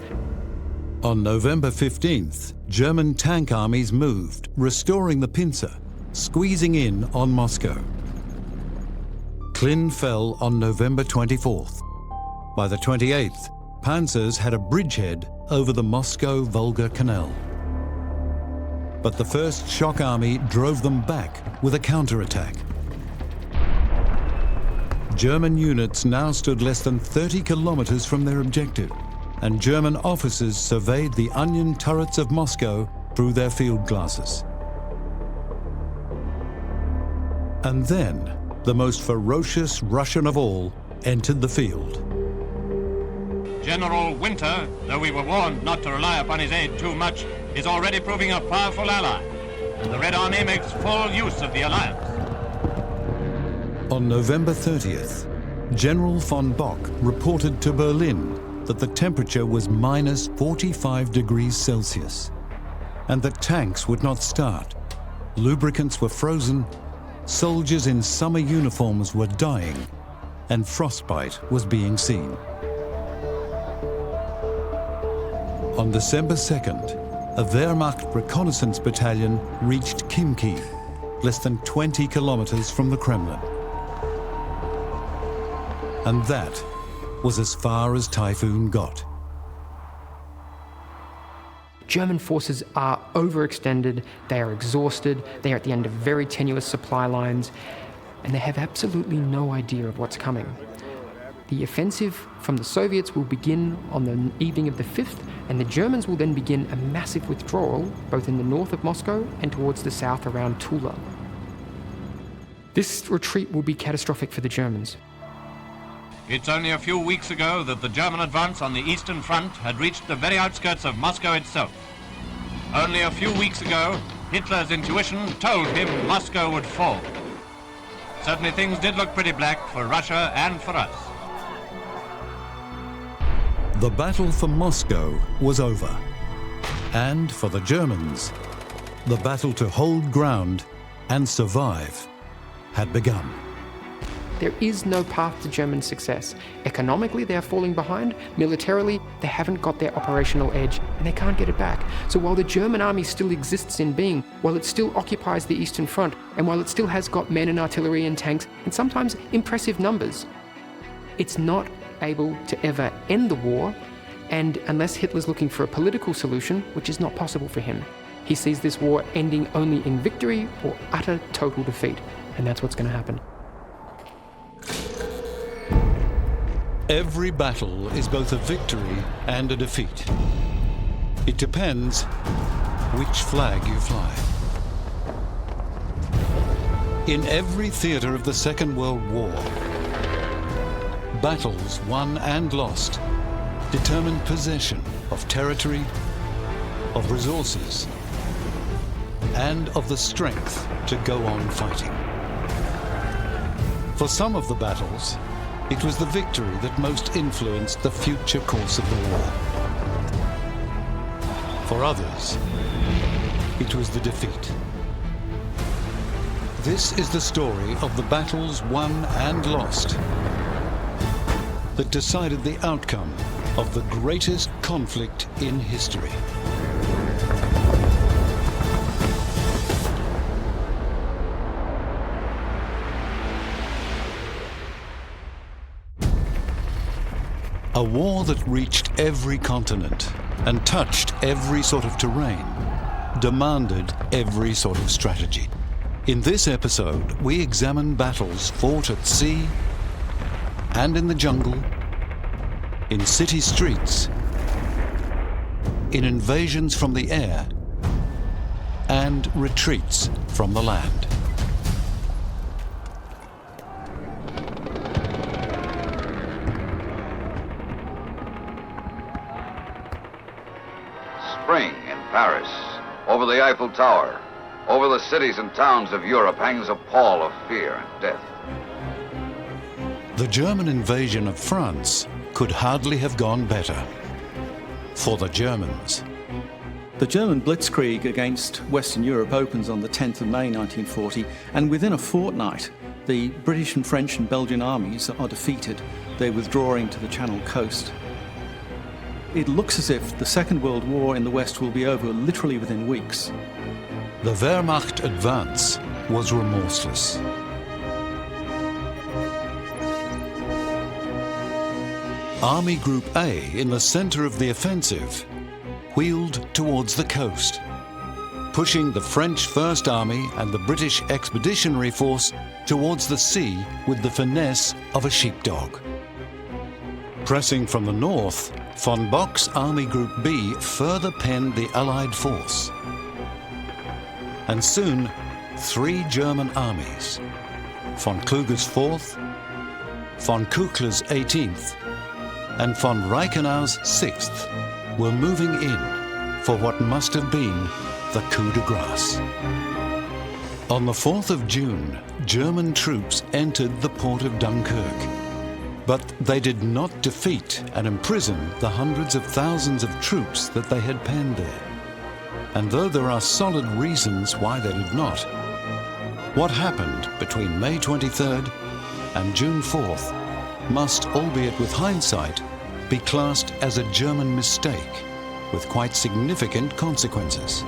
On November 15th, German tank armies moved, restoring the pincer, squeezing in on Moscow. Klin fell on November 24th. By the 28th, panzers had a bridgehead over the Moscow-Volga Canal. But the First Shock Army drove them back with a counterattack. German units now stood less than 30 kilometers from their objective, and German officers surveyed the onion turrets of Moscow through their field glasses. And then, the most ferocious Russian of all entered the field. General Winter, though we were warned not to rely upon his aid too much, is already proving a powerful ally, and the Red Army makes full use of the alliance. On November 30th, General von Bock reported to Berlin that the temperature was minus 45 degrees Celsius, and that tanks would not start, lubricants were frozen, soldiers in summer uniforms were dying, and frostbite was being seen. On December 2nd, a Wehrmacht reconnaissance battalion reached Khimki, less than 20 kilometers from the Kremlin. And that was as far as Typhoon got. German forces are overextended, they are exhausted, they are at the end of very tenuous supply lines, and they have absolutely no idea of what's coming. The offensive from the Soviets will begin on the evening of the 5th, and the Germans will then begin a massive withdrawal, both in the north of Moscow and towards the south around Tula. This retreat will be catastrophic for the Germans. It's only a few weeks ago that the German advance on the Eastern Front had reached the very outskirts of Moscow itself. Only a few weeks ago, Hitler's intuition told him Moscow would fall. Certainly things did look pretty black for Russia and for us. The battle for Moscow was over. And for the Germans, the battle to hold ground and survive had begun. There is no path to German success. Economically, they are falling behind. Militarily, they haven't got their operational edge, and they can't get it back. So while the German army still exists in being, while it still occupies the Eastern Front, and while it still has got men and artillery and tanks, and sometimes impressive numbers, it's not able to ever end the war, and unless Hitler's looking for a political solution, which is not possible for him, he sees this war ending only in victory or utter total defeat, and that's what's going to happen. Every battle is both a victory and a defeat. It depends which flag you fly. In every theater of the Second World War, battles won and lost determined possession of territory, of resources, and of the strength to go on fighting. For some of the battles, it was the victory that most influenced the future course of the war. For others, it was the defeat. This is the story of the battles won and lost that decided the outcome of the greatest conflict in history. A war that reached every continent and touched every sort of terrain, demanded every sort of strategy. In this episode, we examine battles fought at sea and in the jungle, in city streets, in invasions from the air, and retreats from the land. Paris, over the Eiffel Tower, over the cities and towns of Europe hangs a pall of fear and death. The German invasion of France could hardly have gone better for the Germans. The German blitzkrieg against Western Europe opens on the 10th of May 1940, and within a fortnight, the British and French and Belgian armies are defeated. They're withdrawing to the Channel coast. It looks as if the Second World War in the West will be over literally within weeks. The Wehrmacht advance was remorseless. Army Group A, in the center of the offensive, wheeled towards the coast, pushing the French First Army and the British Expeditionary Force towards the sea with the finesse of a sheepdog. Pressing from the north, von Bock's Army Group B further penned the Allied force. And soon, 3 German armies, von Kluge's 4th, von Kuchler's 18th, and von Reichenau's 6th, were moving in for what must have been the coup de grace. On the 4th of June, German troops entered the port of Dunkirk. But they did not defeat and imprison the hundreds of thousands of troops that they had penned there. And though there are solid reasons why they did not, what happened between May 23rd and June 4th must, albeit with hindsight, be classed as a German mistake with quite significant consequences.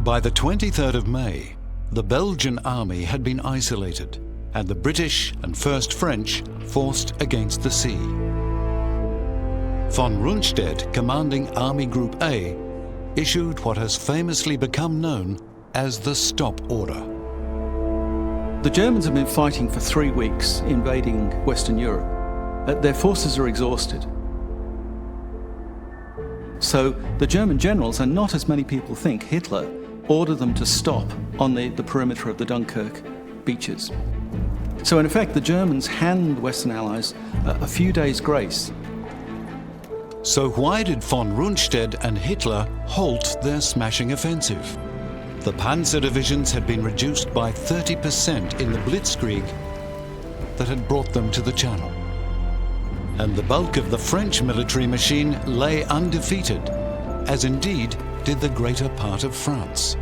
By the 23rd of May, the Belgian army had been isolated and the British and 1st French forced against the sea. Von Rundstedt, commanding Army Group A, issued what has famously become known as the stop order. The Germans have been fighting for 3 weeks, invading Western Europe. Their forces are exhausted. So the German generals, and not as many people think, Hitler, ordered them to stop on the perimeter of the Dunkirk beaches. So in effect, the Germans hand Western allies a few days' grace. So why did von Rundstedt and Hitler halt their smashing offensive? The panzer divisions had been reduced by 30% in the blitzkrieg that had brought them to the Channel. And the bulk of the French military machine lay undefeated, as indeed did the greater part of France.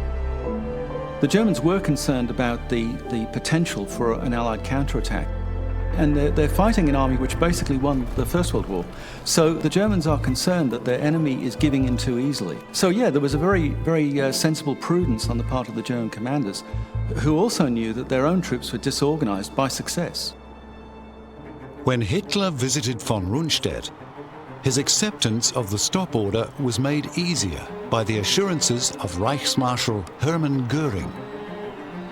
The Germans were concerned about the potential for an Allied counterattack. And they're fighting an army which basically won the First World War. So the Germans are concerned that their enemy is giving in too easily. So yeah, there was a very sensible prudence on the part of the German commanders, who also knew that their own troops were disorganized by success. When Hitler visited von Rundstedt, his acceptance of the stop order was made easier by the assurances of Reichsmarschall Hermann Göring,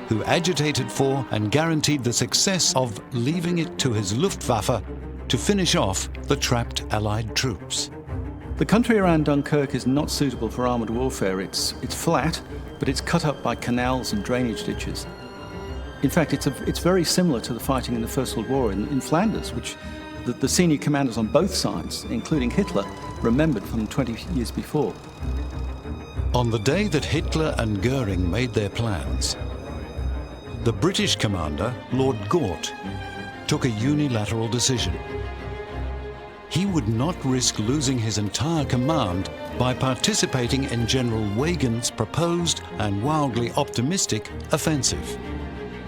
who agitated for and guaranteed the success of leaving it to his Luftwaffe to finish off the trapped Allied troops. The country around Dunkirk is not suitable for armoured warfare. It's flat, but it's cut up by canals and drainage ditches. In fact, it's very similar to the fighting in the First World War in Flanders, which the senior commanders on both sides, including Hitler, remembered from 20 years before. On the day that Hitler and Göring made their plans, the British commander, Lord Gort, took a unilateral decision. He would not risk losing his entire command by participating in General Weygand's proposed and wildly optimistic offensive,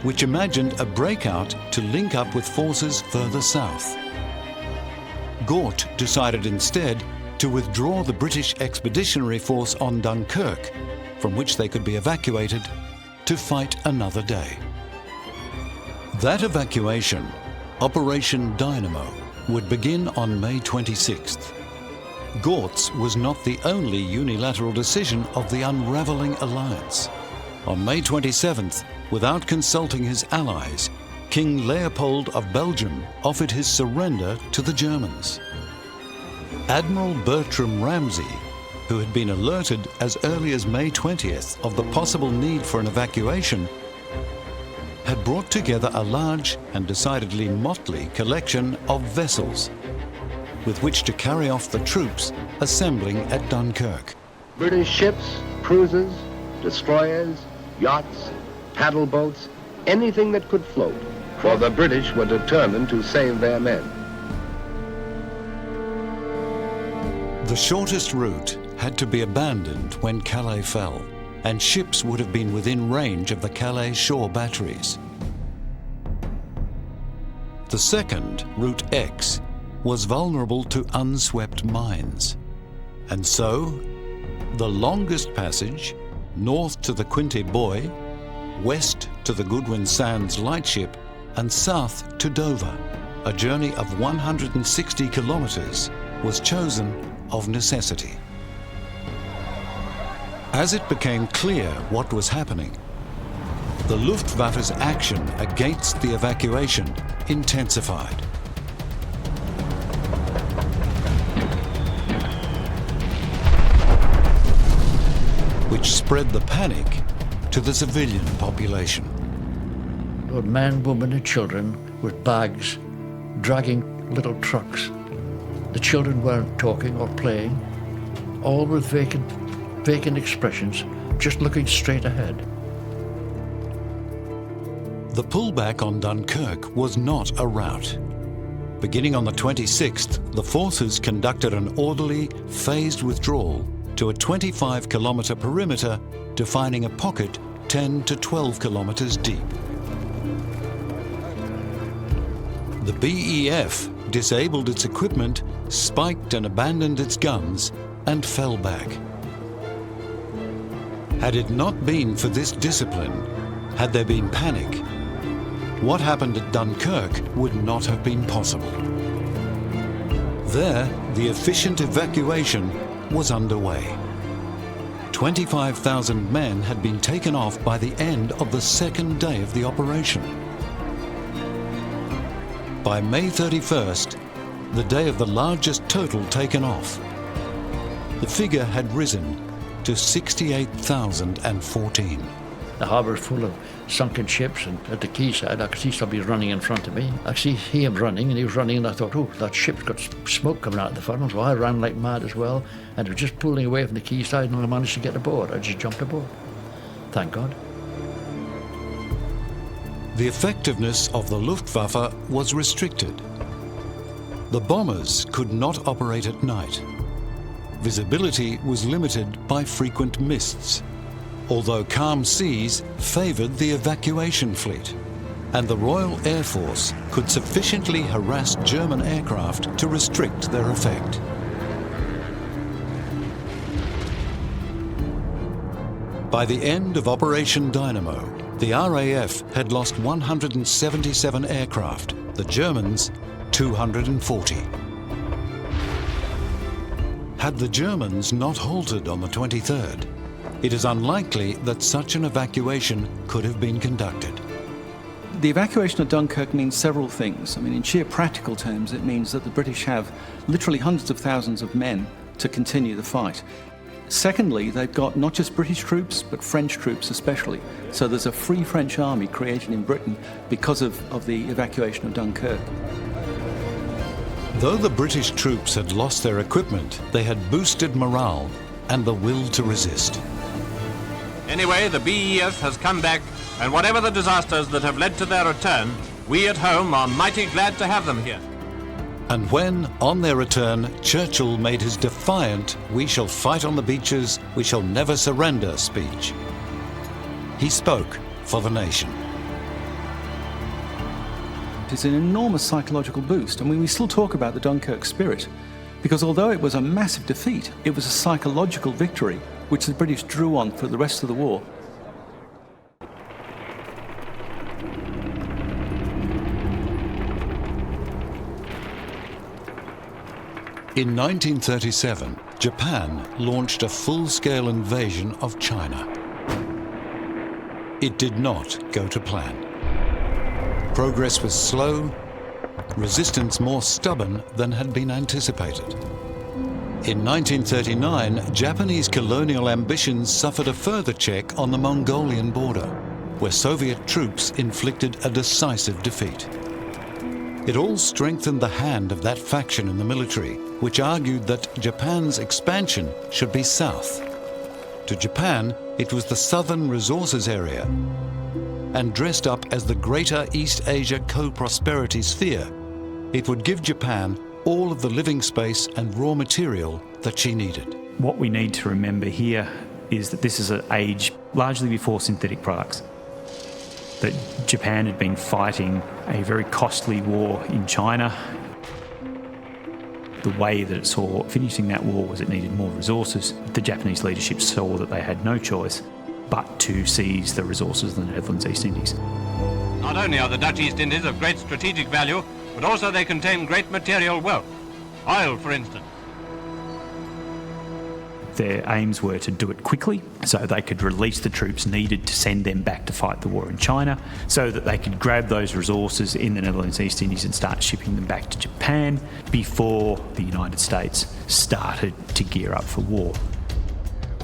which imagined a breakout to link up with forces further south. Gort decided instead to withdraw the British Expeditionary Force on Dunkirk, from which they could be evacuated, to fight another day. That evacuation, Operation Dynamo, would begin on May 26th. Gort's was not the only unilateral decision of the unravelling alliance. On May 27th, without consulting his allies, King Leopold of Belgium offered his surrender to the Germans. Admiral Bertram Ramsay, who had been alerted as early as May 20th of the possible need for an evacuation, had brought together a large and decidedly motley collection of vessels. with which to carry off the troops assembling at Dunkirk. British ships, cruisers, destroyers, yachts, paddle boats, anything that could float, for the British were determined to save their men. The shortest route had to be abandoned when Calais fell, and ships would have been within range of the Calais shore batteries. The second, Route X, was vulnerable to unswept mines. And so, the longest passage, north to the Quinte Buoy, west to the Goodwin Sands lightship, and south to Dover, a journey of 160 kilometers, was chosen of necessity. As it became clear what was happening, the Luftwaffe's action against the evacuation intensified. Which spread the panic to the civilian population. Men, women and children with bags dragging little trucks. The children weren't talking or playing, all with vacant expressions, just looking straight ahead. The pullback on Dunkirk was not a rout. Beginning on the 26th, the forces conducted an orderly, phased withdrawal to a 25-kilometer perimeter, defining a pocket 10 to 12 kilometers deep. The BEF disabled its equipment, spiked and abandoned its guns, and fell back. Had it not been for this discipline, had there been panic, what happened at Dunkirk would not have been possible. There, the efficient evacuation was underway. 25,000 men had been taken off by the end of the second day of the operation. By May 31st, the day of the largest total taken off, the figure had risen to 68,014. The harbour full of sunken ships, and at the quayside I could see somebody running in front of me. I could see him running, and he was running, and I thought, oh, that ship's got smoke coming out of the funnel, so I ran like mad as well, and it was just pulling away from the quayside, and I managed to get aboard. I just jumped aboard. Thank God. The effectiveness of the Luftwaffe was restricted. The bombers could not operate at night. Visibility was limited by frequent mists, although calm seas favoured the evacuation fleet, and the Royal Air Force could sufficiently harass German aircraft to restrict their effect. By the end of Operation Dynamo, the RAF had lost 177 aircraft, the Germans 240. Had the Germans not halted on the 23rd, it is unlikely that such an evacuation could have been conducted. The evacuation of Dunkirk means several things. I mean, in sheer practical terms, it means that the British have literally hundreds of thousands of men to continue the fight. Secondly, they've got not just British troops, but French troops especially. So there's a free French army created in Britain because of the evacuation of Dunkirk. Though the British troops had lost their equipment, they had boosted morale and the will to resist. Anyway, the BEF has come back, and whatever the disasters that have led to their return, we at home are mighty glad to have them here. And when, on their return, Churchill made his defiant "we shall fight on the beaches, we shall never surrender" speech, he spoke for the nation. It's an enormous psychological boost. I mean, we still talk about the Dunkirk spirit, because although it was a massive defeat, it was a psychological victory which the British drew on for the rest of the war. In 1937, Japan launched a full-scale invasion of China. It did not go to plan. Progress was slow, resistance more stubborn than had been anticipated. In 1939, Japanese colonial ambitions suffered a further check on the Mongolian border, where Soviet troops inflicted a decisive defeat. It all strengthened the hand of that faction in the military, which argued that Japan's expansion should be south. To Japan, it was the southern resources area, and dressed up as the Greater East Asia Co-Prosperity Sphere, it would give Japan all of the living space and raw material that she needed. What we need to remember here is that this is an age largely before synthetic products. That Japan had been fighting a very costly war in China. The way that it saw finishing that war was it needed more resources. The Japanese leadership saw that they had no choice but to seize the resources of the Netherlands East Indies. Not only are the Dutch East Indies of great strategic value, but also they contain great material wealth. Oil, for instance. Their aims were to do it quickly so they could release the troops needed to send them back to fight the war in China, so that they could grab those resources in the Netherlands East Indies and start shipping them back to Japan before the United States started to gear up for war.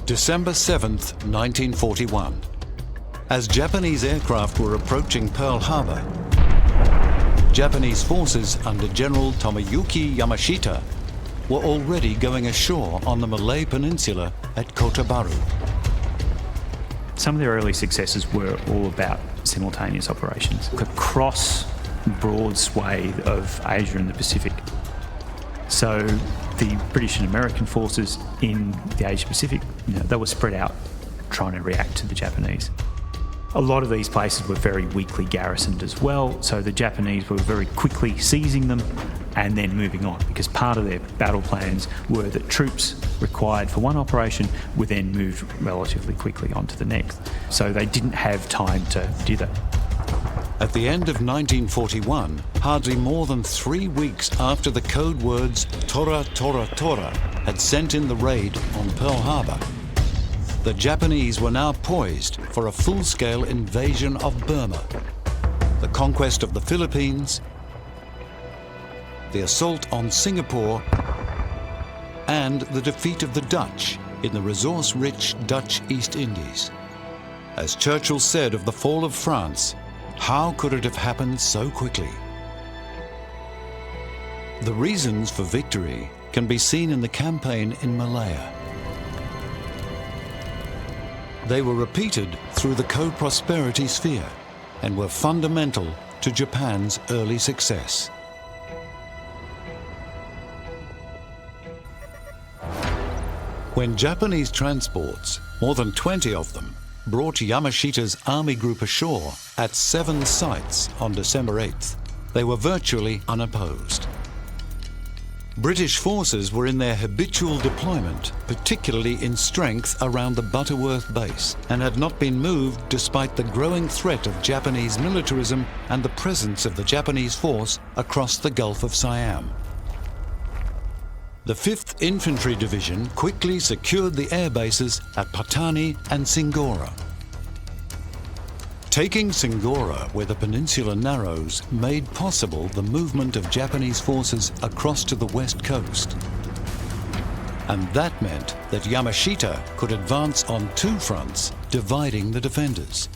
December 7th, 1941. As Japanese aircraft were approaching Pearl Harbor, Japanese forces under General Tomoyuki Yamashita were already going ashore on the Malay Peninsula at Kota Baru. Some of their early successes were all about simultaneous operations across a broad swathe of Asia and the Pacific. So the British and American forces in the Asia Pacific, they were spread out trying to react to the Japanese. A lot of these places were very weakly garrisoned as well, so the Japanese were very quickly seizing them and then moving on, because part of their battle plans were that troops required for one operation were then moved relatively quickly on to the next. So they didn't have time to do that. At the end of 1941, hardly more than 3 weeks after the code words Tora Tora Tora had sent in the raid on Pearl Harbor, the Japanese were now poised for a full-scale invasion of Burma, the conquest of the Philippines, the assault on Singapore, and the defeat of the Dutch in the resource-rich Dutch East Indies. As Churchill said of the fall of France, how could it have happened so quickly? The reasons for victory can be seen in the campaign in Malaya. They were repeated through the co-prosperity sphere and were fundamental to Japan's early success. When Japanese transports, more than 20 of them, brought Yamashita's army group ashore at 7 sites on December 8th, they were virtually unopposed. British forces were in their habitual deployment, particularly in strength around the Butterworth base, and had not been moved despite the growing threat of Japanese militarism and the presence of the Japanese force across the Gulf of Siam. The 5th Infantry Division quickly secured the air bases at Patani and Singora. Taking Singora, where the peninsula narrows, made possible the movement of Japanese forces across to the west coast. And that meant that Yamashita could advance on 2 fronts, dividing the defenders.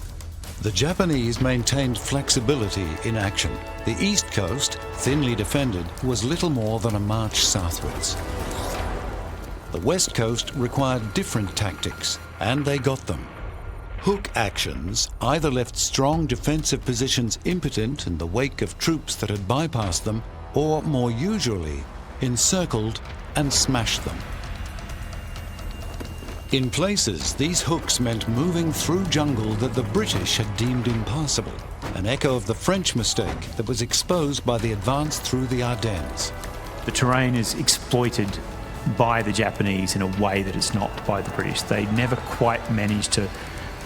The Japanese maintained flexibility in action. The east coast, thinly defended, was little more than a march southwards. The west coast required different tactics, and they got them. Hook actions either left strong defensive positions impotent in the wake of troops that had bypassed them, or more usually, encircled and smashed them. In places, these hooks meant moving through jungle that the British had deemed impassable, an echo of the French mistake that was exposed by the advance through the Ardennes. The terrain is exploited by the Japanese in a way that it's not by the British. They never quite managed to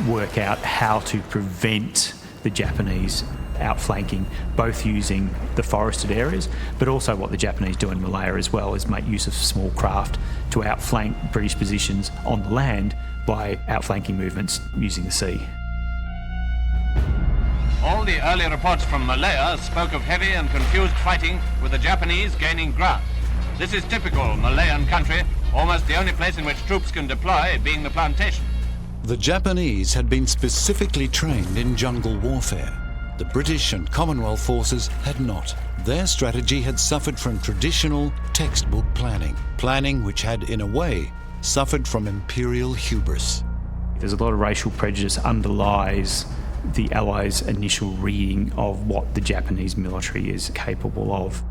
work out how to prevent the Japanese outflanking, both using the forested areas, but also what the Japanese do in Malaya as well is make use of small craft to outflank British positions on the land by outflanking movements using the sea. All the early reports from Malaya spoke of heavy and confused fighting with the Japanese gaining ground. This is typical Malayan country, almost the only place in which troops can deploy being the plantation. The Japanese had been specifically trained in jungle warfare, The British and Commonwealth forces had not. Their strategy had suffered from traditional textbook planning which had, in a way, suffered from imperial hubris. There's a lot of racial prejudice underlies the Allies' initial reading of what the Japanese military is capable of.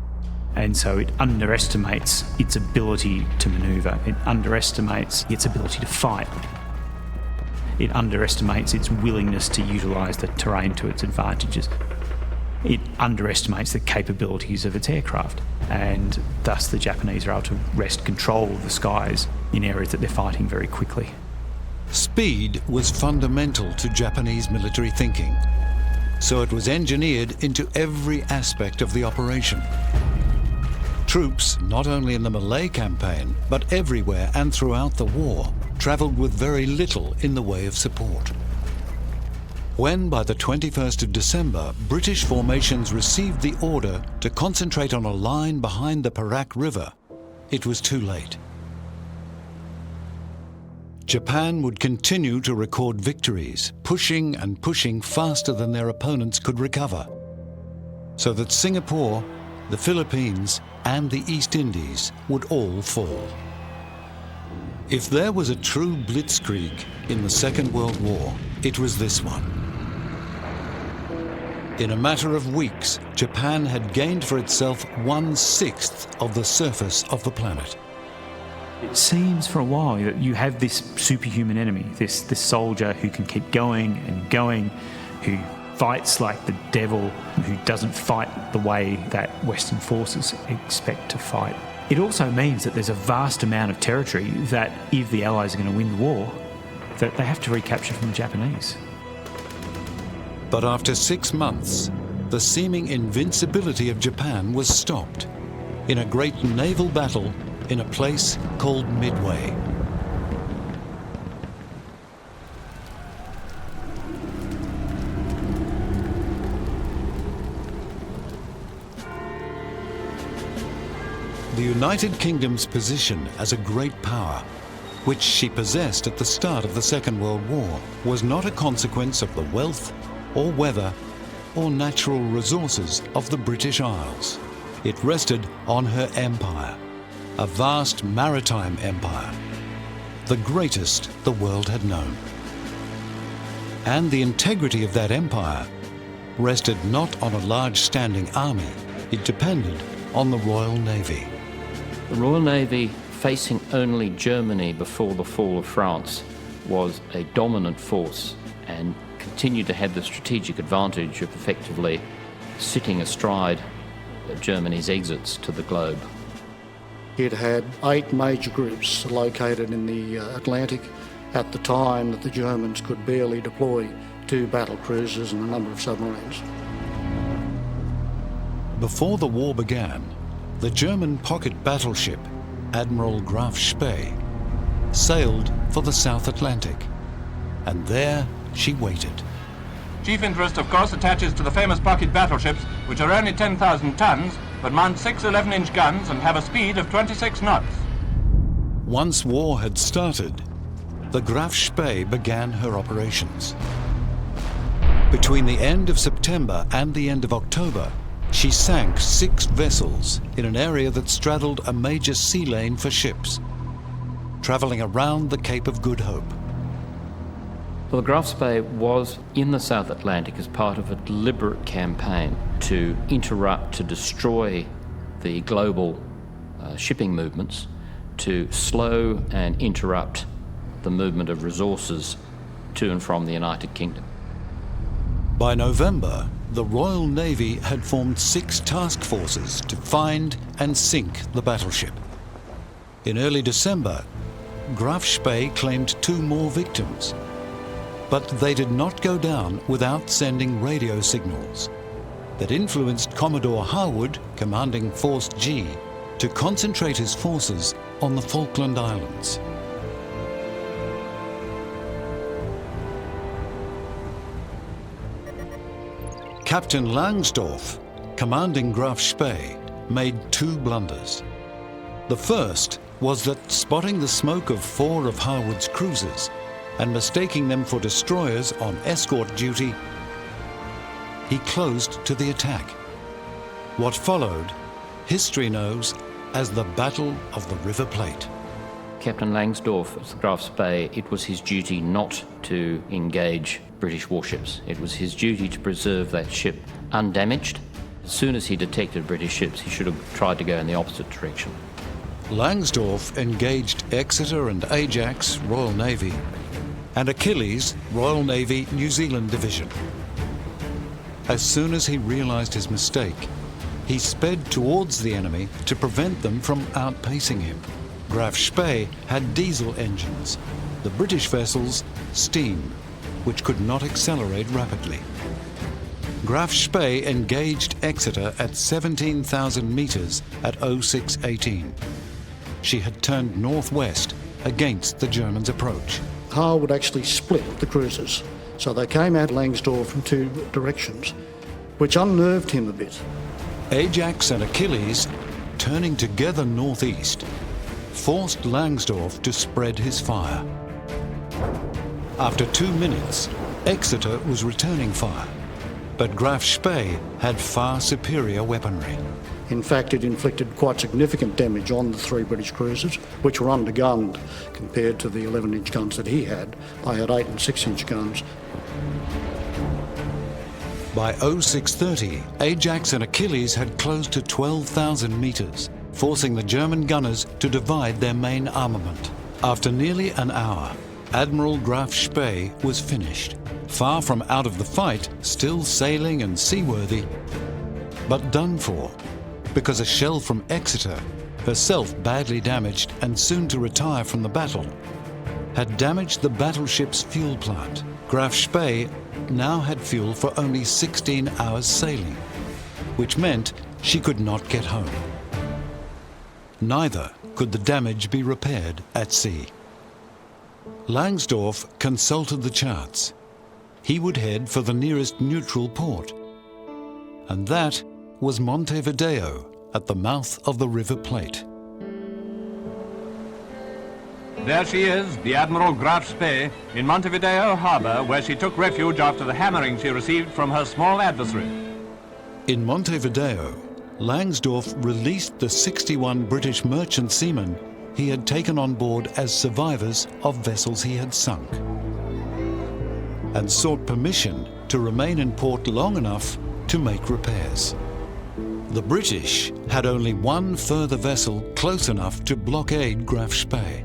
And so it underestimates its ability to manoeuvre. It underestimates its ability to fight. It underestimates its willingness to utilise the terrain to its advantages. It underestimates the capabilities of its aircraft, and thus the Japanese are able to wrest control of the skies in areas that they're fighting very quickly. Speed was fundamental to Japanese military thinking, so it was engineered into every aspect of the operation. Troops, not only in the Malaya campaign, but everywhere and throughout the war, travelled with very little in the way of support. When, by the 21st of December, British formations received the order to concentrate on a line behind the Perak River, it was too late. Japan would continue to record victories, pushing and pushing faster than their opponents could recover, so that Singapore, the Philippines, and the East Indies would all fall. If there was a true blitzkrieg in the Second World War, it was this one. In a matter of weeks, Japan had gained for itself 1/6 of the surface of the planet. It seems for a while that you have this superhuman enemy, this soldier who can keep going and going, who fights like the devil, who doesn't fight the way that Western forces expect to fight. It also means that there's a vast amount of territory that, if the Allies are going to win the war, that they have to recapture from the Japanese. But after 6 months, the seeming invincibility of Japan was stopped in a great naval battle in a place called Midway. The United Kingdom's position as a great power, which she possessed at the start of the Second World War, was not a consequence of the wealth or weather or natural resources of the British Isles. It rested on her empire, a vast maritime empire, the greatest the world had known. And the integrity of that empire rested not on a large standing army, it depended on the Royal Navy. The Royal Navy, facing only Germany before the fall of France, was a dominant force and continued to have the strategic advantage of effectively sitting astride Germany's exits to the globe. It had 8 major groups located in the Atlantic at the time that the Germans could barely deploy 2 battle cruisers and a number of submarines. Before the war began, the German pocket battleship Admiral Graf Spee sailed for the South Atlantic, and there she waited. Chief interest, of course, attaches to the famous pocket battleships, which are only 10,000 tons, but mount 6 11-inch guns and have a speed of 26 knots. Once war had started, the Graf Spee began her operations. Between the end of September and the end of October, she sank 6 vessels in an area that straddled a major sea lane for ships, travelling around the Cape of Good Hope. Well, the Graf Spee was in the South Atlantic as part of a deliberate campaign to interrupt, to destroy the global shipping movements, to slow and interrupt the movement of resources to and from the United Kingdom. By November, the Royal Navy had formed 6 task forces to find and sink the battleship. In early December, Graf Spee claimed 2 more victims, but they did not go down without sending radio signals that influenced Commodore Harwood, commanding Force G, to concentrate his forces on the Falkland Islands. Captain Langsdorff, commanding Graf Spee, made 2 blunders. The first was that, spotting the smoke of 4 of Harwood's cruisers and mistaking them for destroyers on escort duty, he closed to the attack. What followed, history knows as the Battle of the River Plate. Captain Langsdorff of the Graf Spee, it was his duty not to engage British warships. It was his duty to preserve that ship undamaged. As soon as he detected British ships, he should have tried to go in the opposite direction. Langsdorff engaged Exeter and Ajax, Royal Navy, and Achilles, Royal Navy, New Zealand Division. As soon as he realised his mistake, he sped towards the enemy to prevent them from outpacing him. Graf Spee had diesel engines, the British vessels steam, which could not accelerate rapidly. Graf Spee engaged Exeter at 17,000 metres at 0618. She had turned northwest against the Germans' approach. Hull would actually split the cruisers, so they came at Langsdorff from two directions, which unnerved him a bit. Ajax and Achilles, turning together northeast, forced Langsdorff to spread his fire. After 2 minutes, Exeter was returning fire, but Graf Spee had far superior weaponry. In fact, it inflicted quite significant damage on the three British cruisers, which were undergunned compared to the 11-inch guns that he had. They had 8 and 6-inch guns. By 0630, Ajax and Achilles had closed to 12,000 metres, forcing the German gunners to divide their main armament. After nearly an hour, Admiral Graf Spee was finished, far from out of the fight, still sailing and seaworthy, but done for, because a shell from Exeter, herself badly damaged and soon to retire from the battle, had damaged the battleship's fuel plant. Graf Spee now had fuel for only 16 hours sailing, which meant she could not get home. Neither could the damage be repaired at sea. Langsdorff consulted the charts. He would head for the nearest neutral port, and that was Montevideo at the mouth of the River Plate. There she is, the Admiral Graf Spee, in Montevideo harbour, where she took refuge after the hammering she received from her small adversary. In Montevideo, Langsdorff released the 61 British merchant seamen he had taken on board as survivors of vessels he had sunk, and sought permission to remain in port long enough to make repairs. The British had only one further vessel close enough to blockade Graf Spee.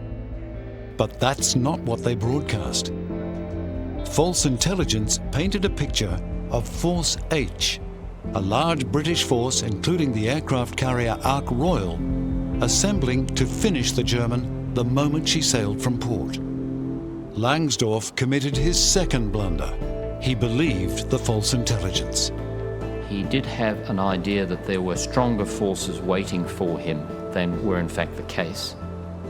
But that's not what they broadcast. False intelligence painted a picture of Force H, a large British force, including the aircraft carrier Ark Royal, assembling to finish the German the moment she sailed from port. Langsdorff committed his second blunder. He believed the false intelligence. He did have an idea that there were stronger forces waiting for him than were in fact the case.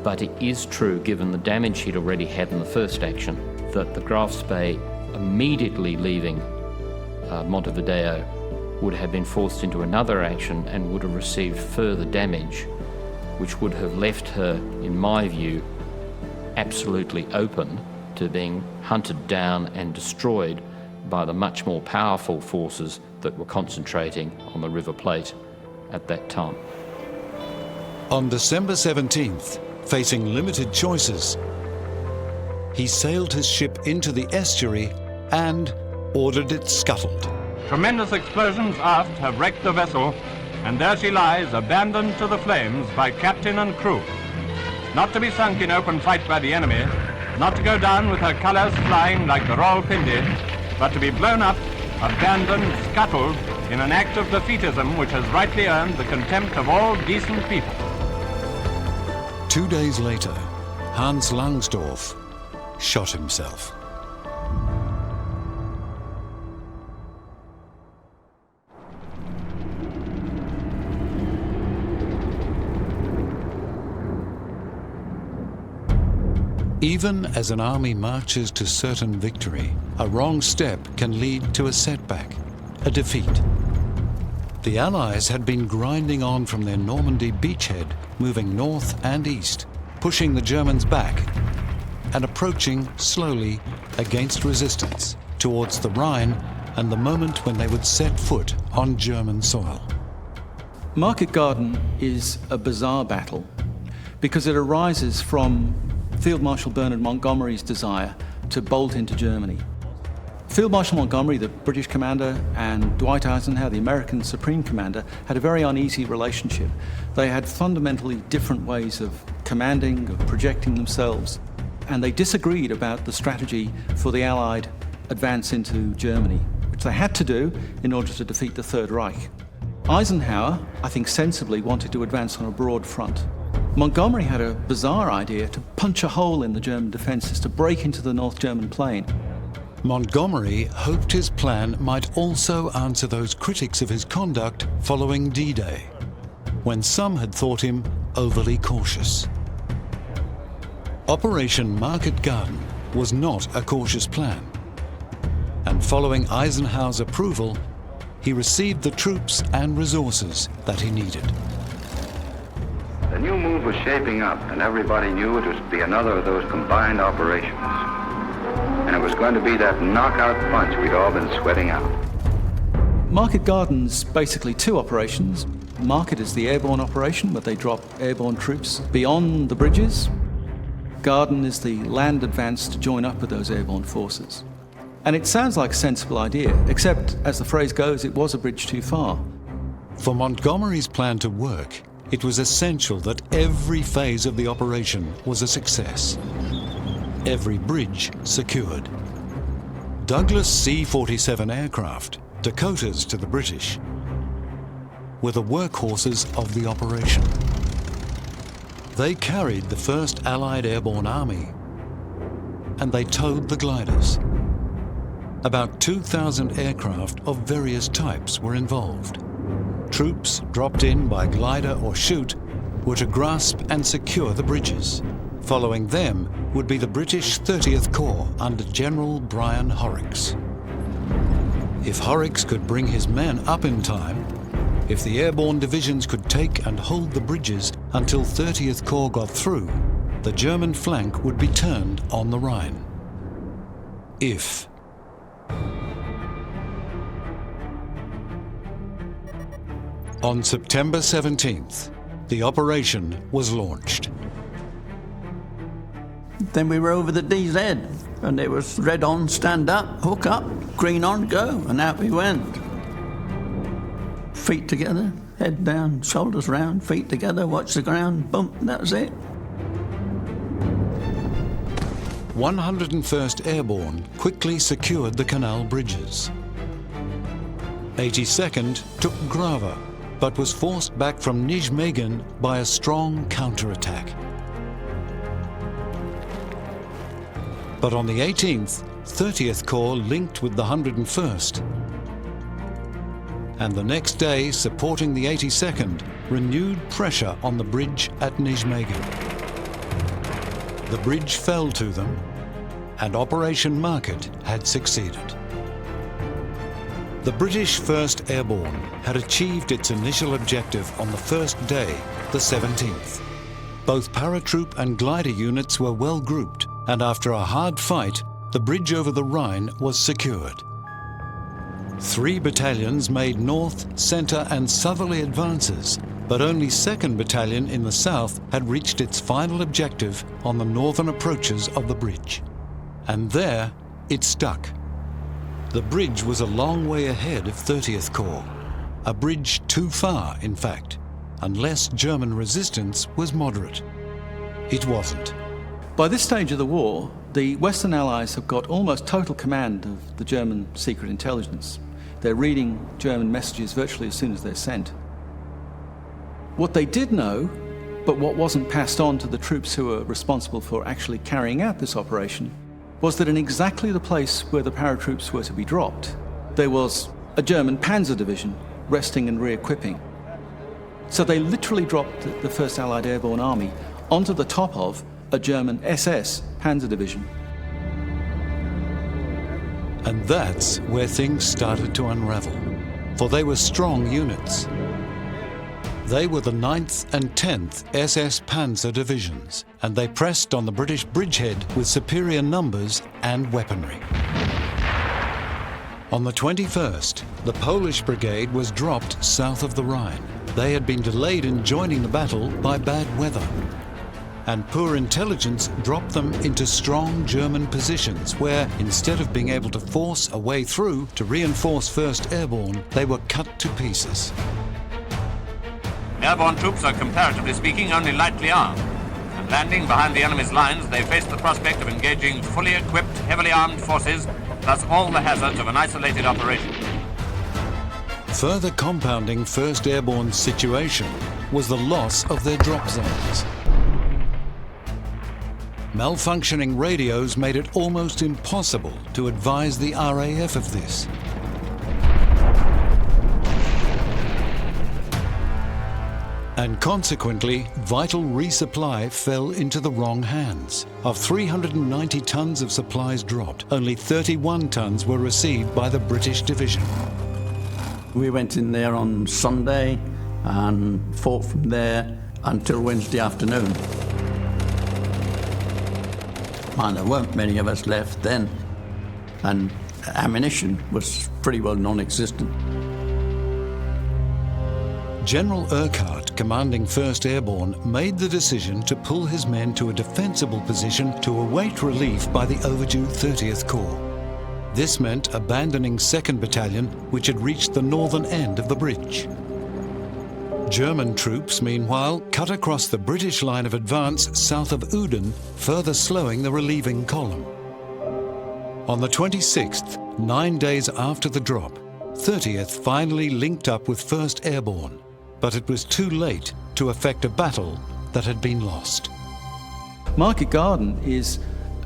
But it is true, given the damage he'd already had in the first action, that the Graf Spee, immediately leaving Montevideo, would have been forced into another action and would have received further damage, which would have left her, in my view, absolutely open to being hunted down and destroyed by the much more powerful forces that were concentrating on the River Plate at that time. On December 17th, facing limited choices, he sailed his ship into the estuary and ordered it scuttled. Tremendous explosions aft have wrecked the vessel, and there she lies, abandoned to the flames by captain and crew. Not to be sunk in open fight by the enemy, not to go down with her colours flying like the Royal Pindi, but to be blown up, abandoned, scuttled, in an act of defeatism which has rightly earned the contempt of all decent people. 2 days later, Hans Langsdorff shot himself. Even as an army marches to certain victory, a wrong step can lead to a setback, a defeat. The Allies had been grinding on from their Normandy beachhead, moving north and east, pushing the Germans back and approaching slowly against resistance towards the Rhine and the moment when they would set foot on German soil. Market Garden is a bizarre battle because it arises from Field Marshal Bernard Montgomery's desire to bolt into Germany. Field Marshal Montgomery, the British commander, and Dwight Eisenhower, the American Supreme Commander, had a very uneasy relationship. They had fundamentally different ways of commanding, of projecting themselves, and they disagreed about the strategy for the Allied advance into Germany, which they had to do in order to defeat the Third Reich. Eisenhower, I think sensibly, wanted to advance on a broad front. Montgomery had a bizarre idea to punch a hole in the German defences, to break into the North German plain. Montgomery hoped his plan might also answer those critics of his conduct following D-Day, when some had thought him overly cautious. Operation Market Garden was not a cautious plan, and following Eisenhower's approval, he received the troops and resources that he needed. The new move was shaping up, and everybody knew it was to be another of those combined operations. And it was going to be that knockout punch we'd all been sweating out. Market Garden's basically two operations. Market is the airborne operation, where they drop airborne troops beyond the bridges. Garden is the land advance to join up with those airborne forces. And it sounds like a sensible idea, except, as the phrase goes, it was a bridge too far. For Montgomery's plan to work, it was essential that every phase of the operation was a success. Every bridge secured. Douglas C-47 aircraft, Dakotas to the British, were the workhorses of the operation. They carried the 1st Allied Airborne Army, and they towed the gliders. About 2,000 aircraft of various types were involved. Troops dropped in by glider or chute were to grasp and secure the bridges. Following them would be the British 30th Corps under General Brian Horrocks. If Horrocks could bring his men up in time, if the airborne divisions could take and hold the bridges until 30th Corps got through, the German flank would be turned on the Rhine. If. On September 17th, the operation was launched. Then we were over the DZ, and it was red on, stand up, hook up, green on, go, and out we went. Feet together, head down, shoulders round, feet together, watch the ground, bump, that was it. 101st Airborne quickly secured the canal bridges. 82nd took Grava, but was forced back from Nijmegen by a strong counterattack. But on the 18th, 30th Corps linked with the 101st. And the next day, supporting the 82nd, renewed pressure on the bridge at Nijmegen. The bridge fell to them, and Operation Market had succeeded. The British 1st Airborne had achieved its initial objective on the first day, the 17th. Both paratroop and glider units were well grouped, and after a hard fight, the bridge over the Rhine was secured. 3 battalions made north, centre and southerly advances, but only 2nd Battalion in the south had reached its final objective on the northern approaches of the bridge. And there, it stuck. The bridge was a long way ahead of 30th Corps. A bridge too far, in fact, unless German resistance was moderate. It wasn't. By this stage of the war, the Western Allies have got almost total command of the German secret intelligence. They're reading German messages virtually as soon as they're sent. What they did know, but what wasn't passed on to the troops who were responsible for actually carrying out this operation, was that in exactly the place where the paratroops were to be dropped, there was a German panzer division resting and re-equipping. So they literally dropped the 1st Allied Airborne Army onto the top of a German SS panzer division. And that's where things started to unravel, for they were strong units. They were the 9th and 10th SS Panzer divisions, and they pressed on the British bridgehead with superior numbers and weaponry. On the 21st, the Polish brigade was dropped south of the Rhine. They had been delayed in joining the battle by bad weather. And poor intelligence dropped them into strong German positions where, instead of being able to force a way through to reinforce 1st Airborne, they were cut to pieces. Airborne troops are, comparatively speaking, only lightly armed. And landing behind the enemy's lines, they face the prospect of engaging fully equipped, heavily armed forces, thus all the hazards of an isolated operation. Further compounding 1st Airborne's situation was the loss of their drop zones. Malfunctioning radios made it almost impossible to advise the RAF of this. And consequently, vital resupply fell into the wrong hands. Of 390 tons of supplies dropped, only 31 tons were received by the British division. We went in there on Sunday and fought from there until Wednesday afternoon. And there weren't many of us left then, and ammunition was pretty well non-existent. General Urquhart, commanding 1st Airborne, made the decision to pull his men to a defensible position to await relief by the overdue 30th Corps. This meant abandoning 2nd Battalion, which had reached the northern end of the bridge. German troops, meanwhile, cut across the British line of advance south of Uden, further slowing the relieving column. On the 26th, 9 days after the drop, 30th finally linked up with 1st Airborne, but it was too late to effect a battle that had been lost. Market Garden is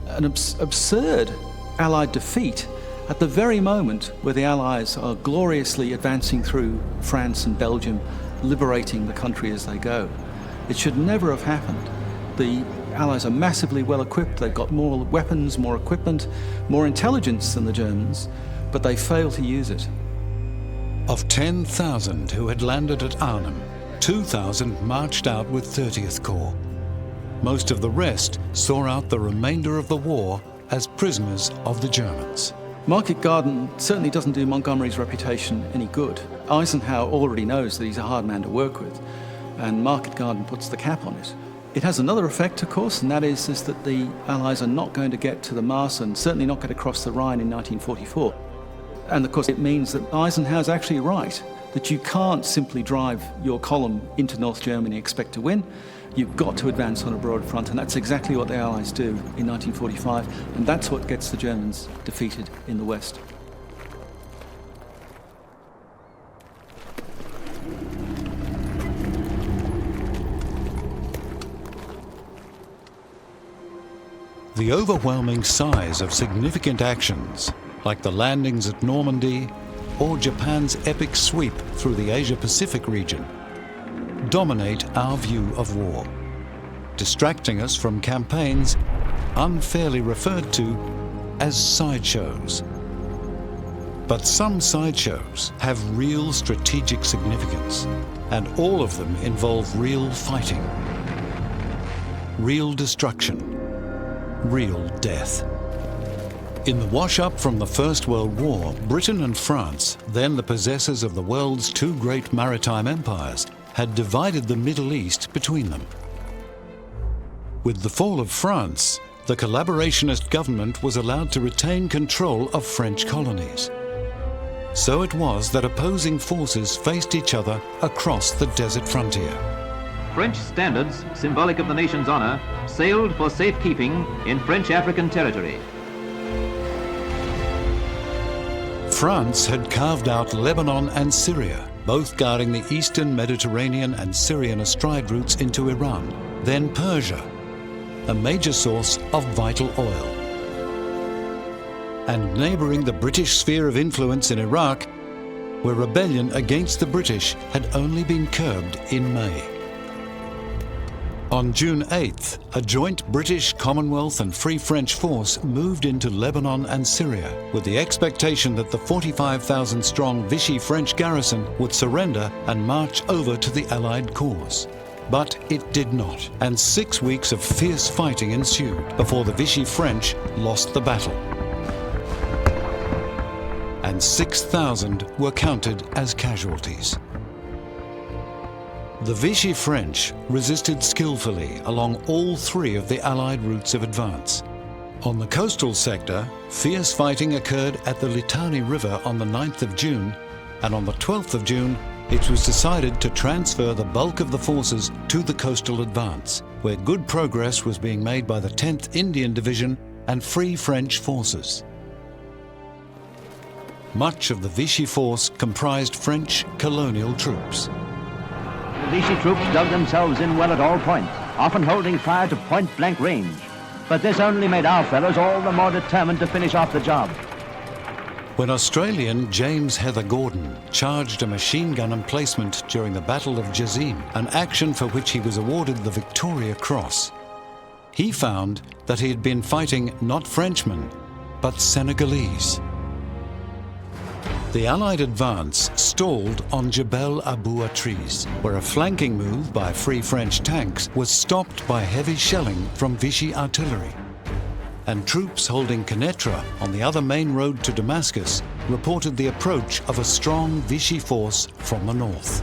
an absurd Allied defeat at the very moment where the Allies are gloriously advancing through France and Belgium, liberating the country as they go. It should never have happened. The Allies are massively well equipped, they've got more weapons, more equipment, more intelligence than the Germans, but they fail to use it. Of 10,000 who had landed at Arnhem, 2,000 marched out with 30th Corps. Most of the rest saw out the remainder of the war as prisoners of the Germans. Market Garden certainly doesn't do Montgomery's reputation any good. Eisenhower already knows that he's a hard man to work with, and Market Garden puts the cap on it. It has another effect, of course, and that is that the Allies are not going to get to the Maas and certainly not get across the Rhine in 1944. And of course it means that Eisenhower's actually right, that you can't simply drive your column into North Germany and expect to win. You've got to advance on a broad front, and that's exactly what the Allies do in 1945, and that's what gets the Germans defeated in the West. The overwhelming size of significant actions, like the landings at Normandy or Japan's epic sweep through the Asia-Pacific region, dominate our view of war, distracting us from campaigns unfairly referred to as sideshows. But some sideshows have real strategic significance, and all of them involve real fighting, real destruction, real death. In the wash-up from the First World War, Britain and France, then the possessors of the world's two great maritime empires, had divided the Middle East between them. With the fall of France, the collaborationist government was allowed to retain control of French colonies. So it was that opposing forces faced each other across the desert frontier. French standards, symbolic of the nation's honor, sailed for safekeeping in French African territory. France had carved out Lebanon and Syria, both guarding the eastern Mediterranean and Syrian astride routes into Iran, then Persia, a major source of vital oil. And neighboring the British sphere of influence in Iraq, where rebellion against the British had only been curbed in May. On June 8th, a joint British, Commonwealth and Free French force moved into Lebanon and Syria with the expectation that the 45,000-strong Vichy French garrison would surrender and march over to the Allied cause. But it did not, and 6 weeks of fierce fighting ensued before the Vichy French lost the battle. And and 6,000 were counted as casualties. The Vichy French resisted skillfully along all three of the Allied routes of advance. On the coastal sector, fierce fighting occurred at the Litani River on the 9th of June, and on the 12th of June, it was decided to transfer the bulk of the forces to the coastal advance, where good progress was being made by the 10th Indian Division and Free French forces. Much of the Vichy force comprised French colonial troops. The Vichy troops dug themselves in well at all points, often holding fire to point-blank range. But this only made our fellows all the more determined to finish off the job. When Australian James Heather Gordon charged a machine gun emplacement during the Battle of Jazim, an action for which he was awarded the Victoria Cross, he found that he had been fighting not Frenchmen, but Senegalese. The Allied advance stalled on Jebel Abu Atriz, where a flanking move by Free French tanks was stopped by heavy shelling from Vichy artillery. And troops holding Quneitra on the other main road to Damascus reported the approach of a strong Vichy force from the north.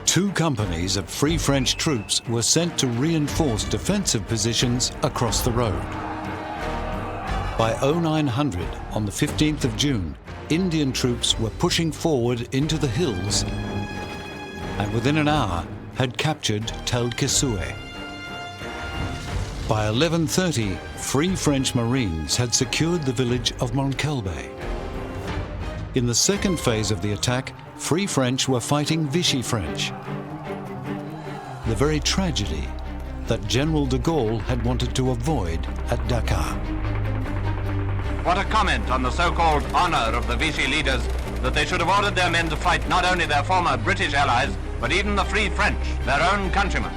2 companies of Free French troops were sent to reinforce defensive positions across the road. By 0900 on the 15th of June, Indian troops were pushing forward into the hills and within an hour had captured Tel Kisue. By 11:30, Free French Marines had secured the village of Montkelbe. In the second phase of the attack, Free French were fighting Vichy French. The very tragedy that General de Gaulle had wanted to avoid at Dakar. What a comment on the so-called honor of the Vichy leaders that they should have ordered their men to fight not only their former British allies, but even the Free French, their own countrymen.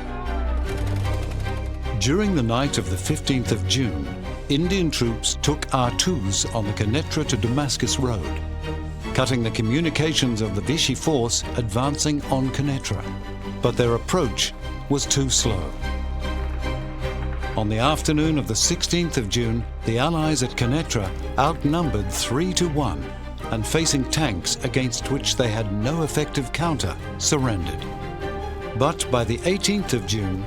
During the night of the 15th of June, Indian troops took R2s on the Quneitra to Damascus road, cutting the communications of the Vichy force advancing on Quneitra. But their approach was too slow. On the afternoon of the 16th of June, the Allies at Quneitra, outnumbered 3-1 and facing tanks against which they had no effective counter, surrendered. But by the 18th of June,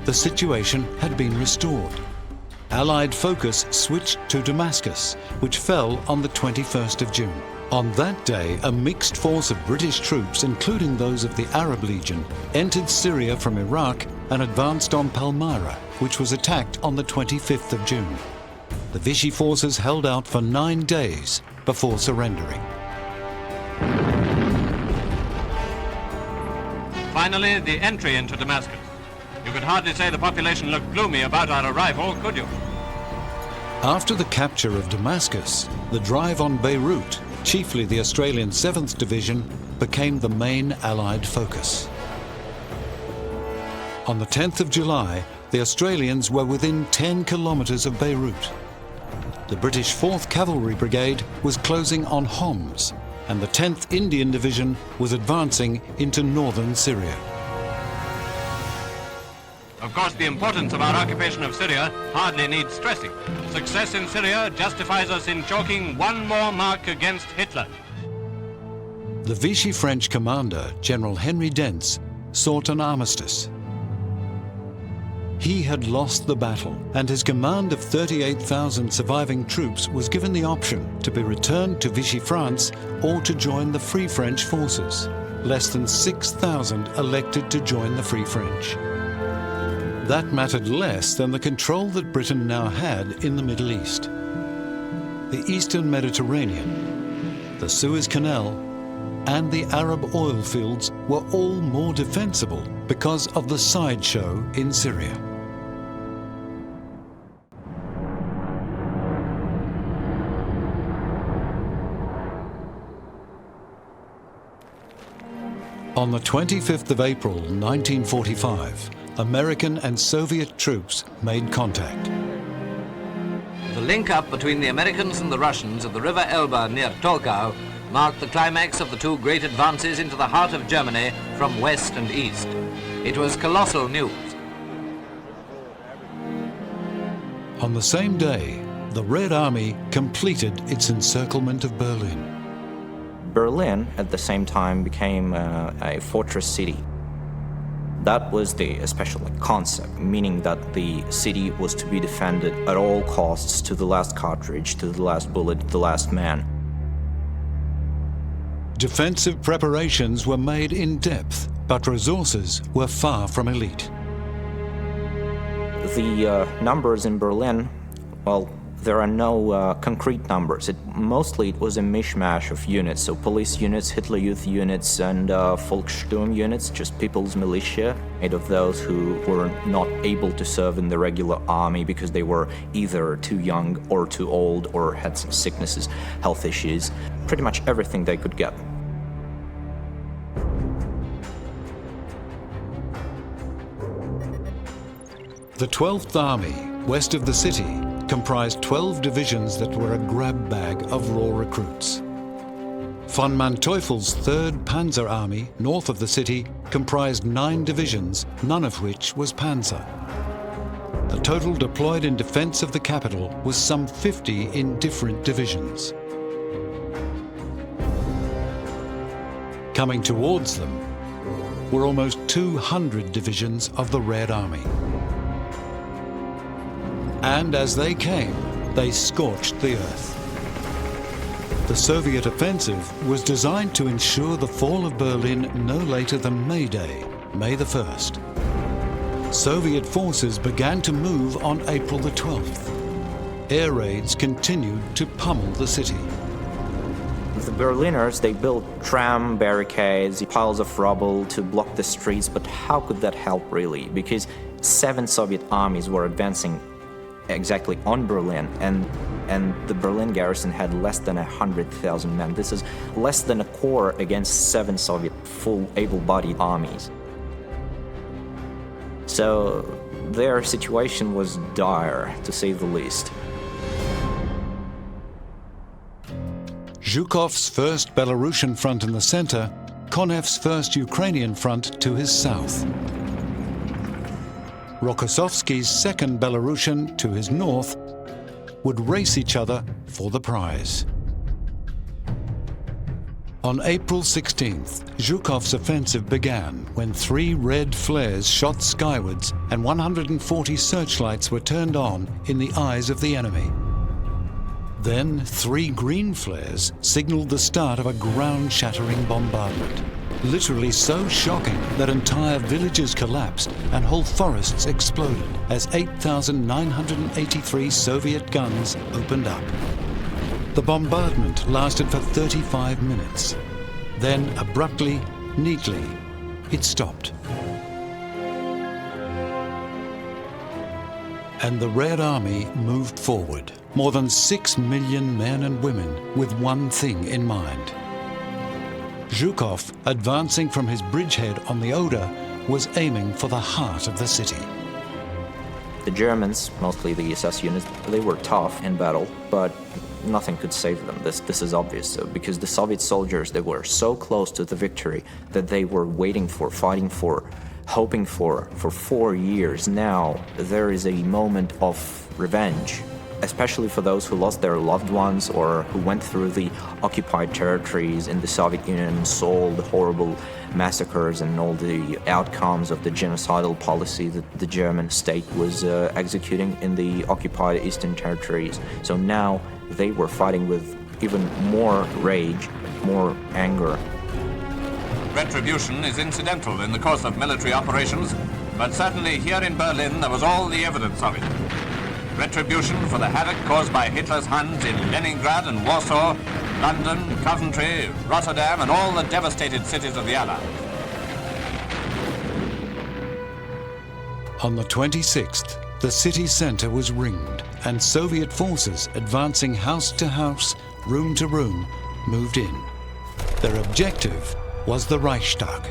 the situation had been restored. Allied focus switched to Damascus, which fell on the 21st of June. On that day, a mixed force of British troops, including those of the Arab Legion, entered Syria from Iraq and advanced on Palmyra, which was attacked on the 25th of June. The Vichy forces held out for 9 days before surrendering. Finally, the entry into Damascus. You could hardly say the population looked gloomy about our arrival, could you? After the capture of Damascus, the drive on Beirut, chiefly the Australian 7th Division, became the main Allied focus. On the 10th of July, the Australians were within 10 kilometres of Beirut. The British 4th Cavalry Brigade was closing on Homs, and the 10th Indian Division was advancing into northern Syria. Of course, the importance of our occupation of Syria hardly needs stressing. Success in Syria justifies us in chalking one more mark against Hitler. The Vichy French commander, General Henry Dentz, sought an armistice. He had lost the battle, and his command of 38,000 surviving troops was given the option to be returned to Vichy France or to join the Free French forces. Less than 6,000 elected to join the Free French. That mattered less than the control that Britain now had in the Middle East. The Eastern Mediterranean, the Suez Canal, and the Arab oil fields were all more defensible because of the sideshow in Syria. On the 25th of April 1945, American and Soviet troops made contact. The link-up between the Americans and the Russians at the River Elbe near Torgau marked the climax of the two great advances into the heart of Germany from west and east. It was colossal news. On the same day, the Red Army completed its encirclement of Berlin. Berlin, at the same time, became a fortress city. That was the special concept, meaning that the city was to be defended at all costs, to the last cartridge, to the last bullet, the last man. Defensive preparations were made in depth, but resources were far from elite. The numbers in Berlin, well, there are no concrete numbers. It was a mishmash of units, so police units, Hitler Youth units, and Volkssturm units, just people's militia, made of those who were not able to serve in the regular army because they were either too young or too old or had some sicknesses, health issues, pretty much everything they could get. The 12th Army, west of the city, comprised 12 divisions that were a grab bag of raw recruits. Von Manteuffel's 3rd Panzer Army, north of the city, comprised 9 divisions, none of which was panzer. The total deployed in defense of the capital was some 50 in different divisions. Coming towards them were almost 200 divisions of the Red Army. And as they came, they scorched the earth. The Soviet offensive was designed to ensure the fall of Berlin no later than May Day, May the 1st. Soviet forces began to move on April the 12th. Air raids continued to pummel the city. The Berliners, they built tram barricades, piles of rubble to block the streets, but how could that help really? Because 7 Soviet armies were advancing exactly on Berlin, and the Berlin garrison had less than 100,000 men. This is less than a corps against 7 Soviet full able-bodied armies. So their situation was dire, to say the least. Zhukov's 1st Belarusian front in the center, Konev's 1st Ukrainian front to his south. Rokossovsky's 2nd Belarusian to his north would race each other for the prize. On April 16th, Zhukov's offensive began when 3 red flares shot skywards and 140 searchlights were turned on in the eyes of the enemy. Then 3 green flares signaled the start of a ground-shattering bombardment. Literally so shocking that entire villages collapsed and whole forests exploded as 8,983 Soviet guns opened up. The bombardment lasted for 35 minutes. Then, abruptly, neatly, it stopped. And the Red Army moved forward, more than 6 million men and women with one thing in mind. Zhukov, advancing from his bridgehead on the Oder, was aiming for the heart of the city. The Germans, mostly the SS units, they were tough in battle, but nothing could save them. This is obvious, because the Soviet soldiers, they were so close to the victory that they were waiting for, fighting for, hoping for 4 years. Now, there is a moment of revenge, especially for those who lost their loved ones or who went through the occupied territories in the Soviet Union and saw the horrible massacres and all the outcomes of the genocidal policy that the German state was executing in the occupied Eastern territories. So now they were fighting with even more rage, more anger. Retribution is incidental in the course of military operations, but certainly here in Berlin there was all the evidence of it. Retribution for the havoc caused by Hitler's Huns in Leningrad and Warsaw, London, Coventry, Rotterdam, and all the devastated cities of the Allies. On the 26th, the city center was ringed, and Soviet forces advancing house to house, room to room, moved in. Their objective was the Reichstag.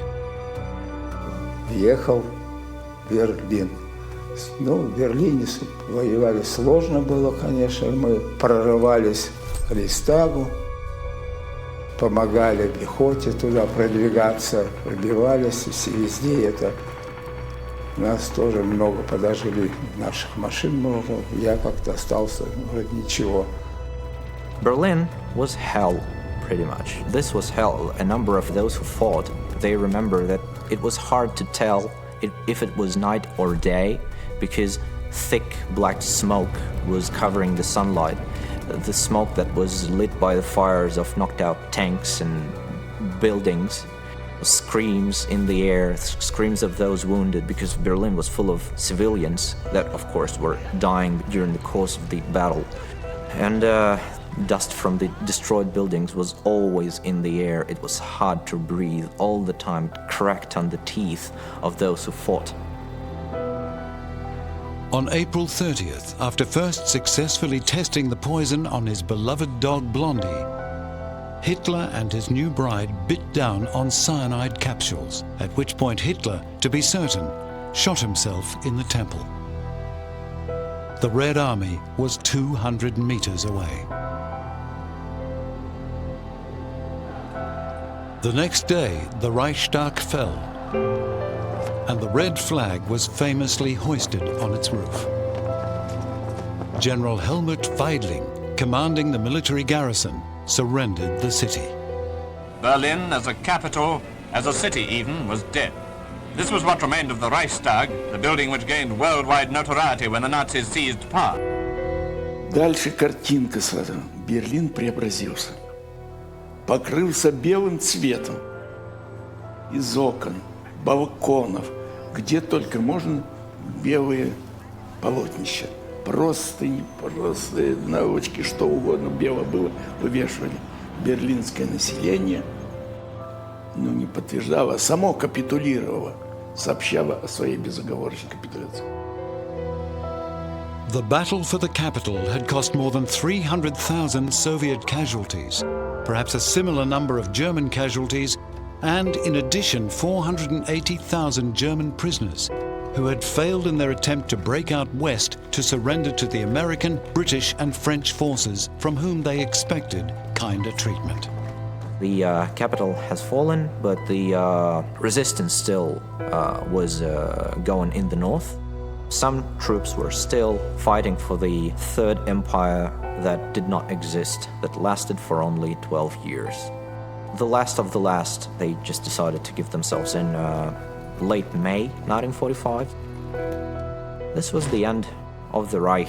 Въехал в Берлин. Ну, в Берлине воевали сложно было, конечно. Мы прорывались к Рейхстагу, помогали пехоте туда продвигаться, пробивались, и везде это Нас тоже много подожгли, наших машин много. Я как-то остался, вроде ничего. Berlin was hell, pretty much. This was hell. A number of those who fought, they remember that it was hard to tell if it was night or day because thick black smoke was covering the sunlight. The smoke that was lit by the fires of knocked out tanks and buildings. Screams in the air, screams of those wounded, because Berlin was full of civilians that, of course, were dying during the course of the battle. And dust from the destroyed buildings was always in the air. It was hard to breathe all the time. It cracked on the teeth of those who fought. On April 30th, after first successfully testing the poison on his beloved dog Blondie, Hitler and his new bride bit down on cyanide capsules, at which point Hitler, to be certain, shot himself in the temple. The Red Army was 200 meters away. The next day, the Reichstag fell, and the red flag was famously hoisted on its roof. General Helmut Weidling, commanding the military garrison, surrendered the city. Berlin as a capital, as a city even, was dead. This was what remained of the Reichstag, the building which gained worldwide notoriety when the Nazis seized power. Дальше картинка сразу. Берлин преобразился. Покрылся белым цветом. Из окон, балконов, где только можно, белые полотнища. Простыни, просто наволочки, что угодно белое было, вывешивали. Берлинское население, не подтверждало, само капитулировало, сообщало о своей безоговорочной капитуляции. The battle for the capital had cost more than 300,000 Soviet casualties, perhaps a similar number of German casualties, and in addition 480,000 German prisoners who had failed in their attempt to break out west to surrender to the American, British and French forces from whom they expected kinder treatment. The capital has fallen, but the resistance still was going in the north. Some troops were still fighting for the Third Empire that did not exist, that lasted for only 12 years. The last of the last, they just decided to give themselves in late May 1945. This was the end of the Reich.